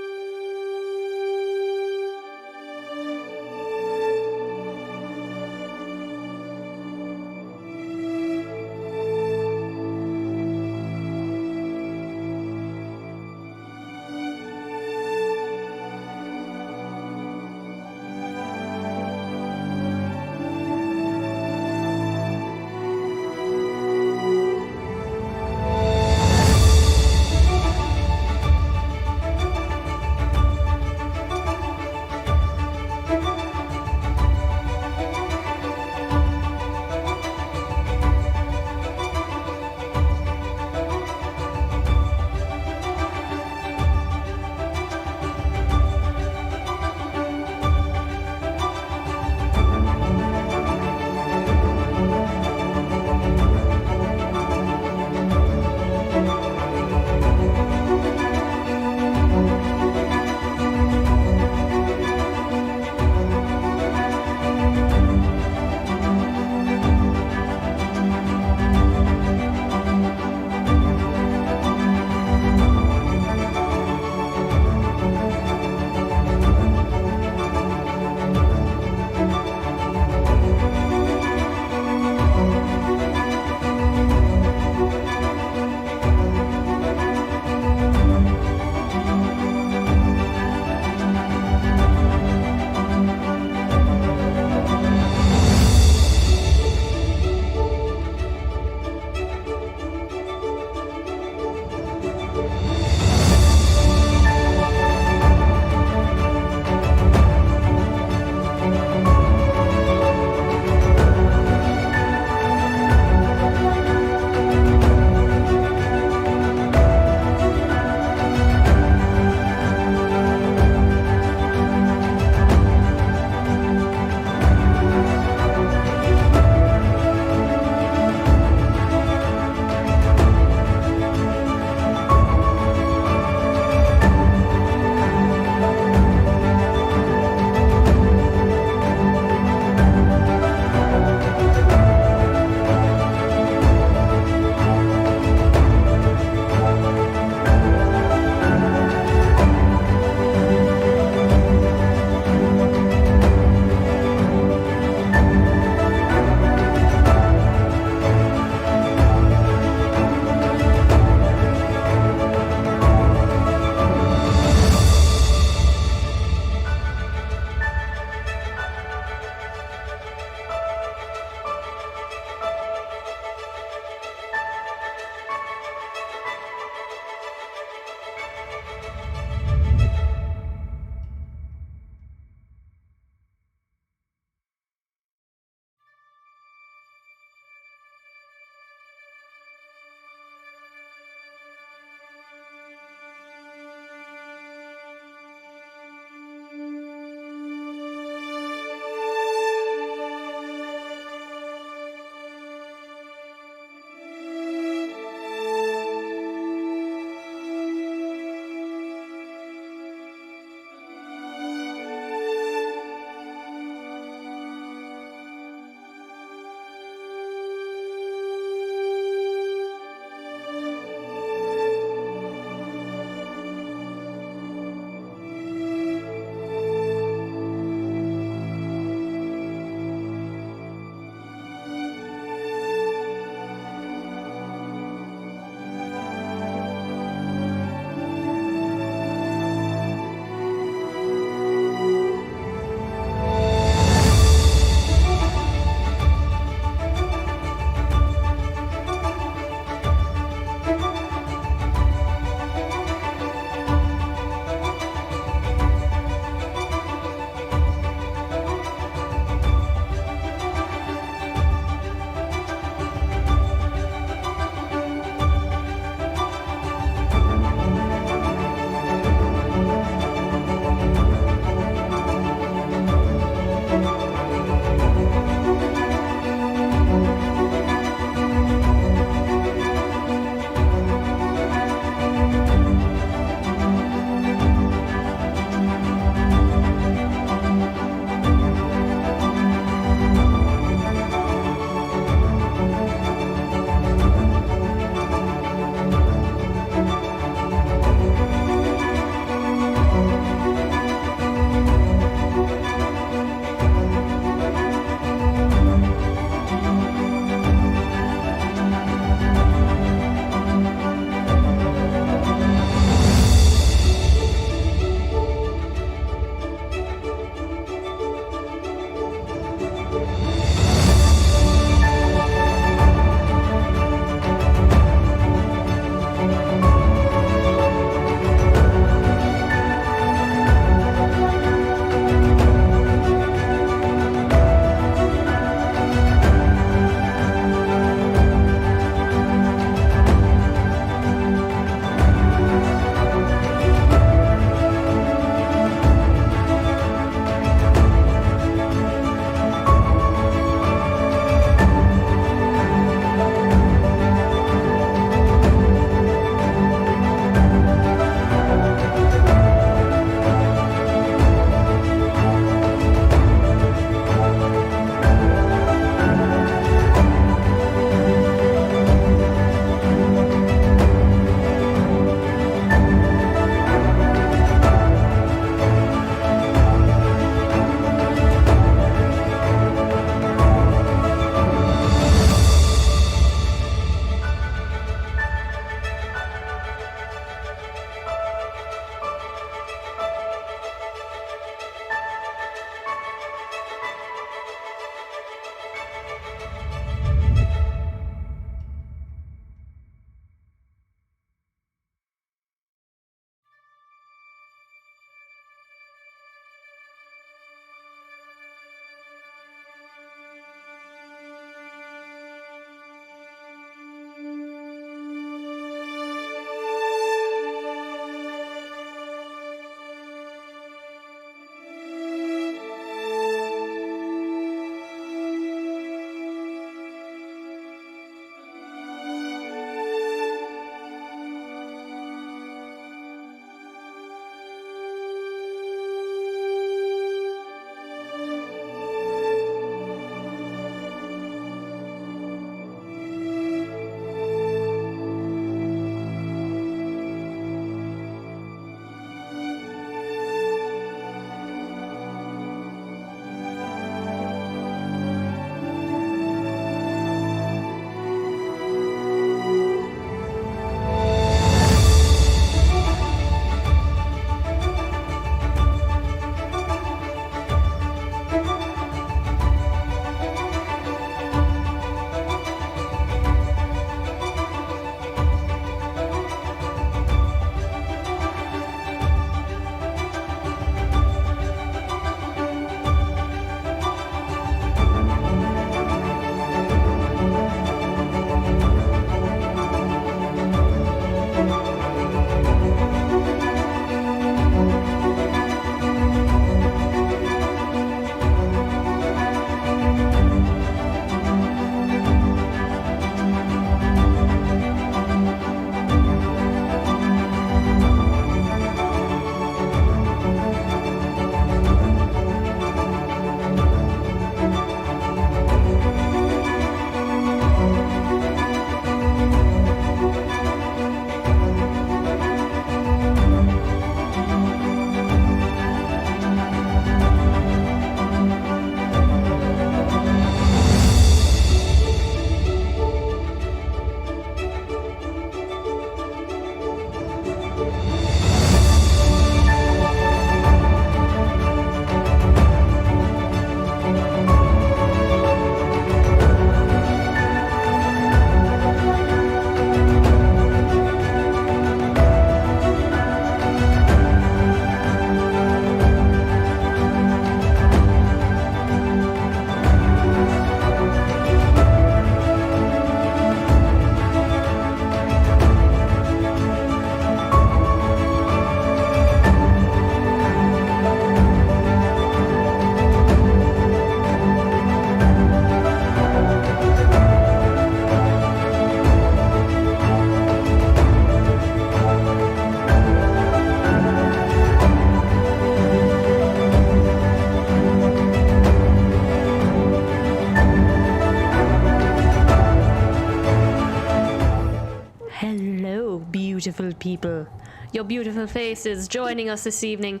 Hello, beautiful people. Your beautiful faces joining us this evening.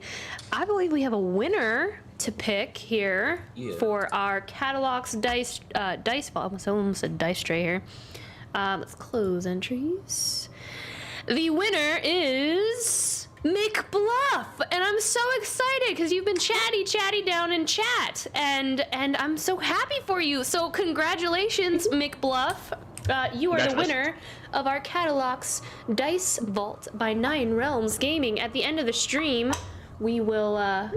I believe we have a winner to pick here for our Catalog's dice vault. I almost said dice tray here. Let's close entries. The winner is McBluff, and I'm so excited because you've been chatty down in chat, and I'm so happy for you. So congratulations, McBluff. You are the winner of our Catalog's Dice Vault by 9 Realms Gaming. At the end of the stream, we will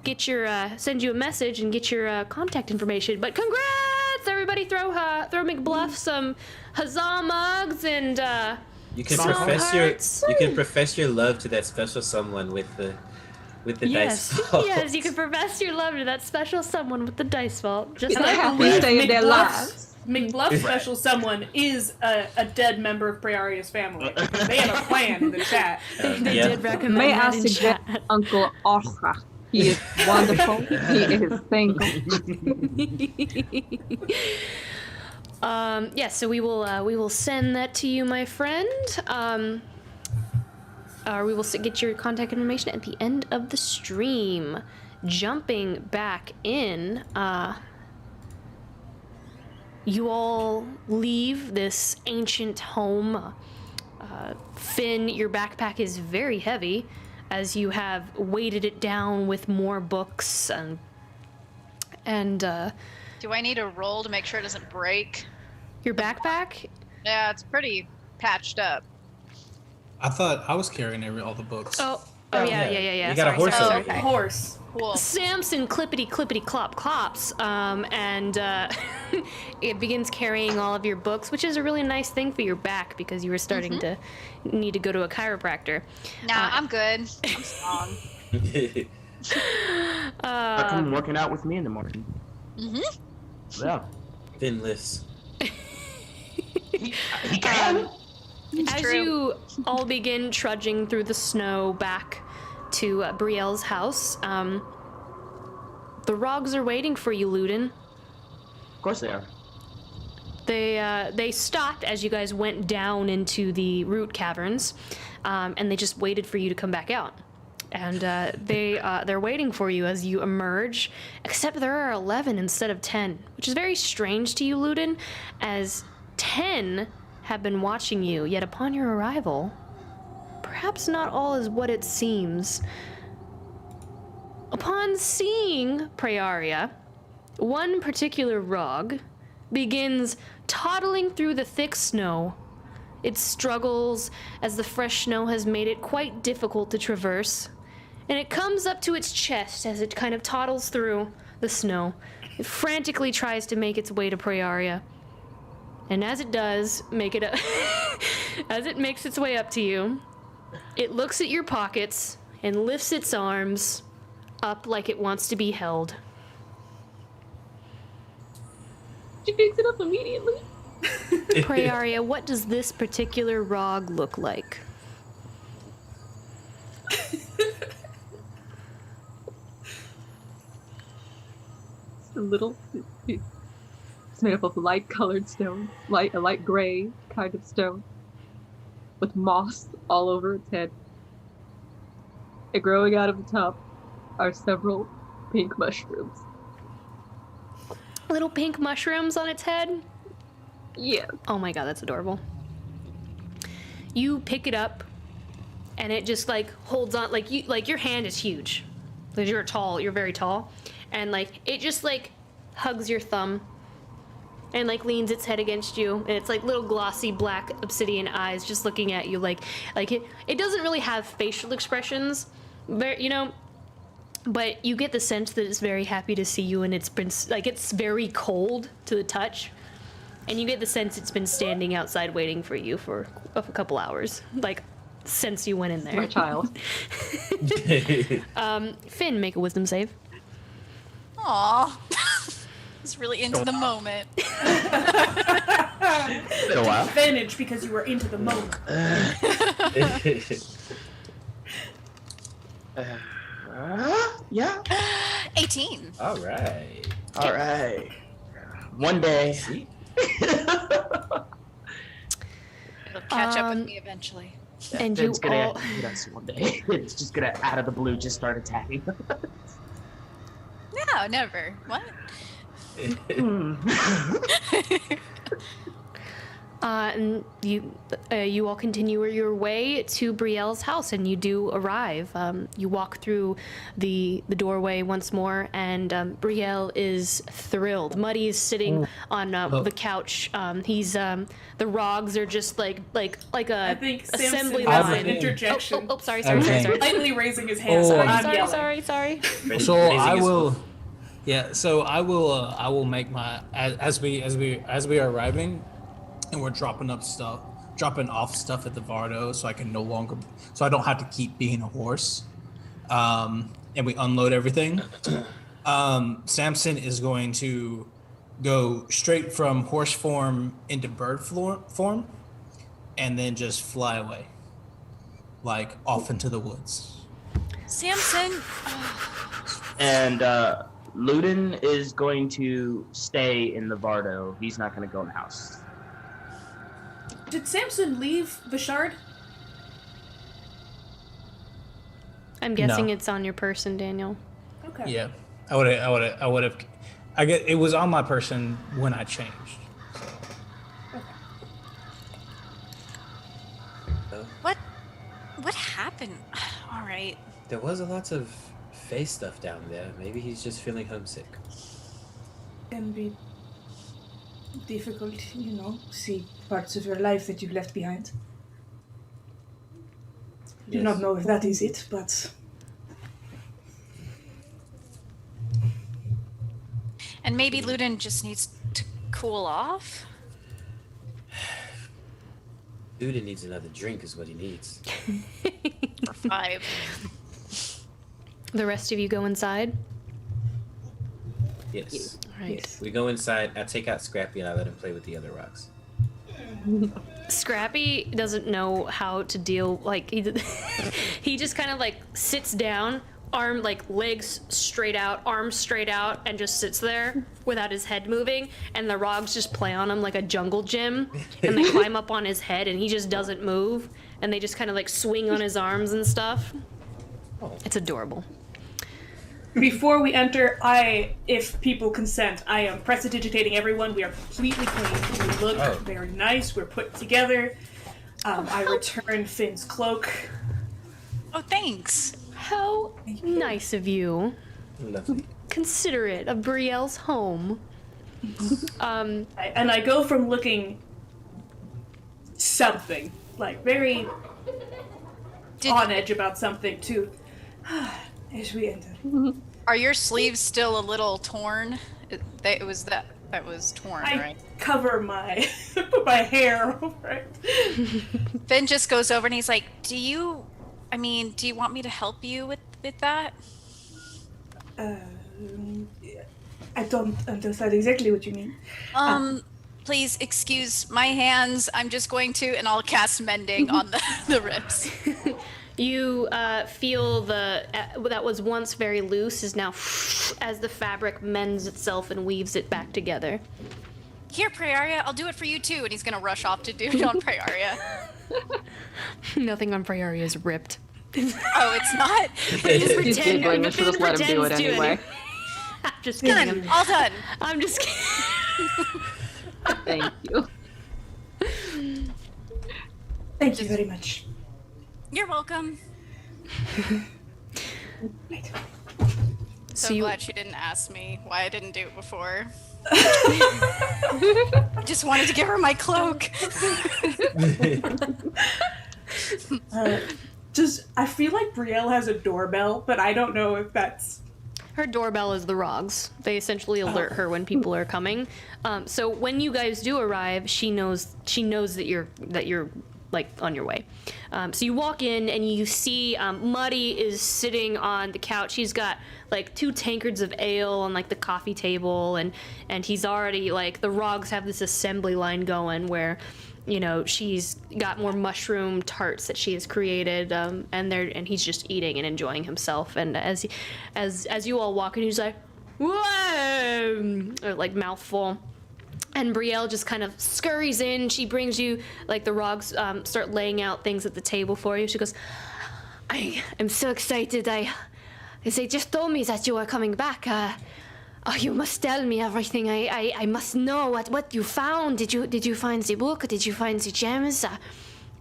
get your send you a message and get your contact information. But congrats, everybody! Throw McBluff some huzzah mugs and you can profess your love to that special someone with the dice vault. Yes, you can profess your love to that special someone with the dice vault. Just It's a like happy day of their lives. McBluff's special someone is a dead member of Prayaria's family. They have a plan in the chat. They did recommend May I that in suggest chat. Uncle Orra? He is wonderful. He is single. Yes, so we will send that to you, my friend. We will get your contact information at the end of the stream. Jumping back in, you all leave this ancient home. Finn, your backpack is very heavy as you have weighted it down with more books and Do I need a roll to make sure it doesn't break? your backpack? Yeah, it's pretty patched up. I thought I was carrying all the books. Oh yeah. You got a horse Oh, over okay. there. Horse. Cool. Samson clippity clops, and it begins carrying all of your books, which is a really nice thing for your back because you were starting to need to go to a chiropractor. Nah, I'm good. I'm strong. Come working out with me in the morning. Yeah. Finn lifts. He can. As true. you all begin trudging through the snow back to Briel's house, the Rogs are waiting for you, Luden. Of course they are. They stopped as you guys went down into the root caverns, and they just waited for you to come back out. And they're waiting for you as you emerge, except there are 11 instead of 10, which is very strange to you, Luden, as 10 have been watching you, yet upon your arrival, perhaps not all is what it seems. Upon seeing Prayaria, one particular Rog begins toddling through the thick snow. It struggles as the fresh snow has made it quite difficult to traverse, and it comes up to its chest as it kind of toddles through the snow. It frantically tries to make its way to Prayaria. And as it does, as it makes its way up to you, it looks at your pockets and lifts its arms up like it wants to be held. She picks it up immediately. Prayaria, what does this particular Rog look like? It's a little. It's made up of light-colored stone, a light gray kind of stone, with moss all over its head. And growing out of the top are several pink mushrooms. Little pink mushrooms on its head? Yeah. Oh my god, that's adorable. You pick it up, and it just holds on, your hand is huge. Because you're very tall. And it just hugs your thumb and leans its head against you, and it's little glossy black obsidian eyes just looking at you it doesn't really have facial expressions, but you get the sense that it's very happy to see you, and it's been it's very cold to the touch, and you get the sense it's been standing outside waiting for you for a couple hours, since you went in there. My child. Finn, make a wisdom save. Aw. It's really into the moment. Been a while. Advantage because you were into the moment. Yeah. 18. All right. All right. One day. See? It'll catch up with me eventually. And you It's gonna all... hit us one day. It's just gonna, out of the blue, just start attacking. No, never. What? And you all continue your way to Briel's house, and you do arrive. You walk through the doorway once more, and Briel is thrilled. Muddy's sitting on the couch. He's the rogs are just like I a think assembly Samson has line. an interjection. Oh, sorry. Lightly raising his hand. Oh, I'm yelling. Sorry. So I will. Yeah. So I will make my as we are arriving, and we're dropping off stuff at the Vardo, so I don't have to keep being a horse. And we unload everything. Samson is going to go straight from horse form into bird form, and then just fly away, like off into the woods. Samson. And Luden is going to stay in the Vardo. He's not going to go in the house. Did Samson leave the shard? I'm guessing No. it's on your person, Daniel. Okay. Yeah, I would have. It was on my person when I changed. What happened? All right. There was a lot of face stuff down there. Maybe he's just feeling homesick. Can be difficult, see parts of your life that you've left behind. Do not know if that is it, but And maybe Luden just needs to cool off. Luden needs another drink is what he needs. Or 5. The rest of you go inside. Yes. Right. We go inside, I take out Scrappy and I let him play with the other rocks. Scrappy doesn't know how to deal, he just kind of sits down, legs straight out, arms straight out, and just sits there without his head moving, and the rogs just play on him like a jungle gym, and they climb up on his head, and he just doesn't move, and they just kind of swing on his arms and stuff. It's adorable. Before we enter, if people consent, I am prestidigitating everyone. We are completely clean. We look very nice. We're put together. I return Finn's cloak. Oh, thanks. How nice of you. Lovely. Considerate of Briel's home. And I go from looking something, very on edge about something, to as we enter. Are your sleeves still a little torn? That was torn, I right? cover put my hair over it. Finn just goes over and he's like, do you want me to help you with that? I don't understand exactly what you mean. Please excuse my hands. I'm just going to, and I'll cast mending on the ribs. You feel that was once very loose is now as the fabric mends itself and weaves it back together. Here, Prayaria, I'll do it for you too. And he's gonna rush off to do it on Prayaria. Nothing on Prayaria is ripped. Oh, it's not? He's giggling, we should just let him do it anyway. I'm just kidding. Done. All done. I'm just kidding. Thank you. Thank you very much. You're welcome. Right. So glad she didn't ask me why I didn't do it before. Just wanted to give her my cloak. I feel like Briel has a doorbell, but I don't know if that's... Her doorbell is the rogs. They essentially alert her when people are coming. So when you guys do arrive, she knows that you're on your way. So you walk in and you see Muddy is sitting on the couch. He's got 2 tankards of ale on the coffee table, and he's already the rogs have this assembly line going where she's got more mushroom tarts that she has created, and he's just eating and enjoying himself. And as you all walk in, he's like, "Whoa!" or mouthful. And Briel just kind of scurries in. She brings you, like, the Rogs start laying out things at the table for you. She goes, I am so excited. They just told me that you are coming back. You must tell me everything. I must know what you found. Did you find the book? Did you find the gems?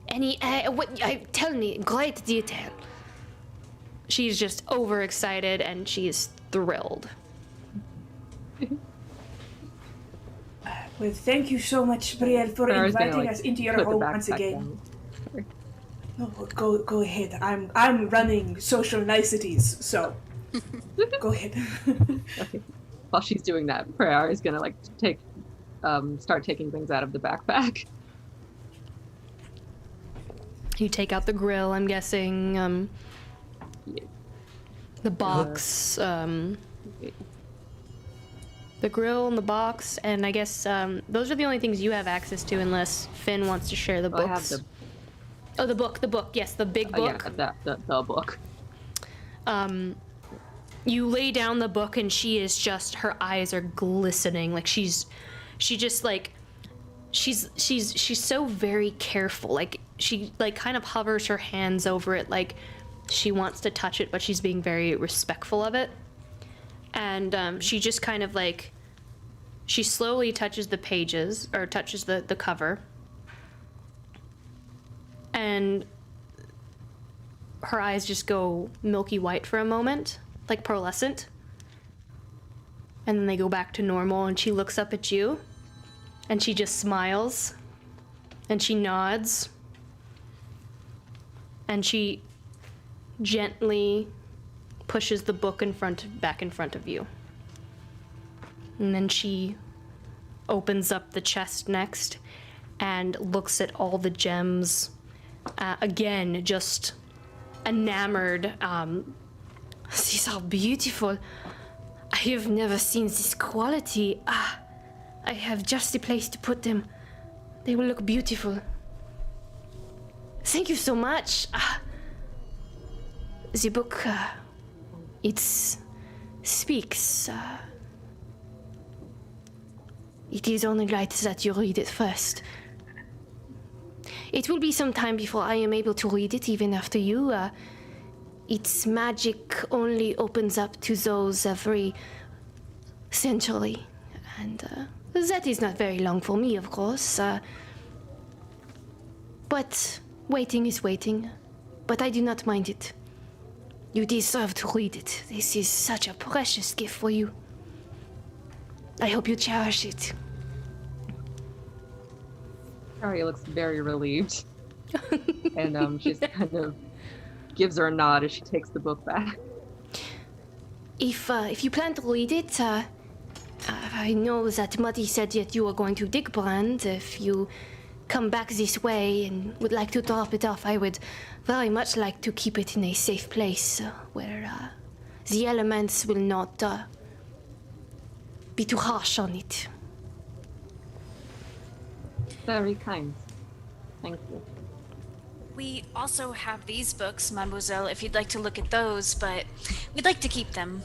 Tell me in great detail. She's just overexcited and she's thrilled. Well, thank you so much, Briel, for inviting us into your home once again. No, go ahead. I'm running social niceties, so go ahead. Okay. While she's doing that, Prayaria is gonna like start taking things out of the backpack. You take out the grill, I'm guessing. The box. The grill and the box, and I guess those are the only things you have access to, unless Finn wants to share the books. I have the. Oh, the book. Yes, the big book. Yeah, the book. You lay down the book, and she is just, her eyes are glistening. Like she's so very careful. Like she like kind of hovers her hands over it, like she wants to touch it, but she's being very respectful of it. And she just kind of like, she slowly touches the pages, or touches the cover. And her eyes just go milky white for a moment, like pearlescent. And then they go back to normal, and she looks up at you, and she just smiles, and she nods, and she gently pushes the book back in front of you. And then she opens up the chest next and looks at all the gems. Again, just enamored. These are beautiful. I have never seen this quality. I have just the place to put them. They will look beautiful. Thank you so much. The book, it speaks. It is only right that you read it first. It will be some time before I am able to read it, even after you. Its magic only opens up to those every century. And that is not very long for me, of course. But waiting is waiting. But I do not mind it. You deserve to read it. This is such a precious gift for you. I hope you cherish it. Prayaria looks very relieved. And she kind of gives her a nod as she takes the book back. If you plan to read it, I know that Martis said that you are going to Digbrand. If you come back this way and would like to drop it off, I would very much like to keep it in a safe place where the elements will not be too harsh on it. Very kind. Thank you. We also have these books, Mademoiselle, if you'd like to look at those, but we'd like to keep them.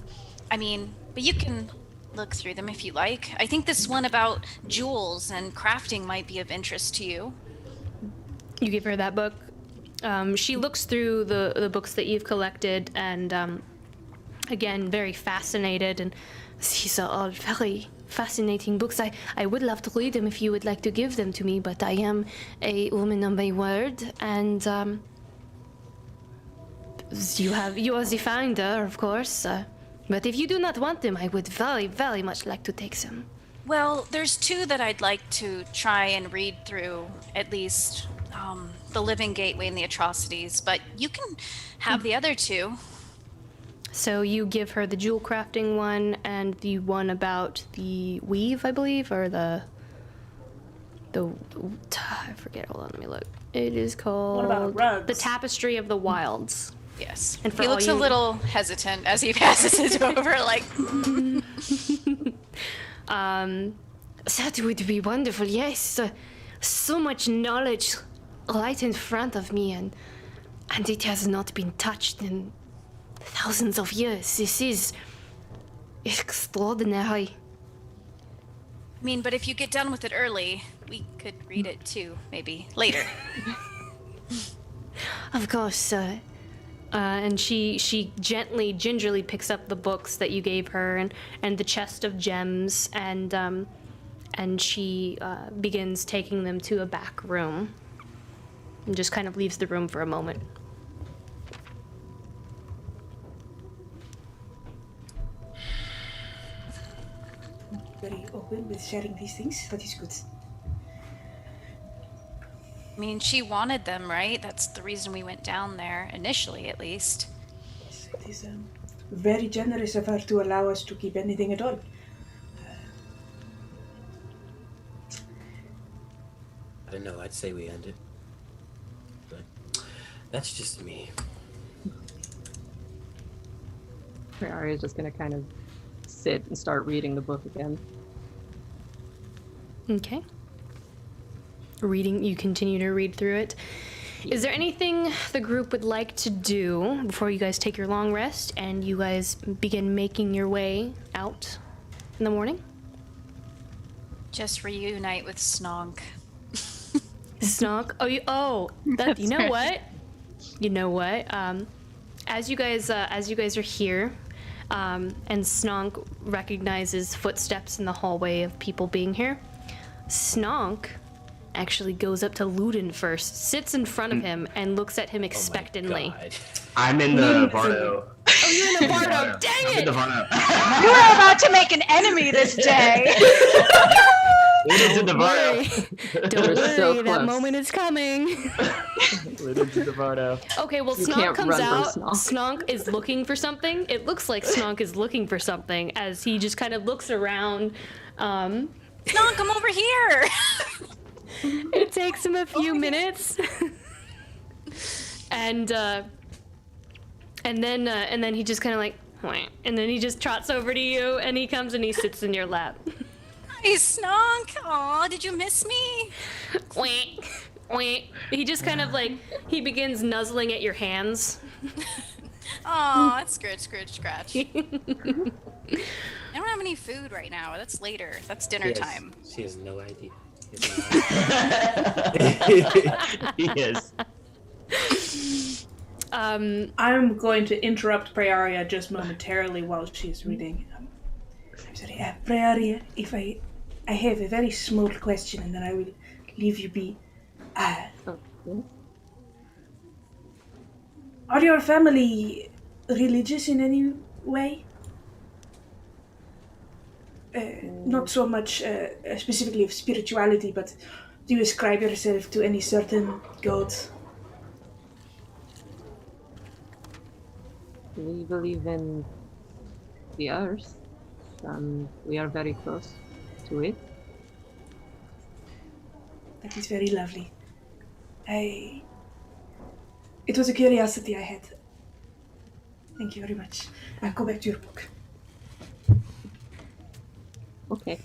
But you can look through them if you like. I think this one about jewels and crafting might be of interest to you. You give her that book. She looks through the books that you've collected, and again, very fascinated, and these are all very fascinating books. I would love to read them if you would like to give them to me, but I am a woman of my word, and you are the founder, of course. But if you do not want them, I would very, very much like to take them. Well, there's two that I'd like to try and read through, at least the Living Gateway and the Atrocities, but you can have the other two. So you give her the jewel crafting one and the one about the weave, I believe, or the I forget. Hold on, let me look. It is called What about rugs? The Tapestry of the Wilds. Yes. And for he looks a little hesitant as he passes it over, like. That would be wonderful. Yes, so much knowledge right in front of me, and it has not been touched in thousands of years. This is extraordinary. I mean, but if you get done with it early, we could read it too, maybe later. Of course, and she gently, gingerly picks up the books that you gave her and the chest of gems, and she begins taking them to a back room and just kind of leaves the room for a moment. Very open with sharing these things. That is good. I mean, she wanted them, right? That's the reason we went down there, initially at least. Yes, it is very generous of her to allow us to keep anything at all. I don't know, I'd say we end it. But that's just me. Prayaria is just gonna kind of sit and start reading the book again. Okay. You continue to read through it. Is there anything the group would like to do before you guys take your long rest and you guys begin making your way out in the morning? Just reunite with Snonk. Snonk? You know what? You know what? As you guys are here, and Snonk recognizes footsteps in the hallway of people being here, Snonk actually goes up to Luden first, sits in front of him, and looks at him expectantly. Oh my God. I'm in the Vardo. Oh, you're in the Bardo! Dang I'm in the it! Vardo. You were about to make an enemy this day. Luden's in the Don't worry, Vardo. Don't We're worry, so that close. moment is coming. Luden's in the Vardo. Okay, well, You Snonk can't comes run from out. Snonk. Snonk is looking for something. It looks like Snonk is looking for something as he just kind of looks around. Snonk, come over here. It takes him a few minutes, and then he just kind of like, "Wah," and then he just trots over to you, and he comes and he sits in your lap. Hey, Snonk. Aw, did you miss me? Wah, wah. He just kind of like he begins nuzzling at your hands. Aw, scratch, scratch, scratch. I don't have any food right now. That's later. That's dinner time. She has no idea. He is. I'm going to interrupt Prayaria just momentarily while she's reading. I'm sorry, Prayaria, if I have a very small question and then I will leave you be. Are your family religious in any way? Not so much specifically of spirituality, but do you ascribe yourself to any certain god? We believe in the earth, and we are very close to it. That is very lovely. It was a curiosity I had. Thank you very much. Go back to your book. Okay.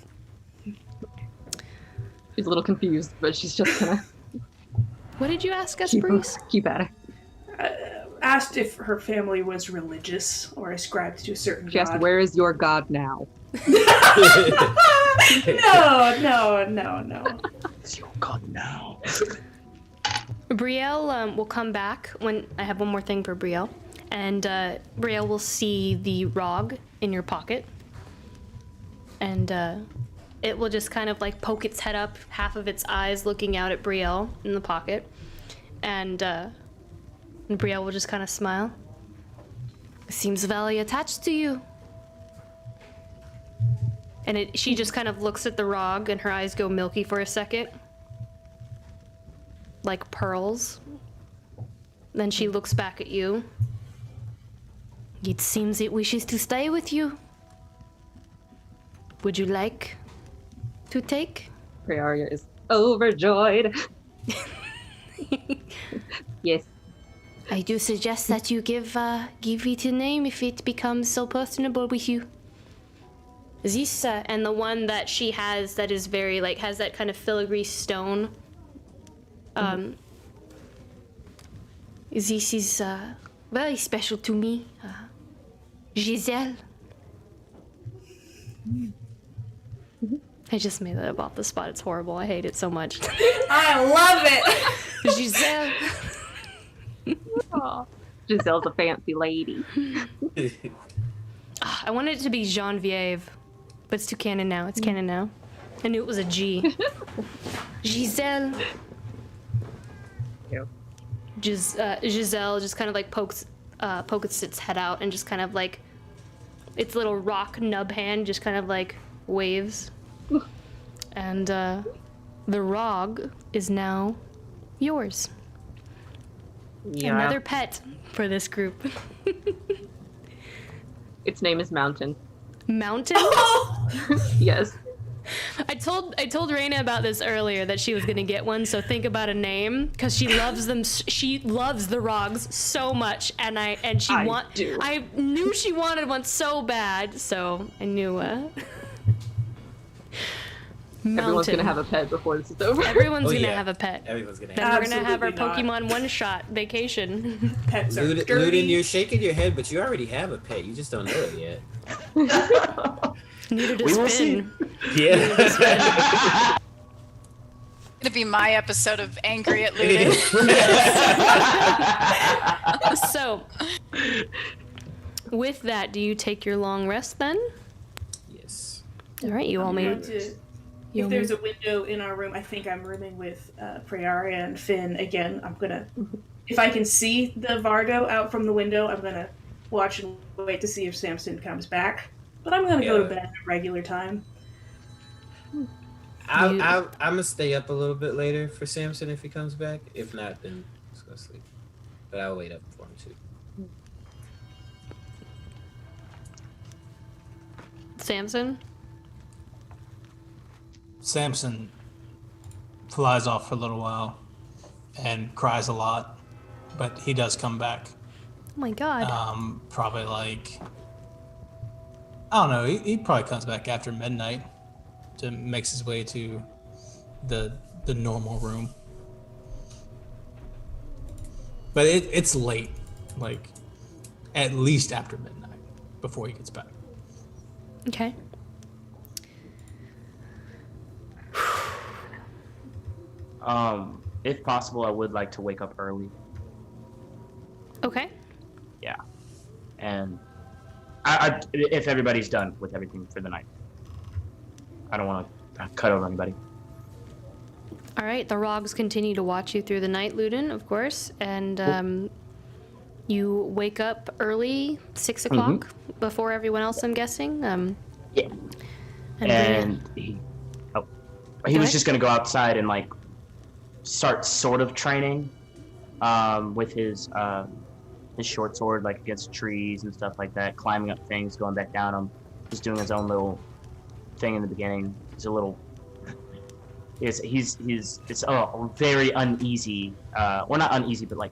She's a little confused, but she's just gonna What did you ask us, Bruce? keep at it. Asked if her family was religious or ascribed to a certain She asked, god. "Where is your god now?" No. It's your god now. Briel will come back when I have one more thing for Briel, and Briel will see the rog in your pocket, and it will just kind of like poke its head up, half of its eyes looking out at Briel in the pocket, and Briel will just kind of smile. Seems very attached to you. And she just kind of looks at the rog, and her eyes go milky for a second. Like pearls. Then she looks back at you. It seems it wishes to stay with you. Would you like to take? Prayaria is overjoyed. Yes. I do suggest that you give it a name if it becomes so personable with you. This, and the one that she has that is very, like, has that kind of filigree stone. This is very special to me. Giselle. I just made that up off the spot. It's horrible. I hate it so much. I love it. Giselle. Aw. Giselle's a fancy lady. I wanted it to be Genevieve, but it's too canon now. It's canon now. I knew it was a G. Giselle. Cute. Giselle just kind of like pokes its head out and just kind of like its little rock nub hand just kind of like waves. And the Rog is now yours. Yeah. Another pet for this group. Its name is Mountain. Mountain? Yes. I told Raina about this earlier that she was gonna get one. So think about a name because she loves them. She loves the Rogs so much, and I knew she wanted one so bad. So I knew. Everyone's gonna have a pet before this is over. Everyone's gonna have a pet. Everyone's gonna Then have we're gonna have our Absolutely not. Pokemon one-shot vacation. Pets are Luden, dirty. you're shaking your head, but you already have a pet. You just don't know it yet. Neither We does will Finn. Yeah. It'll be my episode of Angry at Luden. So, with that, do you take your long rest then? Yes. All right, you all I'm made going to- If there's a window in our room, I think I'm rooming with Prayaria and Finn again. I'm gonna, if I can see the Vardo out from the window, I'm gonna watch and wait to see if Samson comes back. But I'm gonna go to bed at a regular time. I'm gonna stay up a little bit later for Samson if he comes back. If not, then let's go sleep. But I'll wait up for him too. Samson? Samson flies off for a little while and cries a lot, but he does come back. Oh my god. Probably like, I don't know, he probably comes back after midnight to makes his way to the normal room. But it's late, like at least after midnight before he gets back. Okay. If possible, I would like to wake up early. Okay. Yeah. And I if everybody's done with everything for the night. I don't want to cut over anybody. All right, the Rogs continue to watch you through the night, Luden, of course, and you wake up early, 6 o'clock, before everyone else, I'm guessing. Yeah. And he was just gonna go outside and like start sort of training with his short sword, like against trees and stuff like that, climbing up things, going back down them, just doing his own little thing in the beginning. He's a little it's very uneasy, well, not uneasy, but like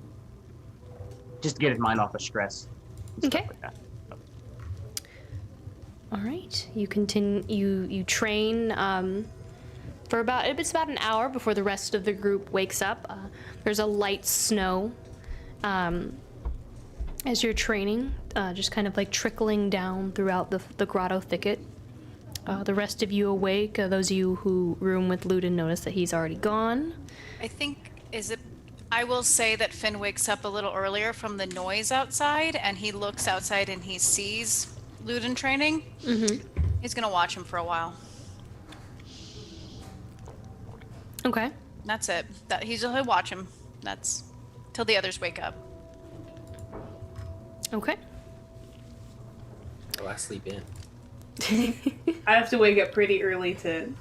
just to get his mind off of stress and stuff like that. All right, you continue. You train for about an hour before the rest of the group wakes up. There's a light snow as you're training, just kind of like trickling down throughout the grotto thicket. The rest of you awake. Those of you who room with Luden notice that he's already gone. I will say that Finn wakes up a little earlier from the noise outside, and he looks outside and he sees Luden training. He's gonna watch him for a while. Okay. That's it. He'll watch him. That's till the others wake up. Okay. Oh, I sleep in. I have to wake up pretty early to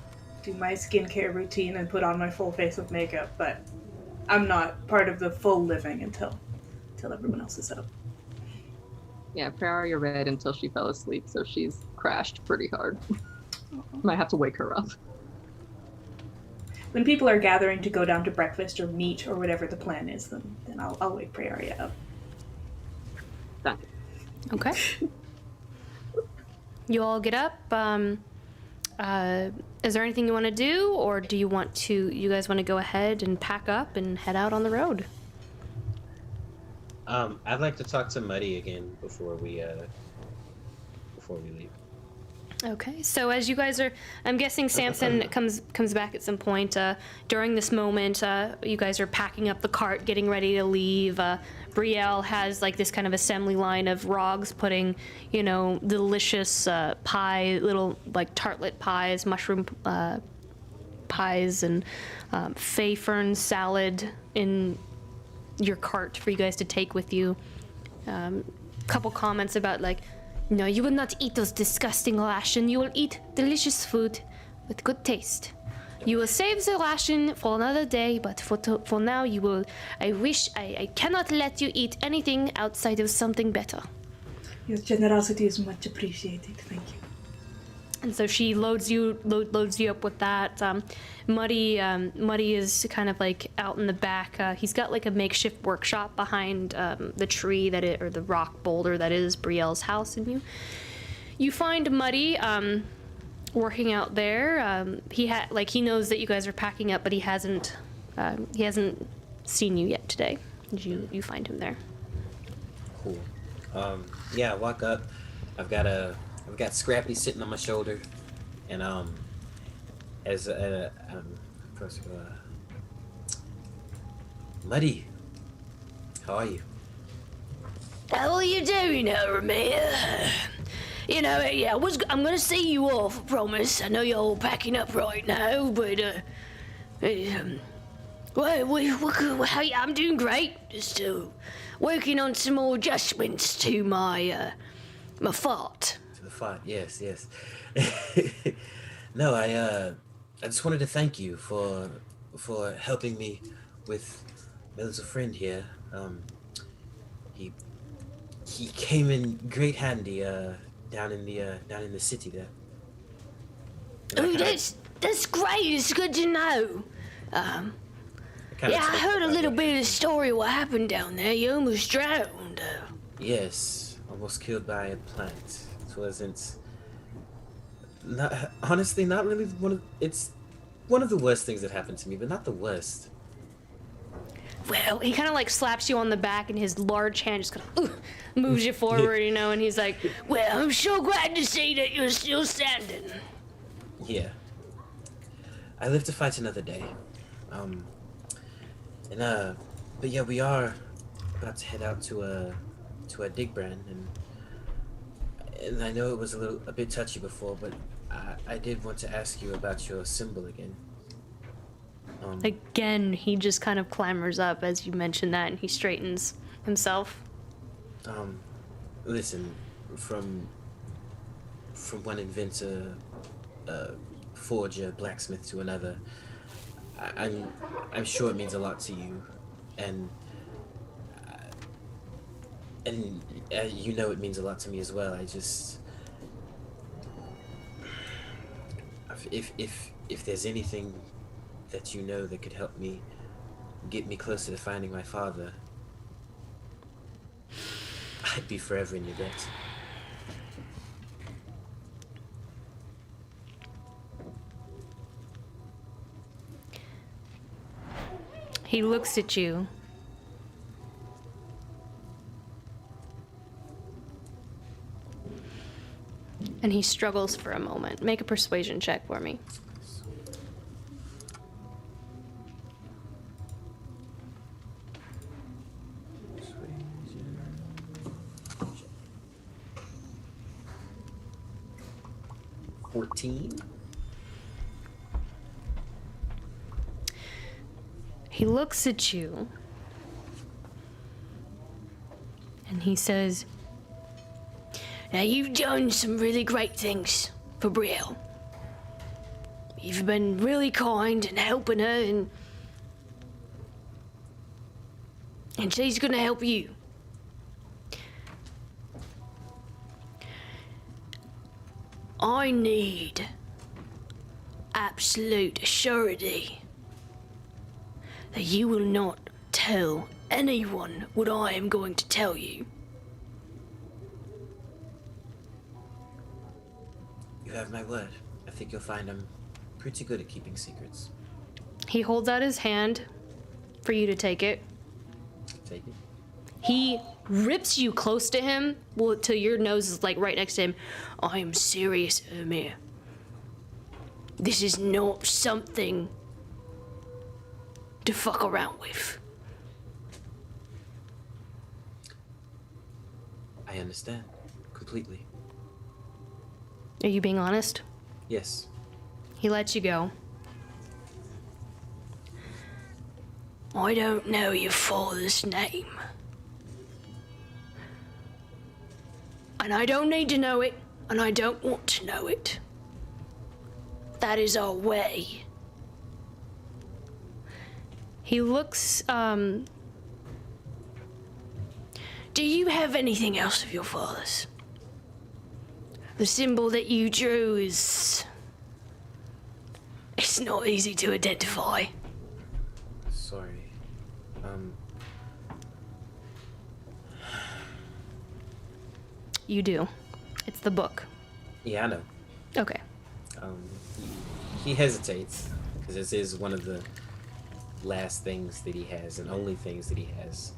do my skincare routine and put on my full face of makeup, but I'm not part of the full living until everyone else is up. Yeah, Prayaria read until she fell asleep, so she's crashed pretty hard. Might have to wake her up. When people are gathering to go down to breakfast or meet or whatever the plan is, then I'll wake Prayaria up. Done. Okay. You all get up. Is there anything you want to do, or do you guys want to go ahead and pack up and head out on the road? I'd like to talk to Muddy again before we leave. Okay, so as you guys are, I'm guessing Samson comes back at some point. During this moment, you guys are packing up the cart, getting ready to leave. Briel has like this kind of assembly line of rogs putting, delicious pie, little like tartlet pies, mushroom pies, and fay fern salad in your cart for you guys to take with you. Couple comments about like, no, you will not eat those disgusting ration. You will eat delicious food with good taste. You will save the ration for another day, but for now you will. I cannot let you eat anything outside of something better. Your generosity is much appreciated. Thank you. And so she loads you up with that. Muddy is kind of like out in the back. He's got like a makeshift workshop behind the tree or the rock boulder that is Briel's house. And you find Muddy working out there. He knows that you guys are packing up, but he hasn't seen you yet today. You find him there. Cool. Yeah, I walk up. I've got Scrappy sitting on my shoulder, and first Muddy, how are you? How are you doing, Urimir? I'm gonna see you off, I promise. I know you're all packing up right now, but I'm doing great. Just working on some more adjustments to my fart. To the fart, yes. No, I just wanted to thank you for helping me with Miller's a friend here. He came in great handy down in the city there. Oh, that's great. It's good to know. I heard a little bit of the story of what happened down there. You almost drowned. Yes, almost killed by a plant. It wasn't. Honestly, not really it's one of the worst things that happened to me, but not the worst. Well, he kind of like slaps you on the back, and his large hand just kind of moves you forward, and he's like, well, I'm so glad to see that you're still standing. Yeah. I live to fight another day. But yeah, we are about to head out to a Digbrand, and I know it was a bit touchy before, but I did want to ask you about your symbol again. Again, he just kind of clambers up as you mention that, and he straightens himself. Listen, from one inventor, forger, blacksmith to another, I'm sure it means a lot to you, and you know it means a lot to me as well. I just, if there's anything that you know that could help me get me closer to finding my father, I'd be forever in your debt. He looks at you. And he struggles for a moment. Make a persuasion check for me. 14. He looks at you and he says, now you've done some really great things for Briel. You've been really kind and helping her, and she's gonna help you. I need absolute surety that you will not tell anyone what I am going to tell you. You have my word. I think you'll find I'm pretty good at keeping secrets. He holds out his hand for you to take it. Take it. He rips you close to him, well, till your nose is like right next to him. I am serious, Urimir. This is not something to fuck around with. I understand completely. Are you being honest? Yes. He lets you go. I don't know your father's name. And I don't need to know it, and I don't want to know it. That is our way. He looks, Do you have anything else of your father's? The symbol that you drew is... It's not easy to identify. Sorry. You do. It's the book. Yeah, I know. Okay. He hesitates because this is one of the last things that he has and only things that he has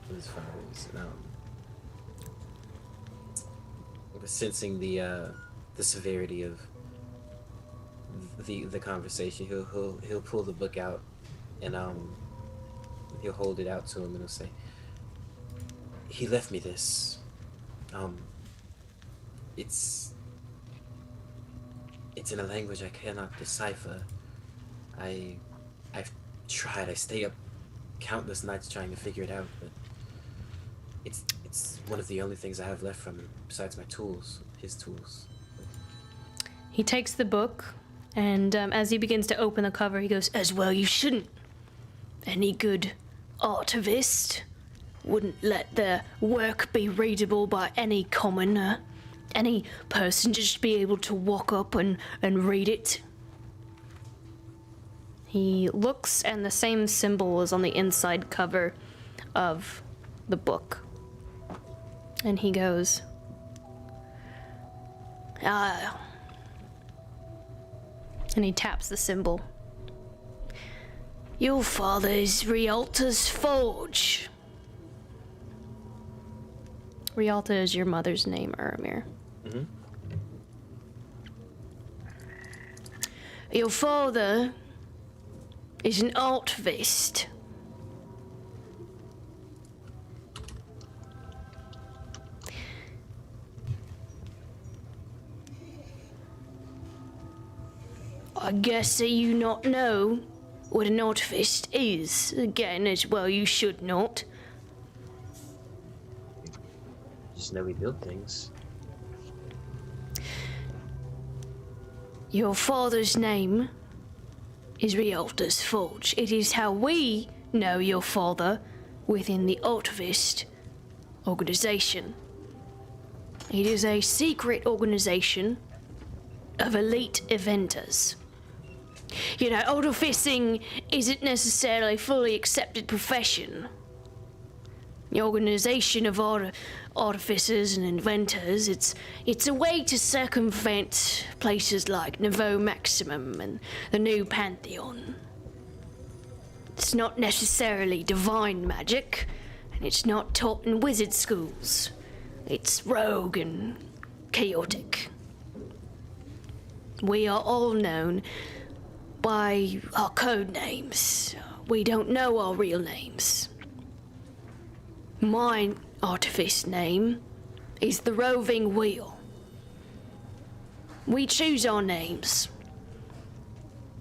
from his father's. Sensing the severity of the conversation, he'll pull the book out and he'll hold it out to him and he'll say, "He left me this. It's in a language I cannot decipher. I've tried. I stay up countless nights trying to figure it out, but it's one of the only things I have left from him besides my tools, his tools." He takes the book, and as he begins to open the cover, he goes, As well you shouldn't. Any good artivist wouldn't let their work be readable by any commoner. Any person just be able to walk up and read it. He looks, and the same symbol is on the inside cover of the book. And he goes, Ah, and he taps the symbol. your father is Rialta's forge. Rialta is your mother's name, Urimir. Mm-hmm. Your father is an artivist. I guess that you not know what an artivist is. Again, as well you should not. Just know we build things. Your father's name is Rialta's Forge. It is how we know your father within the Artivist organization. It is a secret organization of elite eventers. You know, artificing isn't necessarily a fully accepted profession. The organization of artificers and inventors, it's a way to circumvent places like Nouveau Maximum and the New Pantheon. It's not necessarily divine magic, and it's not taught in wizard schools. It's rogue and chaotic. We are all known by our code names. We don't know our real names. My artifice name is the Roving Wheel. We choose our names.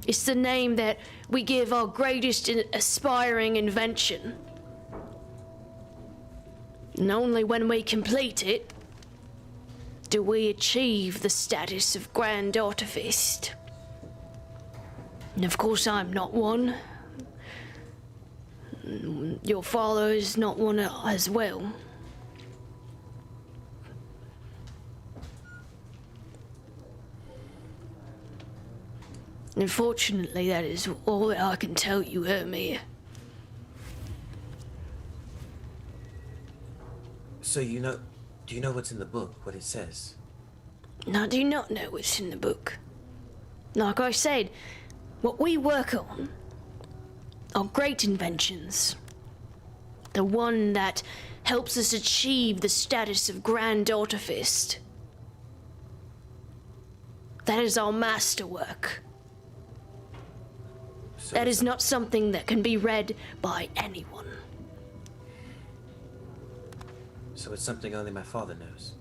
It's the name that we give our greatest aspiring invention. And only when we complete it do we achieve the status of Grand Artivist. And of course I'm not one. Your father is not one as well. Unfortunately, that is all that I can tell you, Urimir. So do you know what's in the book, what it says? I do not know what's in the book. Like I said, what we work on are great inventions The one that helps us achieve the status of Grand Artifice. That is our masterwork. So That is not something that can be read by anyone. So it's something only my father knows.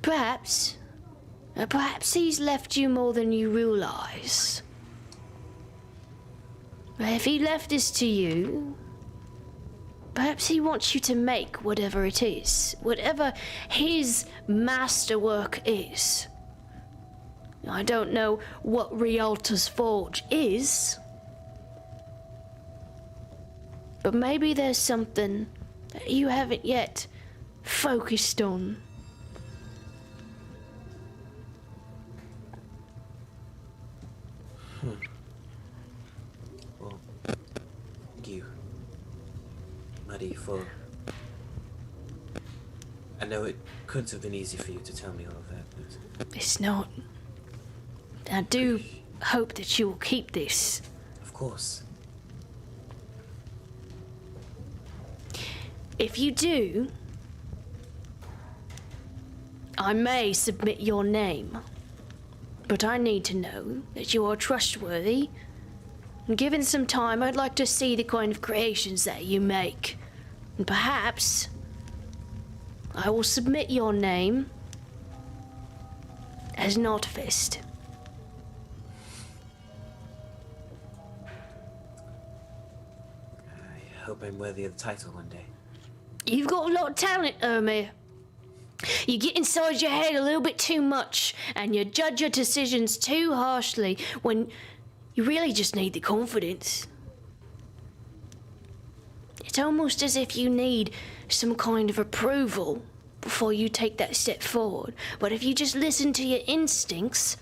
Perhaps. Perhaps he's left you more than you realize. But if he left this to you, perhaps he wants you to make whatever it is. Whatever his masterwork is. I don't know what Rialta's Forge is. But maybe there's something that you haven't yet focused on. Well, thank you, Muddy, for... I know it couldn't have been easy for you to tell me all of that, but... It's not. I do hope that you will keep this. Of course. If you do, I may submit your name. But I need to know that you are trustworthy. And given some time, I'd like to see the kind of creations that you make. And perhaps I will submit your name as an artivist. I hope I'm worthy of the title one day. You've got a lot of talent, Urimir. You get inside your head a little bit too much, and you judge your decisions too harshly when you really just need the confidence. It's almost as if you need some kind of approval before you take that step forward. But if you just listen to your instincts,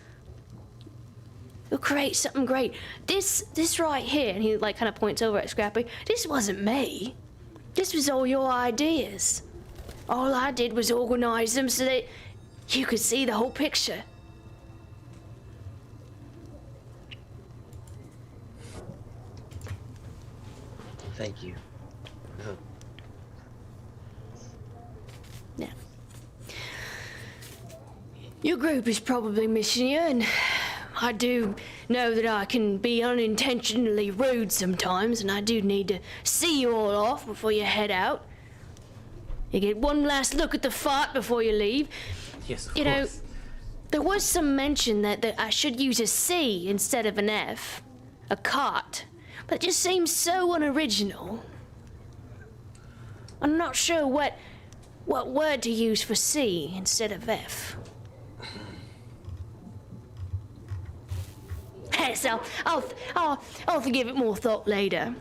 you'll create something great. This right here, and he like kind of points over at Scrappy, this wasn't me. This was all your ideas. All I did was organize them so that you could see the whole picture. Thank you. Oh. Now, your group is probably missing you, and I do know that I can be unintentionally rude sometimes, and I do need to see you all off before you head out. You get one last look at the fort before you leave. Yes, of You know, course. there was some mention that I should use a C instead of an F. A cart. But it just seems so unoriginal. I'm not sure what word to use for C instead of F. So I'll give it more thought later.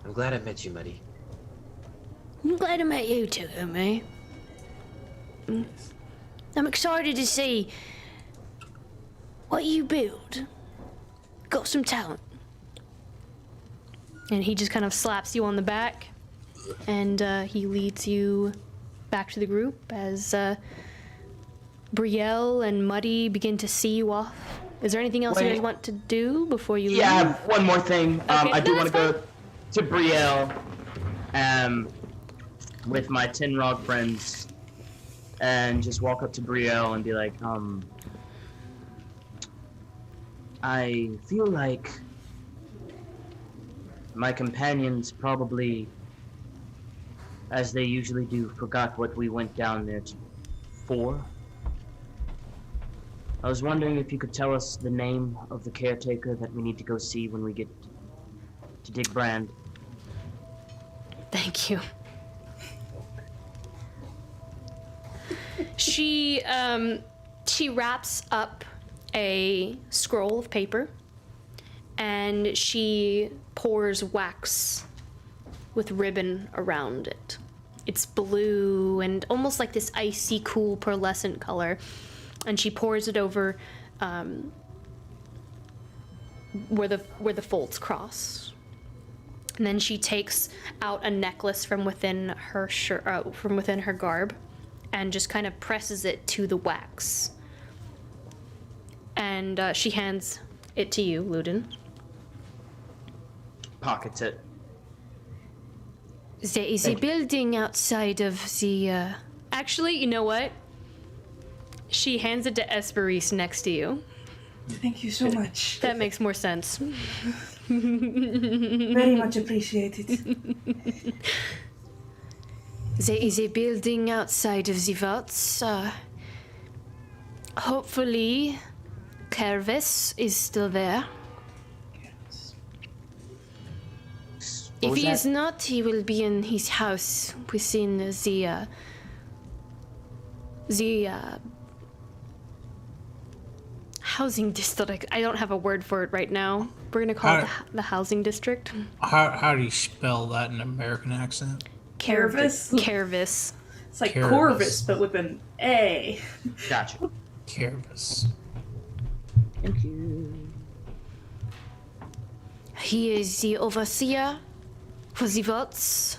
I'm glad I met you, Muddy. I'm glad I met you too, Urimir. I'm excited to see what you build. Got some talent. And he just kind of slaps you on the back, and he leads you back to the group as Briel and Muddy begin to see you off. Is there anything else you guys want to do before you leave? Yeah, I have one more thing. Okay, I do no, want to that's go to Briel with my Tinrog friends and just walk up to Briel and be like, I feel like my companions probably, as they usually do, forgot what we went down there for. I was wondering if you could tell us the name of the caretaker that we need to go see when we get to Digbrand. Thank you. She wraps up a scroll of paper and she pours wax with ribbon around it. It's blue and almost like this icy cool pearlescent color, and she pours it over where the folds cross. And then she takes out a necklace from within her from within her garb, and just kind of presses it to the wax. And she hands it to you, Luden. pockets it. There is a building outside of the. Actually, you know what? She hands it to Hesperis next to you. Thank you so much. That makes more sense. Very much appreciated. There is a building outside of the vaults. Hopefully, Kervis is still there. If he is not, he will be in his house within the housing district. I don't have a word for it right now. We're gonna call it the housing district. How do you spell that in an American accent? Kervis? Kervis. It's like Kervis. Corvus, but with an A. Gotcha. Kervis. Thank you. He is the overseer for the vaults.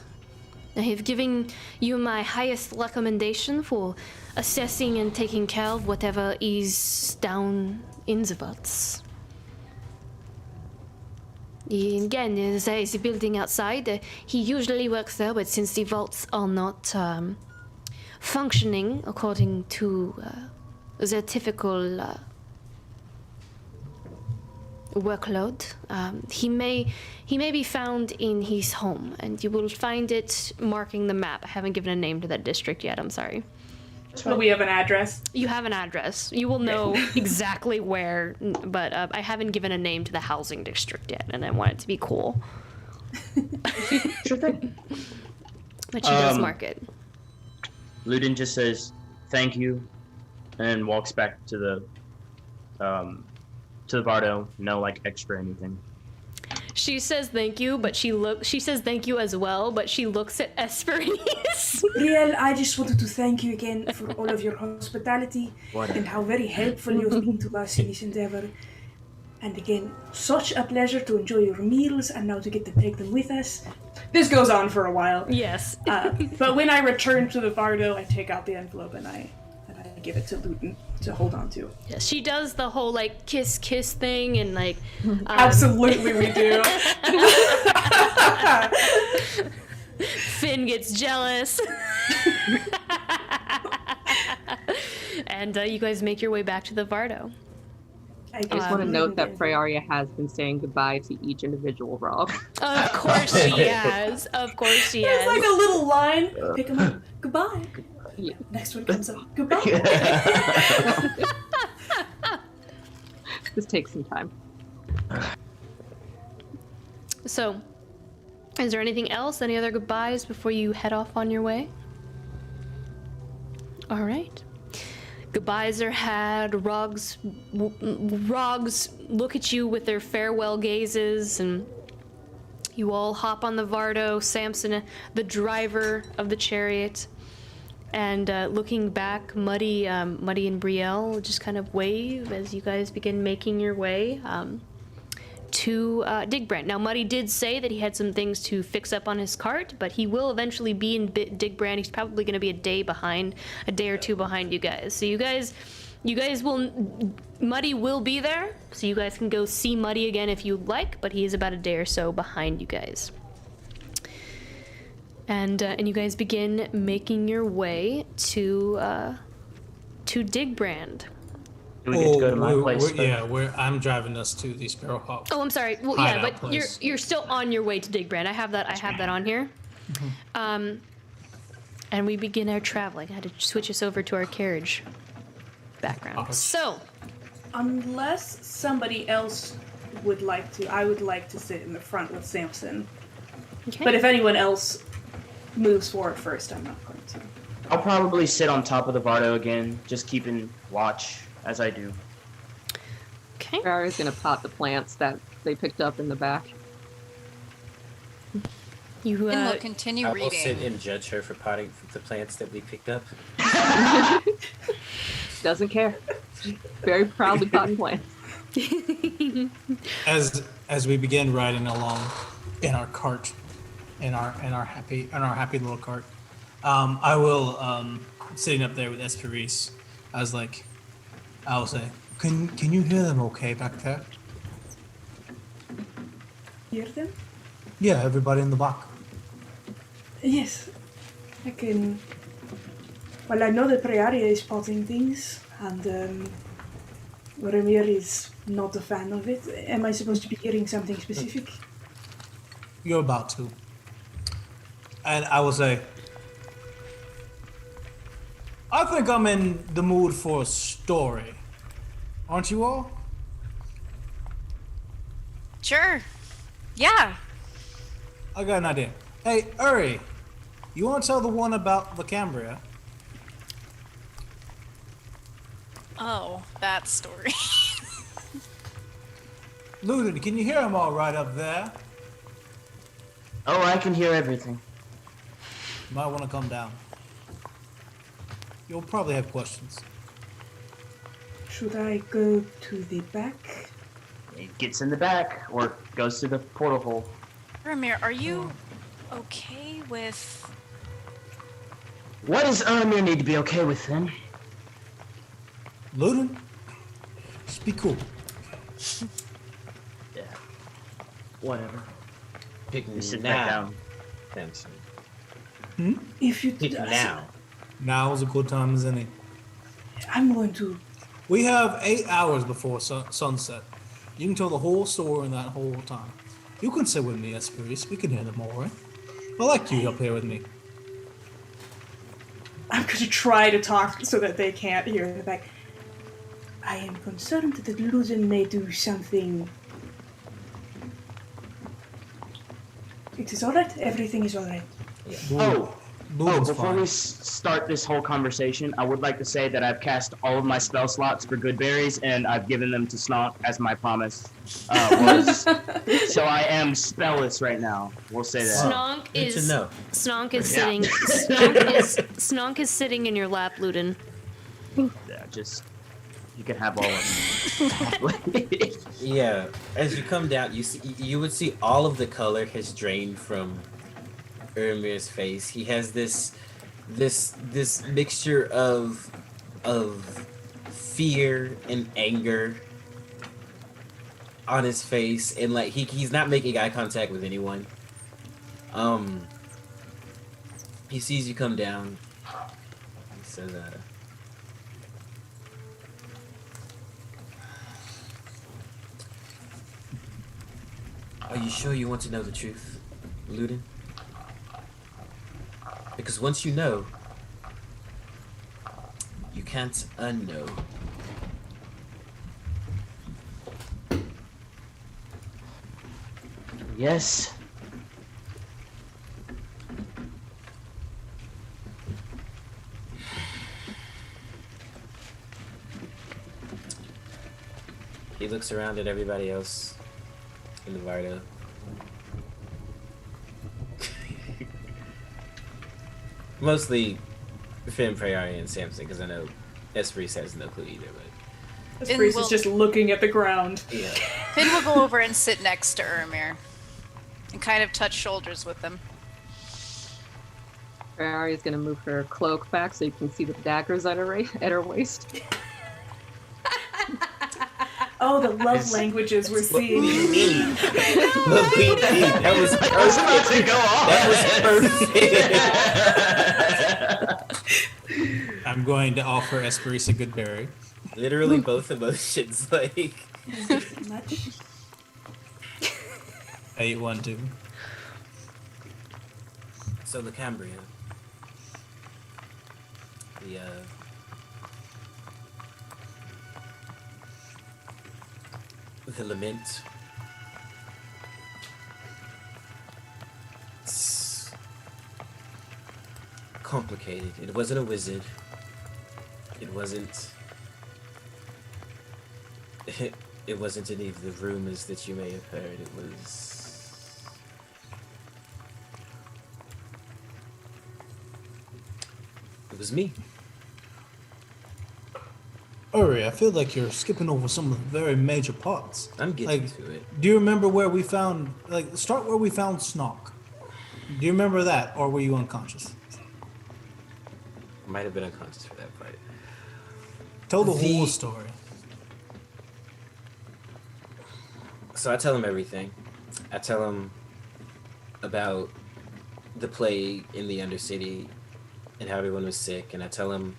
I have given you my highest recommendation for assessing and taking care of whatever is down in the vaults. Again, there is a building outside. He usually works there, but since the vaults are not functioning according to their typical workload, he may be found in his home, and you will find it marking the map. I haven't given a name to that district yet. I'm sorry. But we have an address. You have an address. You will know exactly where, but I haven't given a name to the housing district yet, and I want it to be cool. Sure thing. But she does mark it. Luden just says thank you, and walks back to the bardo. No like extra anything. She says thank you, but she says thank you as well, but she looks at Hesperis. Briel, I just wanted to thank you again for all of your hospitality and how very helpful you've been to us in this endeavor. And again, such a pleasure to enjoy your meals and now to get to take them with us. This goes on for a while. Yes. But when I return to the Vardo, I take out the envelope and I give it to Luden to hold on to. Yes, she does the whole like kiss thing and like Absolutely we do. Finn gets jealous. And you guys make your way back to the Vardo. I just want to note that Prayaria has been saying goodbye to each individual Rob. Of course she has. Of course she has. There's like a little line. Pick him up. Goodbye. Yeah. Next one comes up. Goodbye. This takes some time. So, is there anything else? Any other goodbyes before you head off on your way? All right. Goodbyes are had. Rogs look at you with their farewell gazes, and you all hop on the Vardo. Samson, the driver of the chariot, and looking back, Muddy and Briel just kind of wave as you guys begin making your way to Digbrand. Now, Muddy did say that he had some things to fix up on his cart, but he will eventually be in Digbrand. He's probably going to be a day or two behind you guys. So you guys will, Muddy will be there, so you guys can go see Muddy again if you'd like, but he is about a day or so behind you guys. And you guys begin making your way to Digbrand. Do we get to go to my place? I'm driving us to the Sparrowhawk. Oh, I'm sorry. Well, yeah, hideout but place. you're still on your way to Digbrand. I have that on here. Mm-hmm. And we begin our traveling. I had to switch us over to our carriage background. So, Unless somebody else would like to, I would like to sit in the front with Samson. okay. But if anyone else moves forward first, I'm not going to. I'll probably sit on top of the bardo again, just keeping watch as I do. Okay. Prayaria gonna pot the plants that they picked up in the back. You And we'll continue I will sit reading. and judge her for potting the plants that we picked up. Doesn't care. Very proudly potting plants. As we begin riding along in our cart, in our happy little cart, I will sitting up there with Hesperis. I will say, can you hear them okay back there? Hear them? Yeah, everybody in the back. Yes, I can. Well, I know that Prayaria is spotting things, and Urimir is not a fan of it. Am I supposed to be hearing something specific? You're about to. And I will say, I think I'm in the mood for a story. Aren't you all? Sure. Yeah. I got an idea. Hey, Uri, you want to tell the one about the Cambria? Oh, that story. Luden, can you hear him all right up there? Oh, I can hear everything. You might want to come down. You'll probably have questions. Should I go to the back? It gets in the back or goes to the portal hole. Urimir, are you okay with... What does Urimir need to be okay with then? Luden, just be cool. Yeah. Whatever. Pick You sit now, back down. Samson. If you Pick now. Now is a good time as any. I'm going to. We have 8 hours before sunset. You can tell the whole story in that whole time. You can sit with me, Hesperis. We can hear them all, right? I like you up here with me. I'm going to try to talk so that they can't hear in the back. I am concerned that Luden may do something. It is alright. Everything is alright. Luden's Before fine. we start this whole conversation, I would like to say that I've cast all of my spell slots for good berries, and I've given them to Snonk as my promise was. So I am spellless right now. We'll say that. Snonk Good to is know. Snonk is Yeah. sitting. Snonk is sitting in your lap, Luden. Yeah, just you can have all of them. Yeah, as you come down, you would see all of the color has drained from Urimir's face. He has this mixture of fear and anger on his face, and like he's not making eye contact with anyone. He sees you come down. He says, "Are you sure you want to know the truth, Luden? Because once you know, you can't unknow." Yes. He looks around at everybody else in the Vardo. Mostly Finn, Prayaria, and Samson, because I know Hesperis has no clue either, but... Hesperis is just looking at the ground. Yeah. Finn will go over and sit next to Urimir and kind of touch shoulders with him. Aria's gonna move her cloak back so you can see the daggers at her waist. Oh, the love languages we're What do you seeing. mean? Look, that was perfect. I was about to go on. That was perfect. I'm going to offer Hesperis a good berry. Literally both emotions, like... Much. 8-1-2. So the Cambria. The lament. It's complicated. It wasn't a wizard. It wasn't... It wasn't any of the rumors that you may have heard. It was me. Uri, I feel like you're skipping over some of the very major parts. I'm getting Like, to it. do you remember where we found, like, start where we found Snonk? Do you remember that, or were you unconscious? I might have been unconscious for that part. Tell the whole story. So I tell him everything. I tell him about the plague in the Undercity and how everyone was sick, and I tell him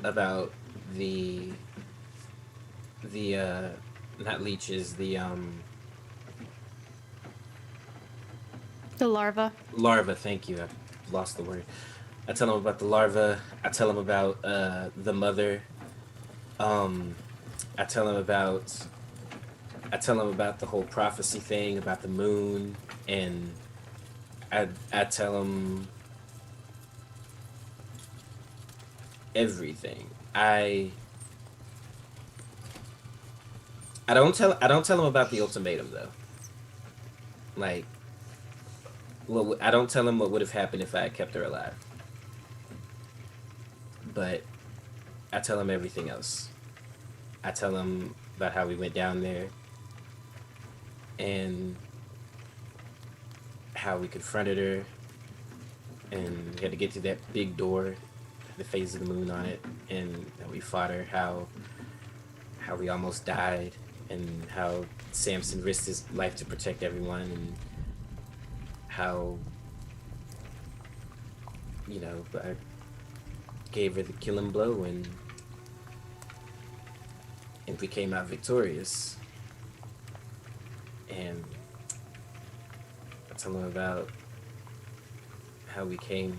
about the not leeches, the larva. larva. Thank you. I lost the word. I tell him about the larva. I tell him about the mother. I tell him about the whole prophecy thing about the moon, and I tell him everything. I don't tell him about the ultimatum though. Like, well, I don't tell him what would have happened if I had kept her alive. But I tell him everything else. I tell him about how we went down there and how we confronted her and we had to get through that big door, the phase of the moon on it, and how we fought her, how we almost died, and how Samson risked his life to protect everyone, and how, you know, I gave her the killing blow and we came out victorious. And I tell him about how we came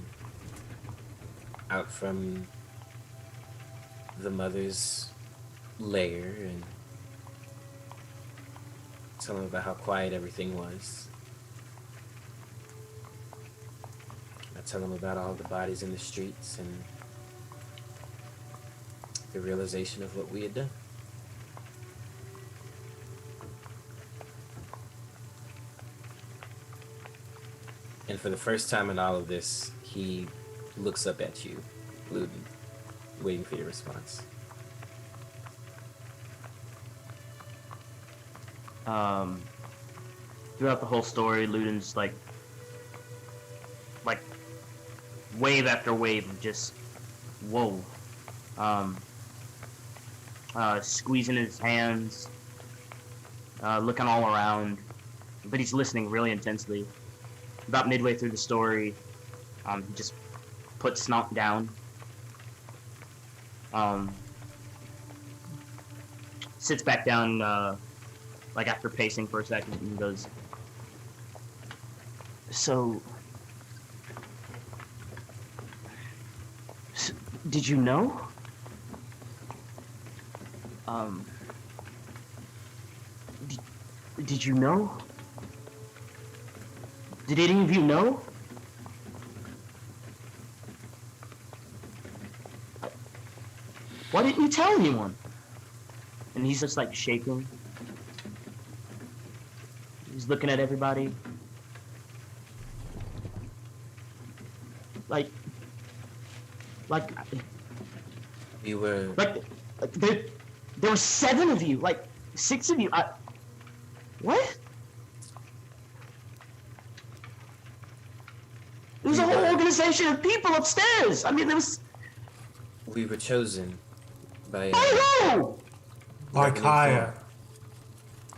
out from the mother's lair, and tell him about how quiet everything was. I tell him about all the bodies in the streets and the realization of what we had done. And for the first time in all of this, he looks up at you, Luden, waiting for your response. Throughout the whole story, Luden's like wave after wave of just whoa. Squeezing his hands, looking all around, but he's listening really intensely. About midway through the story, he just puts Snomp down. Sits back down, like after pacing for a second, and goes, So, did you know? Did you know? Did any of you know? Why didn't you tell anyone? And he's just like shaking. He's looking at everybody. Like We were... there were 7 of you, 6 of you. What? There was a whole organization of people upstairs. I mean, there was... We were chosen by... By who? By Kaya.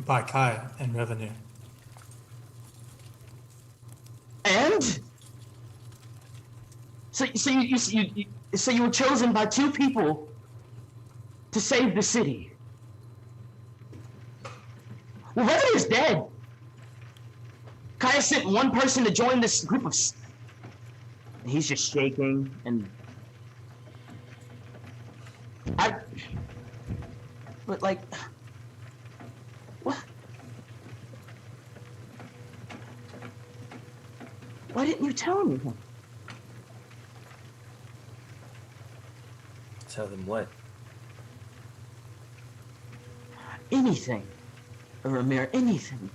By Kaya and Revenue. And? So you were chosen by 2 people to save the city. Well, Revenue's dead. Kaya sent 1 person to join this group of... He's just shaking, and... But, what? Why didn't you tell me? Tell them what? Anything. Urimir, anything.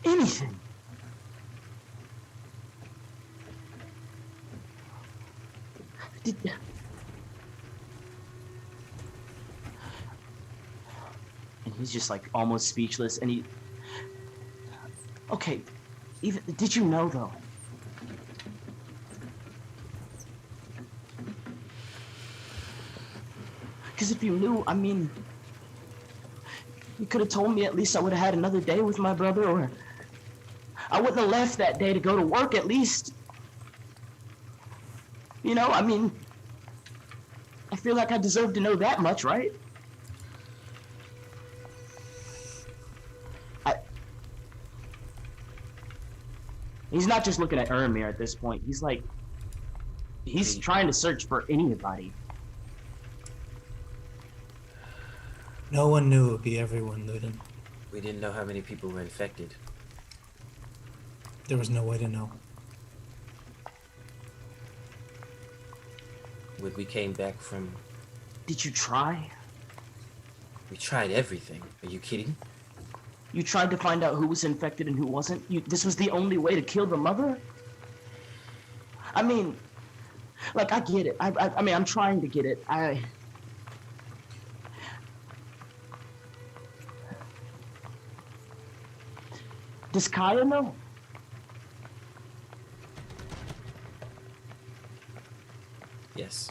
Anything. And he's just almost speechless, and he... Okay, did you know though? Because if you knew, I mean... You could have told me at least I would have had another day with my brother, or I wouldn't have left that day to go to work at least. You know, I mean, I feel like I deserve to know that much, right? He's not just looking at Urimir at this point. He's like, he's trying to search for anybody. No one knew it would be everyone, Luden. We didn't know how many people were infected. There was no way to know. When we came back from... Did you try? We tried everything. Are you kidding? You tried to find out who was infected and who wasn't? This was the only way to kill the mother? I mean, like, I get it. I mean, I'm trying to get it. Does Kaya know? Yes.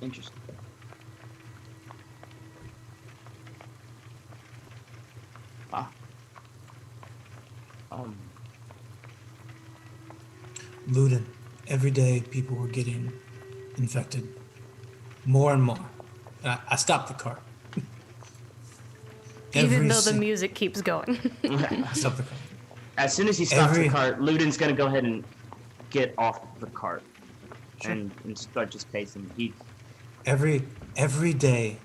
Interesting. Luden, every day people were getting infected. More and more. And I stopped the cart. Even though the music keeps going. I stopped the cart. As soon as he stops the cart, Luden's gonna go ahead and get off the cart. Sure. And start just pacing. Every day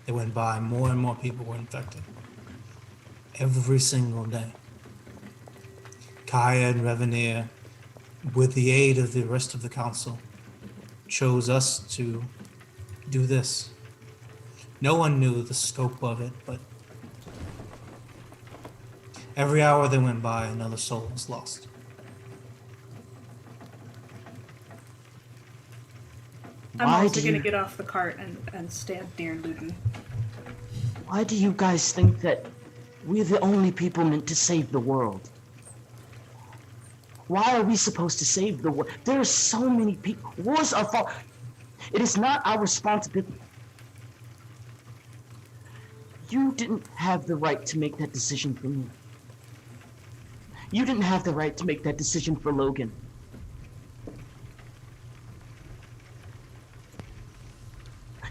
that went by, more and more people were infected. Every single day. Kaya and Revenir, with the aid of the rest of the council, chose us to do this. No one knew the scope of it, but every hour that went by, another soul was lost. I'm also going to get off the cart and stand near Luden. Why do you guys think that we're the only people meant to save the world? Why are we supposed to save the world? There are so many people. Wars are fought. It is not our responsibility. You didn't have the right to make that decision for me. You didn't have the right to make that decision for Logan.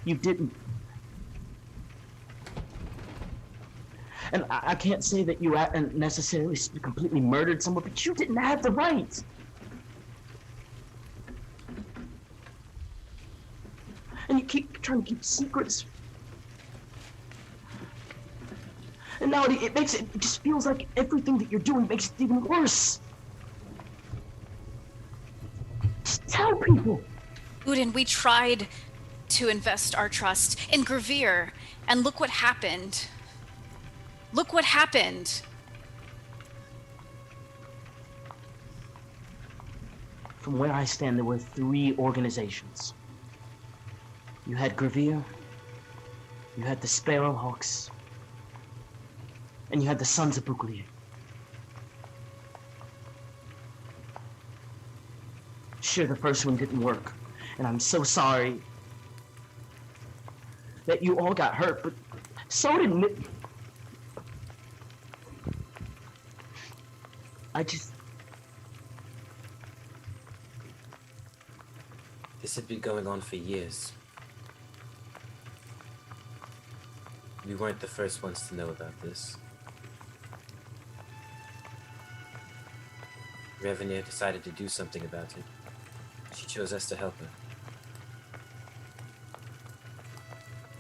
You didn't. And I can't say that you necessarily completely murdered someone, but you didn't have the right. And you keep trying to keep secrets. And now it just feels like everything that you're doing makes it even worse. Just tell people. Luden, we tried to invest our trust in Gravir, and look what happened. Look what happened. From where I stand, there were 3 organizations. You had Gravir, you had the Sparrowhawks, and you had the Sons of Buklier. Sure, the first one didn't work, and I'm so sorry that you all got hurt, but so did me. This had been going on for years. We weren't the first ones to know about this. Revenir decided to do something about it. She chose us to help her.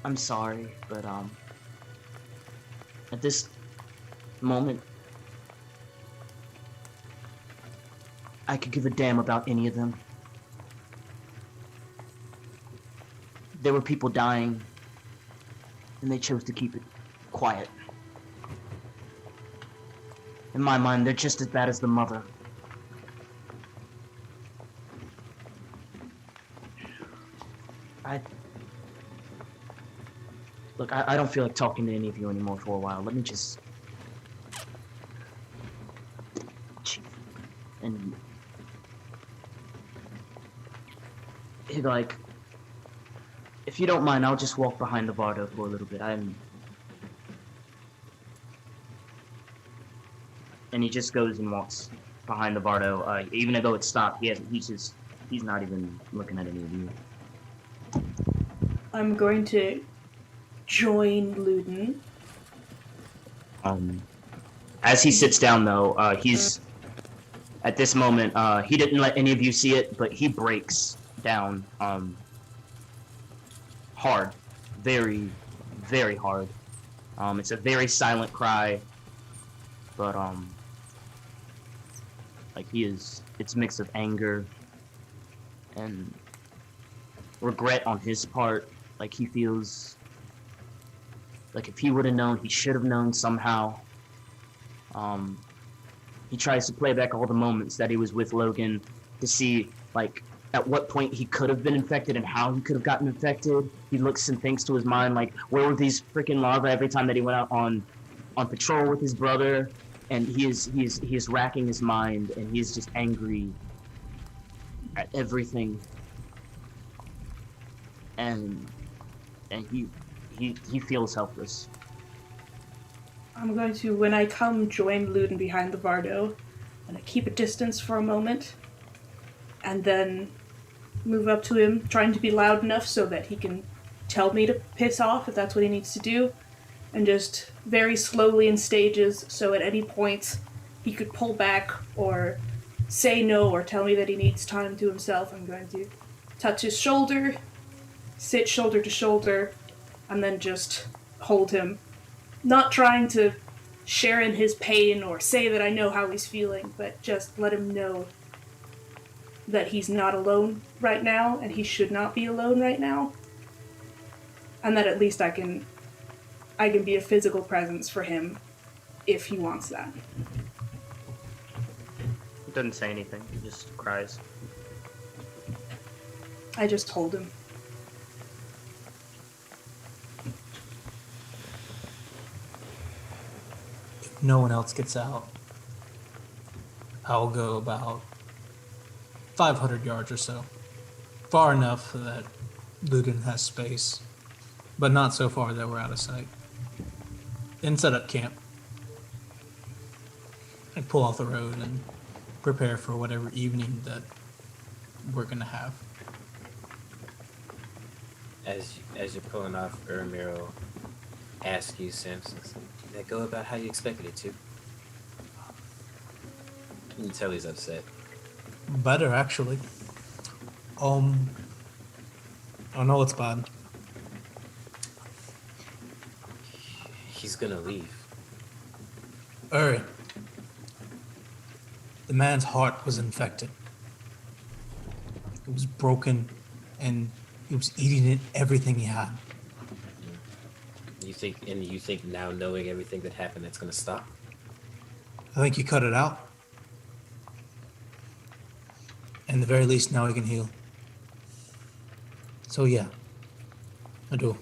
I'm sorry, but at this moment, I could give a damn about any of them. There were people dying, and they chose to keep it quiet. In my mind, they're just as bad as the mother. Look, I don't feel like talking to any of you anymore for a while. Let me just... And he, like, If you don't mind, I'll just walk behind the Bardo for a little bit. And he just goes and walks behind the Bardo. Even though it's stopped, he's not even looking at any of you. I'm going to join Luden. As he sits down, though, he's at this moment. He didn't let any of you see it, but he breaks down hard, very, very hard. It's a very silent cry, but like it's a mix of anger and regret on his part. Like he feels like if he would have known, he should have known somehow. He tries to play back all the moments that he was with Logan to see, like, at what point he could have been infected and how he could have gotten infected. He looks and thinks to his mind, like, where were these freaking larvae every time that he went out on patrol with his brother? And he is racking his mind, and he is just angry at everything. And he feels helpless. I'm going to, when I come, join Luden behind the Bardo, and I keep a distance for a moment, and then move up to him, trying to be loud enough so that he can tell me to piss off if that's what he needs to do, and just very slowly in stages, so at any point he could pull back or say no or tell me that he needs time to himself. I'm going to touch his shoulder, sit shoulder to shoulder, and then just hold him. Not trying to share in his pain or say that I know how he's feeling, but just let him know that he's not alone right now, and he should not be alone right now. And that at least I can be a physical presence for him if he wants that. He doesn't say anything, he just cries. I just hold him. If no one else gets out, I'll go about 500 yards or so. Far enough that Luden has space, but not so far that we're out of sight. Then set up camp. And pull off the road and prepare for whatever evening that we're gonna have. As you're pulling off, Urimir will ask you, Samson, did that go about how you expected it to? You can tell he's upset. Better, actually. I know it's bad. He's gonna leave. Uri. The man's heart was infected. It was broken, and he was eating it, everything he had. You think now knowing everything that happened, that's gonna stop? I think you cut it out. And at the very least, now he can heal. So yeah, I do.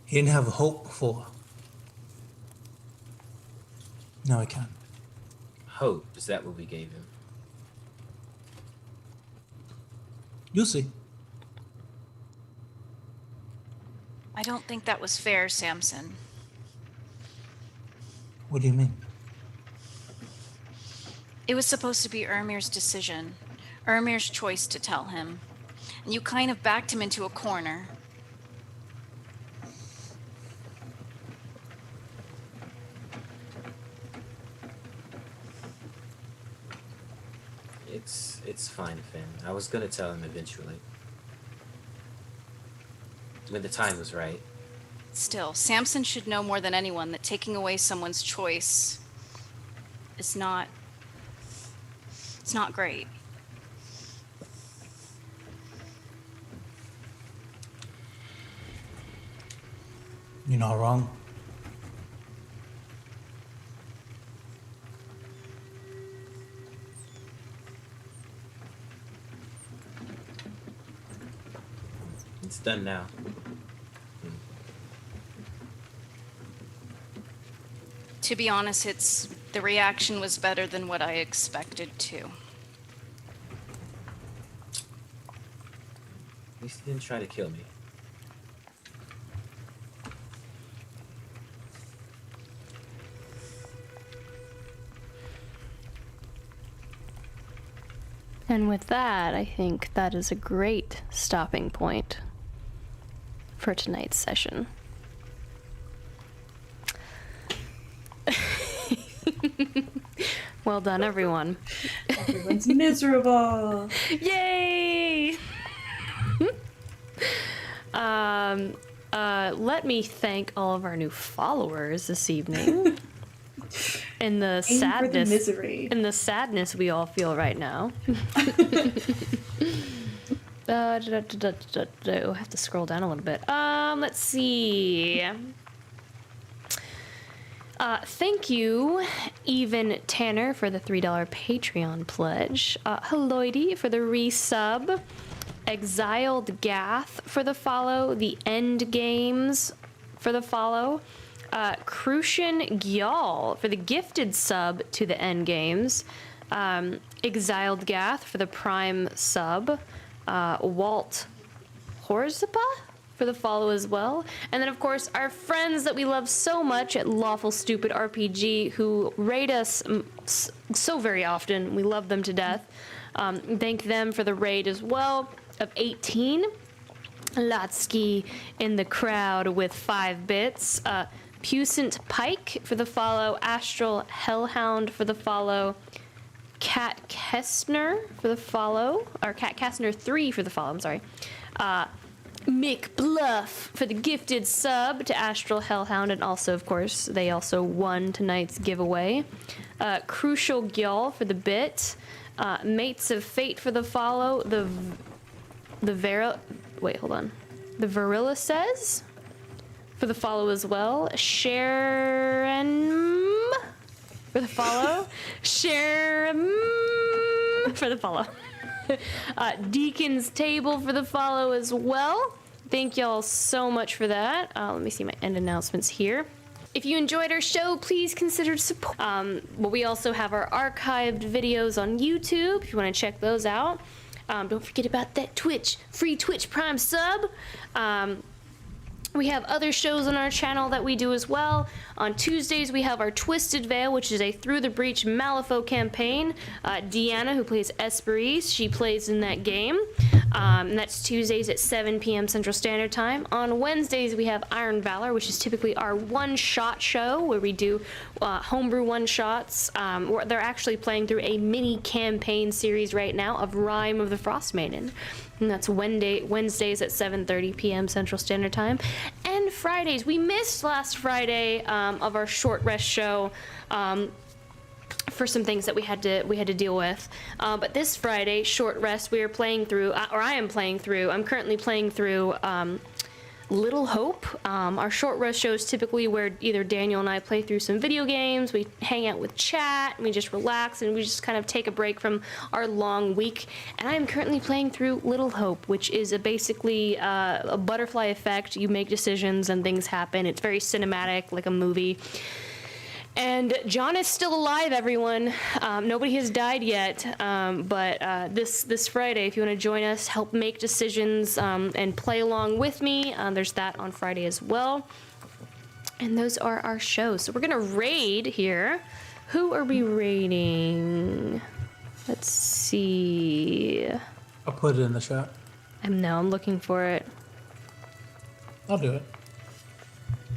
He didn't have hope before. Now he can. Hope, is that what we gave him? You'll see. I don't think that was fair, Samson. What do you mean? It was supposed to be Urimir's decision, Urimir's choice to tell him. And you kind of backed him into a corner. It's fine, Finn. I was gonna tell him eventually. When the time was right. Still, Samson should know more than anyone that taking away someone's choice is not... It's not great. You're not wrong. It's done now. To be honest, The reaction was better than what I expected too. At least he didn't try to kill me. And with that, I think that is a great stopping point for tonight's session. Well done, everyone. Everyone's miserable. Yay! Let me thank all of our new followers this evening. In the Aim sadness, for the misery. in the sadness we all feel right now. I have to scroll down a little bit. Let's see. Thank you, Even Tanner, for the $3 Patreon pledge. Heloidy for the resub. Exiled Gath for the follow. The End Games for the follow. Crucian Gyal for the gifted sub to the End Games. Exiled Gath for the Prime sub. Walt Horzipa for the follow as well. And then, of course, our friends that we love so much at Lawful Stupid RPG who raid us so very often. We love them to death. Thank them for the raid as well of 18. Latsky in the crowd with 5 bits. Pucent Pike for the follow. Astral Hellhound for the follow. Cat Kestner for the follow. Or Cat Kestner 3 for the follow, I'm sorry. Mick Bluff for the gifted sub to Astral Hellhound, and also, of course, they also won tonight's giveaway. Crucial Gyal for the bit. Mates of Fate for the follow. The Varilla Says for the follow as well. Sharon for the follow. Sharon for the follow. Deacon's Table for the follow as well. Thank y'all so much for that. Let me see my end announcements here. If you enjoyed our show, please consider support. But we also have our archived videos on YouTube if you want to check those out. Don't forget about that free Twitch Prime sub. We have other shows on our channel that we do as well. On Tuesdays, we have our Twisted Veil, which is a Through the Breach Malifaux campaign. Deanna, who plays Hesperis, she plays in that game. And that's Tuesdays at 7 p.m. Central Standard Time. On Wednesdays, we have Iron Valor, which is typically our one-shot show where we do homebrew one-shots. They're actually playing through a mini campaign series right now of Rime of the Frost Maiden. And that's Wednesdays at 7:30 p.m. Central Standard Time. And Fridays. We missed last Friday of our short rest show for some things that we had to deal with. But this Friday, short rest, we are playing through, or I am playing through. I'm currently playing through Little Hope. Our short rest shows typically where either Daniel and I play through some video games, we hang out with chat, and we just relax, and we just kind of take a break from our long week. And I am currently playing through Little Hope, which is basically a butterfly effect. You make decisions and things happen. It's very cinematic, like a movie. And John is still alive, everyone. Nobody has died yet. But this Friday, if you want to join us, help make decisions and play along with me, there's that on Friday as well. And those are our shows. So we're going to raid here. Who are we raiding? Let's see. I'll put it in the chat. I'm looking for it. I'll do it.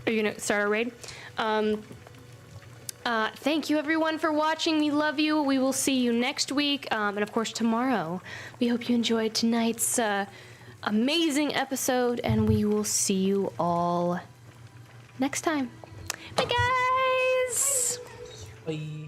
Are you going to start a raid? Thank you everyone for watching. We love you. We will see you next week, and of course tomorrow. We hope you enjoyed tonight's amazing episode, and we will see you all next time. Bye guys! Bye.